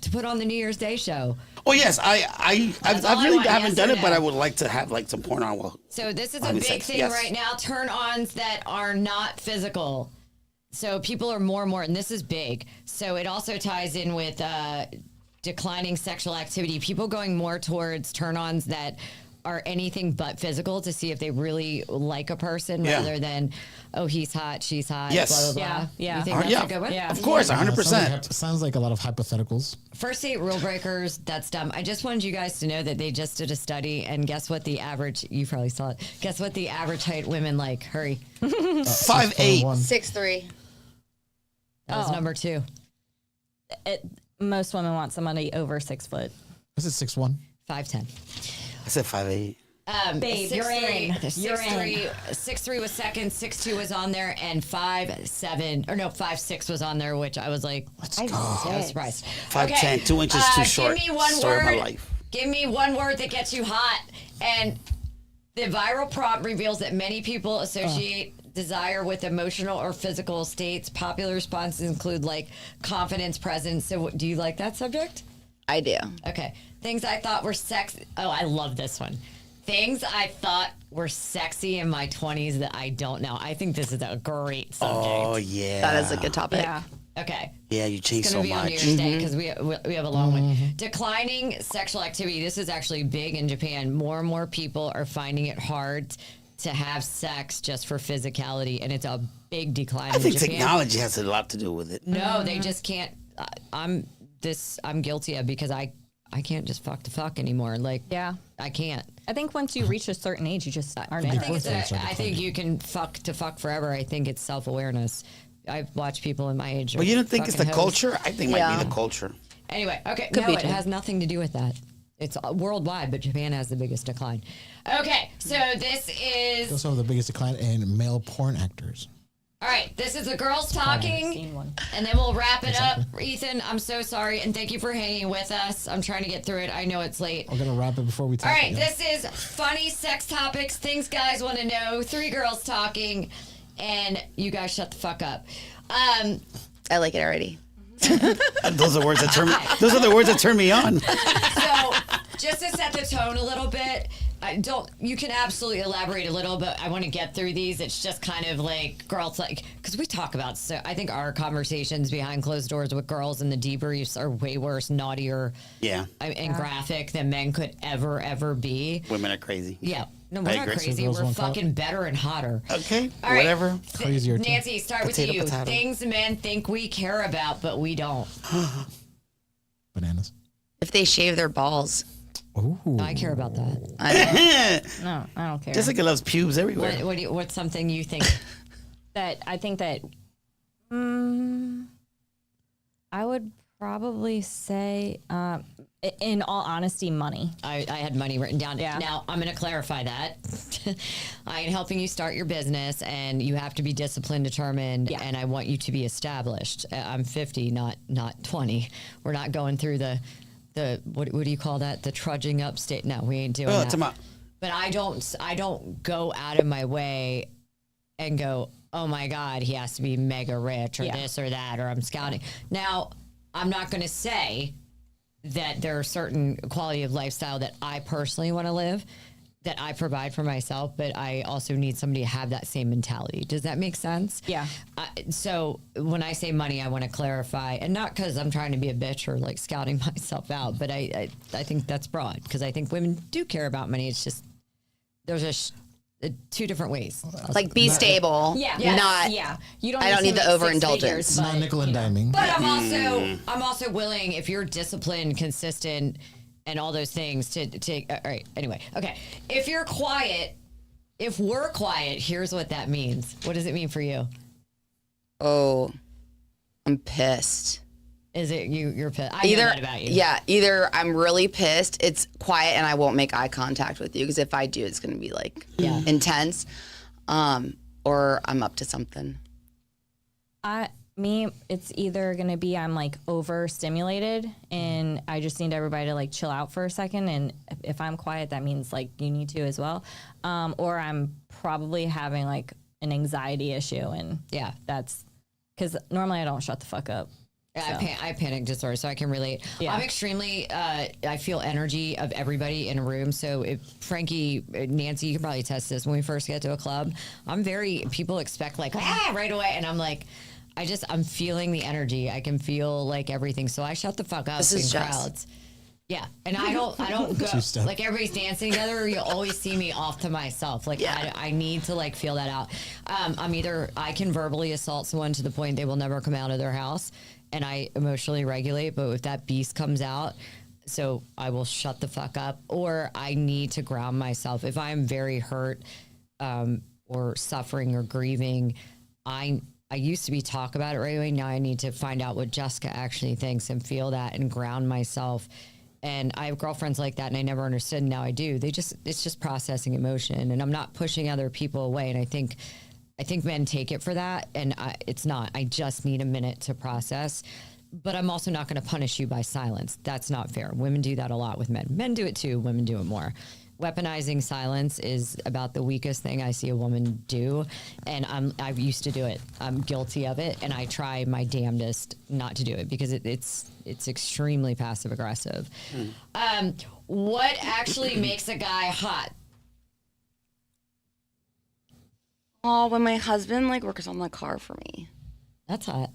to put on the New Year's Day show. Oh yes, I That's all I really want, haven't yes done or it, but no? I would like to have like some porn on. Well, So this is a Having big sex, thing yes. right now. Turn-ons that are not physical. So people are more and more, and this is big. So it also ties in with declining sexual activity. People going more towards turn-ons that are anything but physical to see if they really like a person Yeah. rather than, oh, he's hot, she's hot, Yes. blah, blah, blah. Yeah, yeah. You think that's yeah, a good one? Yeah. of course, 100%. Sounds like a lot of hypotheticals. First date rule breakers, that's dumb. I just wanted you guys to know that they just did a study, and guess what the average, you probably saw it, guess what the average height women like? Hurry. 5'8". 6'3". That was number 2. Most women want somebody over 6 foot. This is 6'1". 5'10". I said 5'8". Babe, you're in. You're in. 6'3" was second, 6'2" was on there, and 5'7", or no, 5'6" was on there, which I was like, I was surprised. 5'10", 2 inches too short. Give me one Story word. of my life. Give me one word that gets you hot. And the viral prompt reveals that many people associate desire with emotional or physical states. Popular responses include like confidence, presence. So do you like that subject? I do. Okay. Things I thought were sexy. Oh, I love this one. Things I thought were sexy in my 20s that I don't now. I think this is a great subject. Oh yeah, That is a good topic. Yeah. Okay. Yeah, you changed It's so going to be on New much. Year's Day because we have a long one. Declining sexual activity. This is actually big in Japan. More and more people are finding it hard to have sex just for physicality, and it's a big decline. I think in Japan. technology has a lot to do with it. No, they just can't. I'm guilty of because I can't just fuck to fuck anymore. Like, Yeah. I can't. I think once you reach a certain age, you just aren't I interested. think, I think you can fuck to fuck forever. I think it's self awareness. I've watched people in my age. But you don't think it's the fucking hoes. culture? I think it might be the culture. Anyway, okay, Could no, be it too. has nothing to do with that. It's worldwide, but Japan has the biggest decline. Okay, so this is Also, the biggest decline in male porn actors. all right. This is the girls Seen talking, one. and then we'll wrap it up. Ethan, I'm so sorry, and thank you for hanging with us. I'm trying to get through it. I know it's late. We're gonna wrap it before we talk. All right, this is funny sex topics, things guys want to know. 3 girls talking, and you guys shut the fuck up. I like it already. Those are words that turn me. Those are the words that turn me on. So, just to set the tone a little bit, you can absolutely elaborate a little, but I want to get through these. It's just kind of like girls, like, because we talk about, so I think our conversations behind closed doors with girls and the debriefs are way worse, naughtier, Yeah, and graphic than men could ever be. women are crazy. Yeah. No, we're I not agree. crazy. Girls We're won't count. fucking better and hotter. Okay, All right. whatever. Crazier too. Nancy, start with Potato, you. potato. Things men think we care about, but we don't. Bananas. If they shave their balls, Ooh. I care about that. No, I don't care. Jessica loves pubes everywhere. What's something you think? I think that I would probably say, in all honesty, money. I had money written down. Yeah. Now, I'm going to clarify that. I am helping you start your business, and you have to be disciplined, determined, Yeah. and I want you to be established. I'm 50, not 20. We're not going through the what do you call that? The trudging up state. No, we ain't doing that. Tomorrow. But I don't go out of my way and go, oh my God, he has to be mega rich or Yeah. this or that, or I'm scouting. Now, I'm not going to say that there are certain quality of lifestyle that I personally want to live, that I provide for myself, but I also need somebody to have that same mentality. Does that make sense? Yeah. So when I say money, I want to clarify, and not because I'm trying to be a bitch or like scouting myself out, but I think that's broad, because I think women do care about money. It's just there's two different ways. like be stable. Yeah. Not. Yeah. You don't. I don't need the to make 6 overindulgence. figures, It's not but, nickel and you know. diming. But I'm also willing, if you're disciplined, consistent, and all those things, to take. All right. Anyway, okay. If you're quiet, if we're quiet, here's what that means. What does it mean for you? Oh, I'm pissed. Is it you're pissed? I know that about you. Yeah, either I'm really pissed, it's quiet, and I won't make eye contact with you, because if I do, it's going to be like intense, or I'm up to something. It's either gonna be I'm like overstimulated and I just need everybody to like chill out for a second, and if I'm quiet, that means like you need to as well, or I'm probably having like an anxiety issue, and Yeah. that's because normally I don't shut the fuck up. Yeah, I panic disorder, so I can relate. Yeah. I'm extremely, I feel energy of everybody in a room. So if Frankie, Nancy, you can probably test this. When we first get to a club, people expect like, right away. And I'm like, I'm feeling the energy. I can feel like everything. So I shut the fuck up This is in Jess. crowds. Yeah. And I don't go, Two-step. like everybody's dancing together. You'll always see me off to myself. Like I need to like feel that out. I can verbally assault someone to the point they will never come out of their house, and I emotionally regulate, but if that beast comes out, so I will shut the fuck up, or I need to ground myself. If I'm very hurt or suffering or grieving, I used to be talk about it right away. Now I need to find out what Jessica actually thinks and feel that and ground myself. And I have girlfriends like that, and I never understood. And now I do. It's just processing emotion, and I'm not pushing other people away. And I think men take it for that, and it's not. I just need a minute to process. But I'm also not going to punish you by silence. That's not fair. Women do that a lot with men. Men do it too. Women do it more. Weaponizing silence is about the weakest thing I see a woman do, and I used to do it. I'm guilty of it, and I try my damnedest not to do it, because it's extremely passive aggressive. What actually makes a guy hot? Oh, when my husband like works on the car for me. That's hot.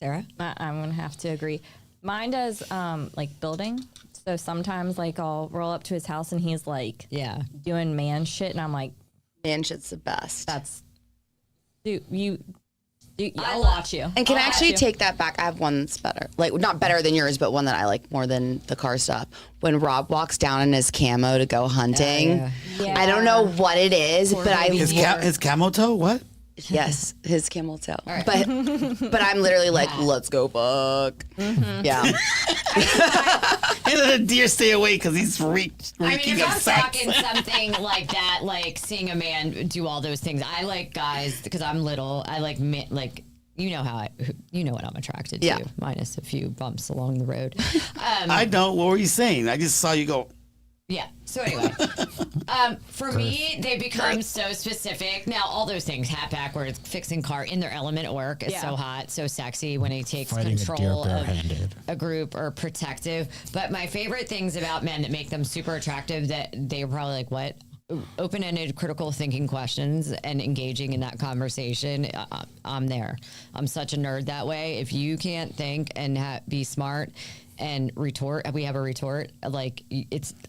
Sarah? I'm gonna have to agree. Mine does like building. So sometimes like I'll roll up to his house and he's like Yeah. doing man shit, and I'm like, Man, shit's the best. that's I'll watch you. And can I I'll actually watch you. take that back? I have one that's better. Like, not better than yours, but one that I like more than the car stuff. When Rob walks down in his camo to go hunting, I don't know what it is, but His camo toe? What? yes, his camel toe. But I'm literally like, let's go fuck. Yeah. Hey, let a deer stay away because he's reeking I mean, if of I'm sex. talking something like that, like seeing a man do all those things, I like guys because I'm little. I like you know what I'm attracted to, Yeah. minus a few bumps along the road. I don't. What were you saying? I just saw you go. Yeah. So anyway, for me, they become so specific. Now, all those things, hat backwards, fixing car, in their element at work is so hot, so sexy when he takes Fighting a deer control of barehanded. a group or protective. But my favorite things about men that make them super attractive that they're probably like, what? Open-ended critical thinking questions and engaging in that conversation. I'm there. I'm such a nerd that way. If you can't think and be smart and retort, we have a retort. Like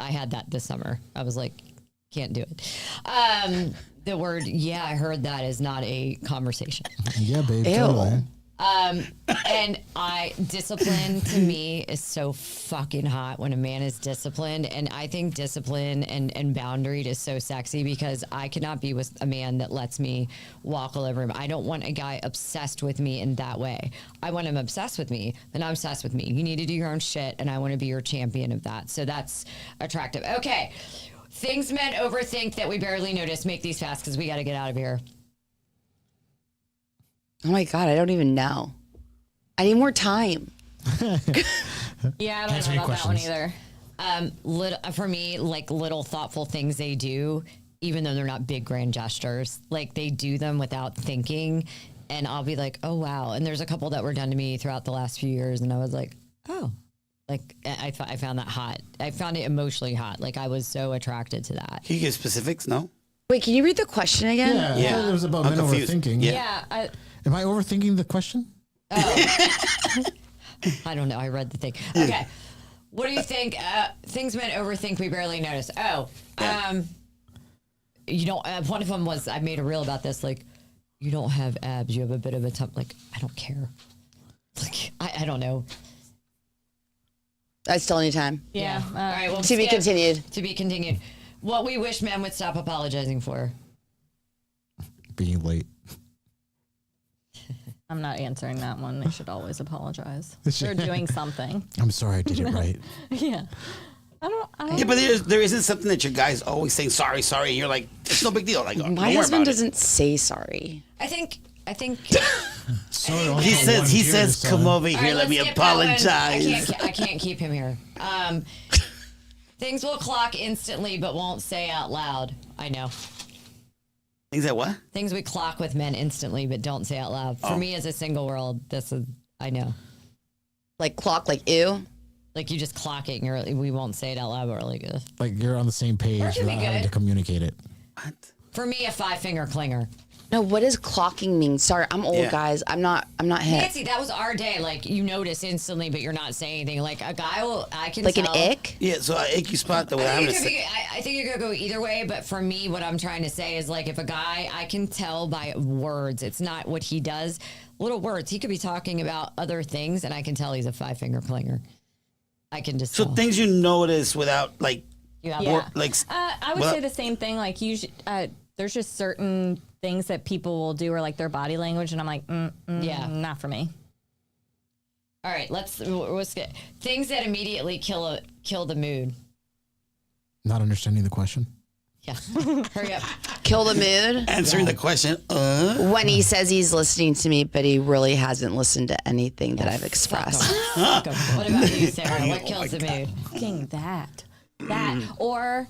I had that this summer. I was like, can't do it. The word, yeah, I heard that is not a conversation. Yeah, babe. Ew. Totally. And discipline to me is so fucking hot when a man is disciplined. And I think discipline and boundary is so sexy because I cannot be with a man that lets me walk all over him. I don't want a guy obsessed with me in that way. I want him obsessed with me, then I'm obsessed with me. You need to do your own shit, and I want to be your champion of that. So that's attractive. Okay. Things men overthink that we barely notice. Make these fast because we got to get out of here. Oh my God, I don't even know. I need more time. Yeah, I don't Answer know your about that one questions. either. For me, like little thoughtful things they do, even though they're not big grand gestures, like they do them without thinking, and I'll be like, oh wow. And there's a couple that were done to me throughout the last few years, and I was like, oh, like I found that hot. I found it emotionally hot. Like I was so attracted to that. Can you give specifics? No. Wait, can you read the question again? Yeah, Yeah. I thought it was about I'm men confused. overthinking. Yeah. Am I overthinking the question? I don't know. I read the thing. Okay. What do you think? Things men overthink we barely notice. You don't. One of them was I made a reel about this. Like, you don't have abs. You have a bit of a tummy. Like, I don't care. Like, I don't know. I still need time. Yeah. All right. Well, To be continued. To be continued. What we wish men would stop apologizing for. Being late. I'm not answering that one. They should always apologize. They're doing something. I'm sorry I did it right. Yeah. I don't Yeah, but there isn't something that your guy's always saying sorry, sorry. And you're like, it's no big deal. Like, don't My worry husband about it. doesn't say sorry. I think. So He says, come over All here, right, let me let's skip that one. apologize. I can't keep him here. Things will clock instantly, but won't say out loud. I know. Things that what? Things we clock with men instantly, but don't say out loud. For me, as a single world, this is, I know. Like clock, like ew. Like you just clock it and we won't say it out loud, but we're like, ugh. Like you're on the same page Or it could be without having good. to communicate it. What? For me, a 5-finger clinger. No, what does clocking mean? Sorry, I'm old, Yeah. guys. I'm not hip. Nancy, that was our day. Like you notice instantly, but you're not saying anything. Like a guy I can Like an tell. ick? Yeah, so I ick you spot the way I I'm think, gonna say. I think it could go either way, but for me, what I'm trying to say is like if a guy, I can tell by words, it's not what he does, little words. He could be talking about other things, and I can tell he's a 5-finger clinger. I can just So tell. things you notice without like, You have Yeah. like. I would well- say the same thing. Like, usually, there's just certain things that people will do or like their body language, and I'm like, Yeah. not for me. All right, let's get things that immediately kill the mood. Not understanding the question. Yeah, hurry up. Kill the mood. Answering the question, When he says he's listening to me, but he really hasn't listened to anything that I've expressed. Fuck 'em. What about you, Sarah? What kills the mood? Fucking that, or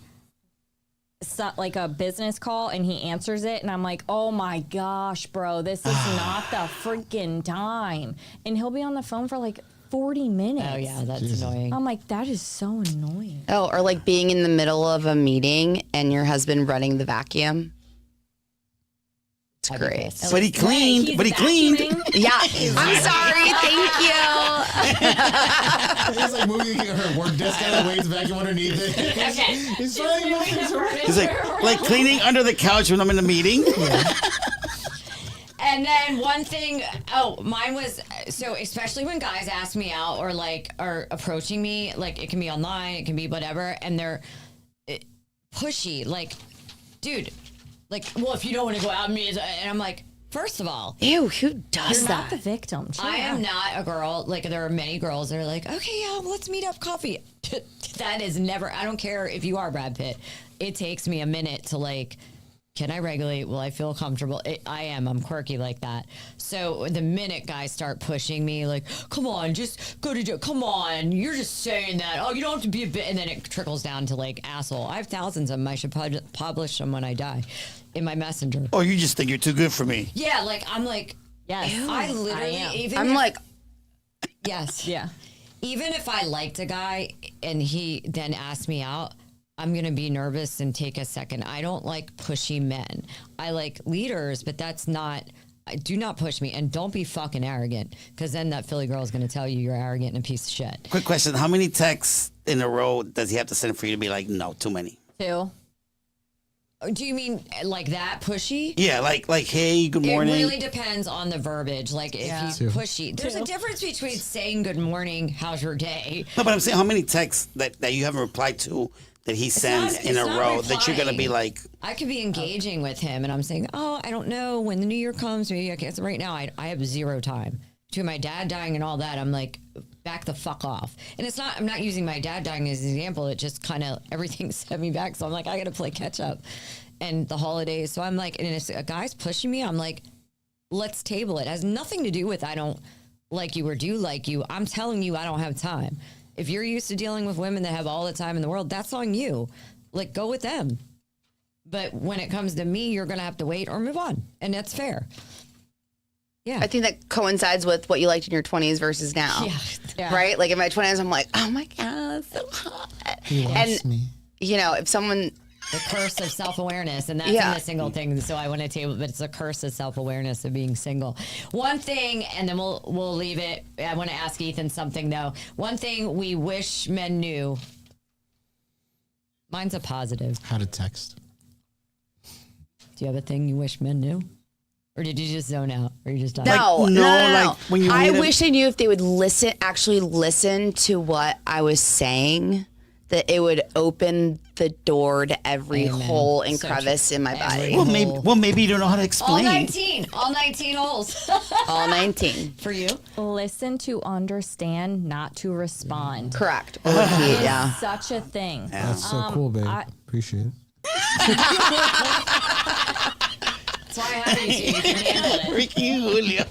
like a business call and he answers it and I'm like, oh my gosh, bro, this is not the freaking time, and he'll be on the phone for like 40 minutes. Oh yeah, that's annoying. I'm like, that is so annoying. Oh, or like being in the middle of a meeting and your husband running the vacuum. It's I'd be great. pissed. but he cleaned. He's But he cleaned. vacuuming. Yeah, I'm sorry. Thank you. It's like moving her work desk out of the way, vacuum underneath it. Okay. It's fine. He's like cleaning under the couch when I'm in a meeting. And then one thing, mine was, so especially when guys ask me out or like are approaching me, like it can be online, it can be whatever, and they're pushy, like, dude, like, well, if you don't want to go out with me, and I'm like, first of all, Ew, who does You're that? not the victim. Chill I am out. not a girl. Like, there are many girls that are like, okay, yeah, let's meet up coffee. That is never, I don't care if you are Brad Pitt. It takes me a minute to like, can I regulate? Will I feel comfortable? I'm quirky like that. So the minute guys start pushing me, like, come on, just go to jail. Come on, you're just saying that. Oh, you don't have to be a bit. And then it trickles down to like, asshole. I have thousands of them. I should publish them when I die in my messenger. Oh, you just think you're too good for me. Yeah, like, I'm like, Yes. I literally, am. even I'm if- like, yes. Yeah. Even if I liked a guy and he then asked me out, I'm going to be nervous and take a second. I don't like pushy men. I like leaders, but do not push me, and don't be fucking arrogant, because then that Philly girl is going to tell you you're arrogant and a piece of shit. Quick question: how many texts in a row does he have to send for you to be like, no, too many? 2. Do you mean like that pushy? Yeah, like hey, good morning. It really depends on the verbiage. Like if he's Two. pushy, there's a difference between saying good morning, how's your day? No, but I'm saying how many texts that you haven't replied to that he sends not- in a it's not row that you're gonna be replying. like, I could be engaging with him, and I'm saying, oh, I don't know when the new year comes. Maybe I guess right now I have zero time. Between my dad dying and all that, I'm like, back the fuck off. And it's not, I'm not using my dad dying as an example. It just kind of, everything set me back. So I'm like, I got to play catch up. And the holidays. So I'm like, and if a guy's pushing me, I'm like, let's table it. It has nothing to do with I don't like you or do like you. I'm telling you, I don't have time. If you're used to dealing with women that have all the time in the world, that's on you. Like, go with them. But when it comes to me, you're going to have to wait or move on. And that's fair. Yeah. I think that coincides with what you liked in your 20s versus now. Yeah. Right? Like in my 20s, I'm like, oh my God, so hot. He wants me. You know, if someone, The curse of self-awareness, and that's Yeah. in the single thing. So I want to table, but it's a curse of self-awareness of being single. One thing, and then we'll leave it. I want to ask Ethan something though. One thing we wish men knew. Mine's a positive. How to text. Do you have a thing you wish men knew, or did you just zone out, or you just died? no, no, like, when you I meet him- wish I knew if they would actually listen to what I was saying, that it would open the door to every Amen. hole and So crevice true. in my Every body. hole. well, maybe you don't know how to all explain. 19, all 19 holes All 19. for you. Listen to understand, not to respond. Correct. Or repeat, yeah. Such a thing. That's so cool, babe. Appreciate it. That's why I have you, so you can handle it. Ricky Julio.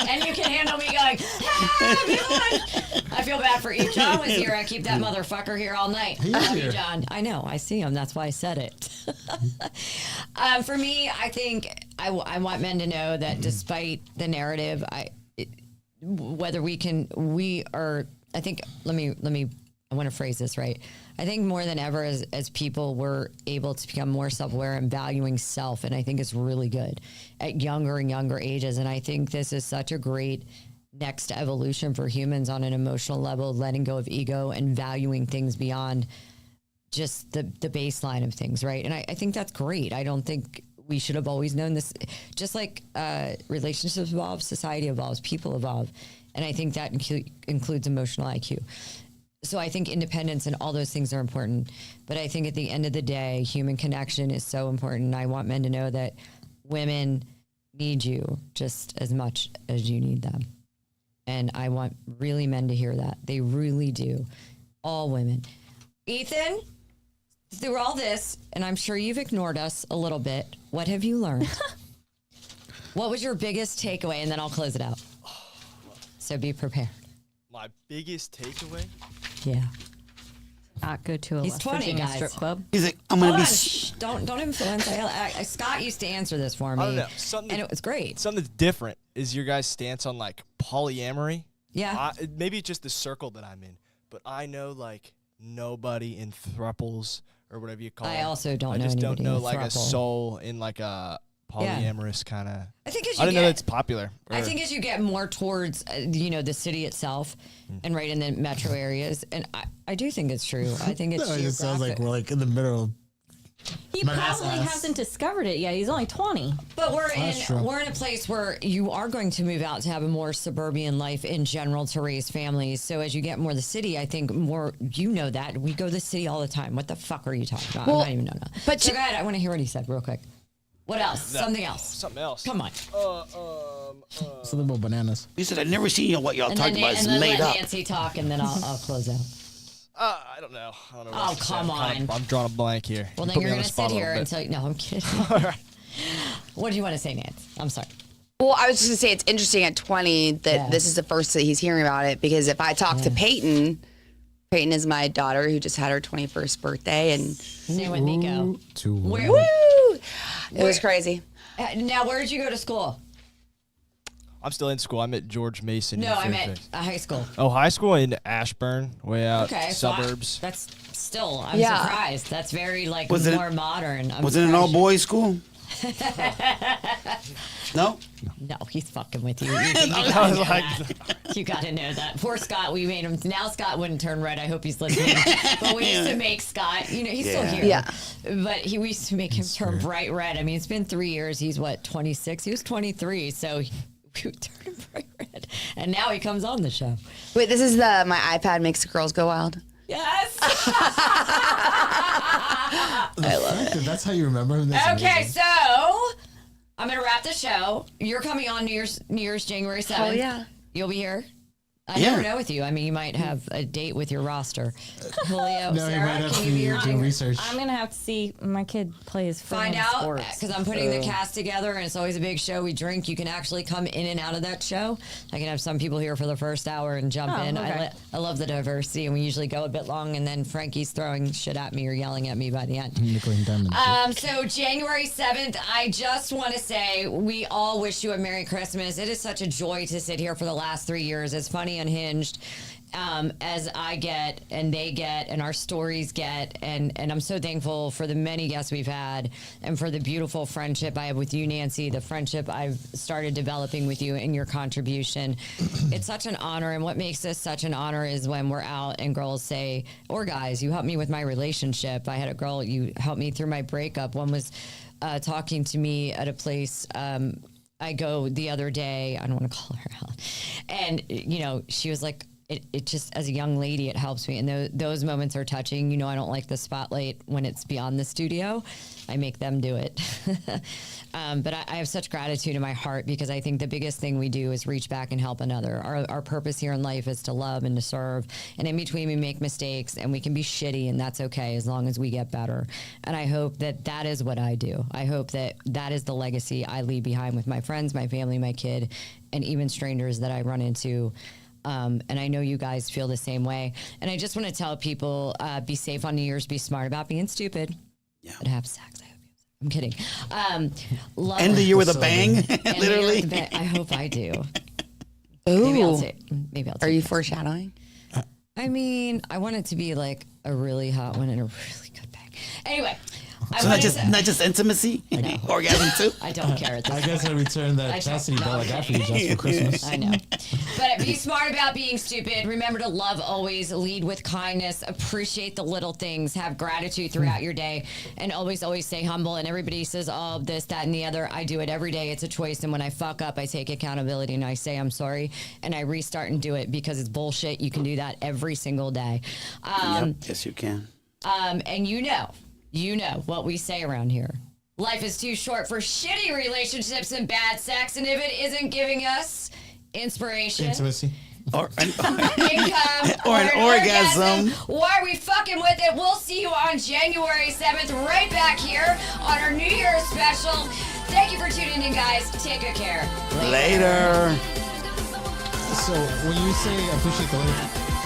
And you can handle me going, ah, God. I feel bad for you. John was here. I keep that motherfucker here all night. He is Love you, here. John. I know. I see him. That's why I said it. For me, I think I want men to know that despite the narrative, whether we are, I think, I want to phrase this right. I think more than ever as people, we're able to become more self-aware and valuing self. And I think it's really good at younger and younger ages. And I think this is such a great next evolution for humans on an emotional level, letting go of ego and valuing things beyond just the baseline of things, right? And I think that's great. I don't think we should have always known this. Just like relationships evolve, society evolves, people evolve. And I think that includes emotional IQ. So I think independence and all those things are important. But I think at the end of the day, human connection is so important. I want men to know that women need you just as much as you need them. And I want really men to hear that. They really do. All women. Ethan, through all this, and I'm sure you've ignored us a little bit, what have you learned? What was your biggest takeaway? And then I'll close it out. So be prepared. My biggest takeaway? Yeah. Not go to a He's West 20, Virginia guys. strip club. He's like, I'm gonna Hold be. on, shh, don't influence. Scott used to answer this for me, I don't know. Something and it was great. Something that's different is your guys' stance on like polyamory. Yeah, Maybe it's just the circle that I'm in, but I know like nobody in thruples or whatever you call I them. also don't I know just don't anybody know in a like a throuple. soul in like a polyamorous kind of. I think as I you didn't know get, that's popular. I or- think as you get more towards the city itself, and right in the metro areas, and I do think it's true. I think it's No, it just sounds like geographic. we're like in the middle of He My ass probably ass. hasn't discovered it yet. He's only 20. But That's true. we're in a place where you are going to move out to have a more suburban life in general to raise families. So as you get more the city, I think more you know that we go to the city all the time. What the fuck are you talking about? Well, I don't even know. but So you- go ahead. I want to hear what he said real quick. What else? Something else. Something else. Come on. Something about bananas. You said I've never seen what y'all And talking then, about. and It's then made let up. Nancy talk, and then I'll close out. I don't know. I don't know. what Oh, else to say. come on. I'm drawing a blank here. Well, You then put me you're on going the to spot sit a here little until. No, I'm kidding. bit. All right. What do you want to say, Nancy? I'm sorry. Well, I was just gonna say it's interesting at 20 that Yeah. this is the first that he's hearing about it because if I talk to Peyton is my daughter who just had her 21st birthday and Same with Nico. Two. Where, woo, it was crazy. now, where did you go to school? I'm still in school. I'm at George Mason. No, in I'm Fairfax. at high school. Oh, high school in Ashburn, way out Okay, so suburbs. that's still. I'm Yeah. surprised. That's very like Was it- more modern. I'm Was it an surprised. all boys school? No. No, he's fucking with you. I was like, You got to know that. Poor Scott, we made him. Now Scott wouldn't turn red. I hope he's listening. But we used to make Scott, you know, he's still Yeah. here. Yeah. But we used to make him turn bright red. I mean, it's been 3 years. He's what, 26? He was 23. So we would turn him bright red. And now he comes on the show. Wait, this is my iPad makes the girls go wild. Yes. I love it. That's how you remember him. That's Okay, amazing. so I'm going to wrap the show. You're coming on New Year's January 7th. Oh, yeah. You'll be here. I Yeah. never know with you. I mean, you might have a date with your roster. Julio, No, you Sarah, might have can to you be here? do research. I'm going to have to see my kid play his Find friggin' out sports. because I'm putting the cast together and it's always a big show. We drink. You can actually come in and out of that show. I can have some people here for the first hour and jump Oh, in. okay. I love the diversity and we usually go a bit long and then Frankie's throwing shit at me or yelling at me by the end. Nickel and diamond. So January 7th, I just want to say we all wish you a Merry Christmas. It is such a joy to sit here for the last 3 years. As funny, unhinged as I get and they get and our stories get. And I'm so thankful for the many guests we've had and for the beautiful friendship I have with you, Nancy, the friendship I've started developing with you and your contribution. It's such an honor. And what makes this such an honor is when we're out and girls say, or guys, you helped me with my relationship. I had a girl, you helped me through my breakup. One was talking to me at a place I go the other day. I don't want to call her out. And, you know, she was like, it just, as a young lady, it helps me. And those moments are touching. You know, I don't like the spotlight when it's beyond the studio. I make them do it. But I have such gratitude in my heart because I think the biggest thing we do is reach back and help another. Our purpose here in life is to love and to serve. And in between, we make mistakes and we can be shitty, and that's okay as long as we get better. And I hope that that is what I do. I hope that that is the legacy I leave behind with my friends, my family, my kid, and even strangers that I run into. And I know you guys feel the same way. And I just want to tell people, be safe on New Year's, be smart about being stupid. Yeah. But have sex. I'm kidding. Love End the year with a So bang, End the year literally. with the bang. I hope I do. Maybe I'll Ooh. say. Maybe I'll. Are take you that. foreshadowing? I mean, I want it to be like a really hot one and a really good bang. Anyway, I So wanted not just intimacy, orgasm too. I don't care at this I guess I returned that I chastity don't- belt no, I got for I'm you just for Christmas. I know. But be smart about being stupid. Remember to love always, lead with kindness, appreciate the little things, have gratitude throughout your day, and always, always stay humble. And everybody says, oh, this, that, and the other. I do it every day. It's a choice. And when I fuck up, I take accountability and I say I'm sorry and I restart and do it because it's bullshit. You can do that every single day. Yep. Yes, you can. And you know what we say around here. Life is too short for shitty relationships and bad sex. And if it isn't giving us inspiration, Intimacy. Or income, Or an orgasm. why are we fucking with it? We'll see you on January 7th right back here on our New Year's special. Thank you for tuning in, guys. Take good care. later. So when you say appreciate the little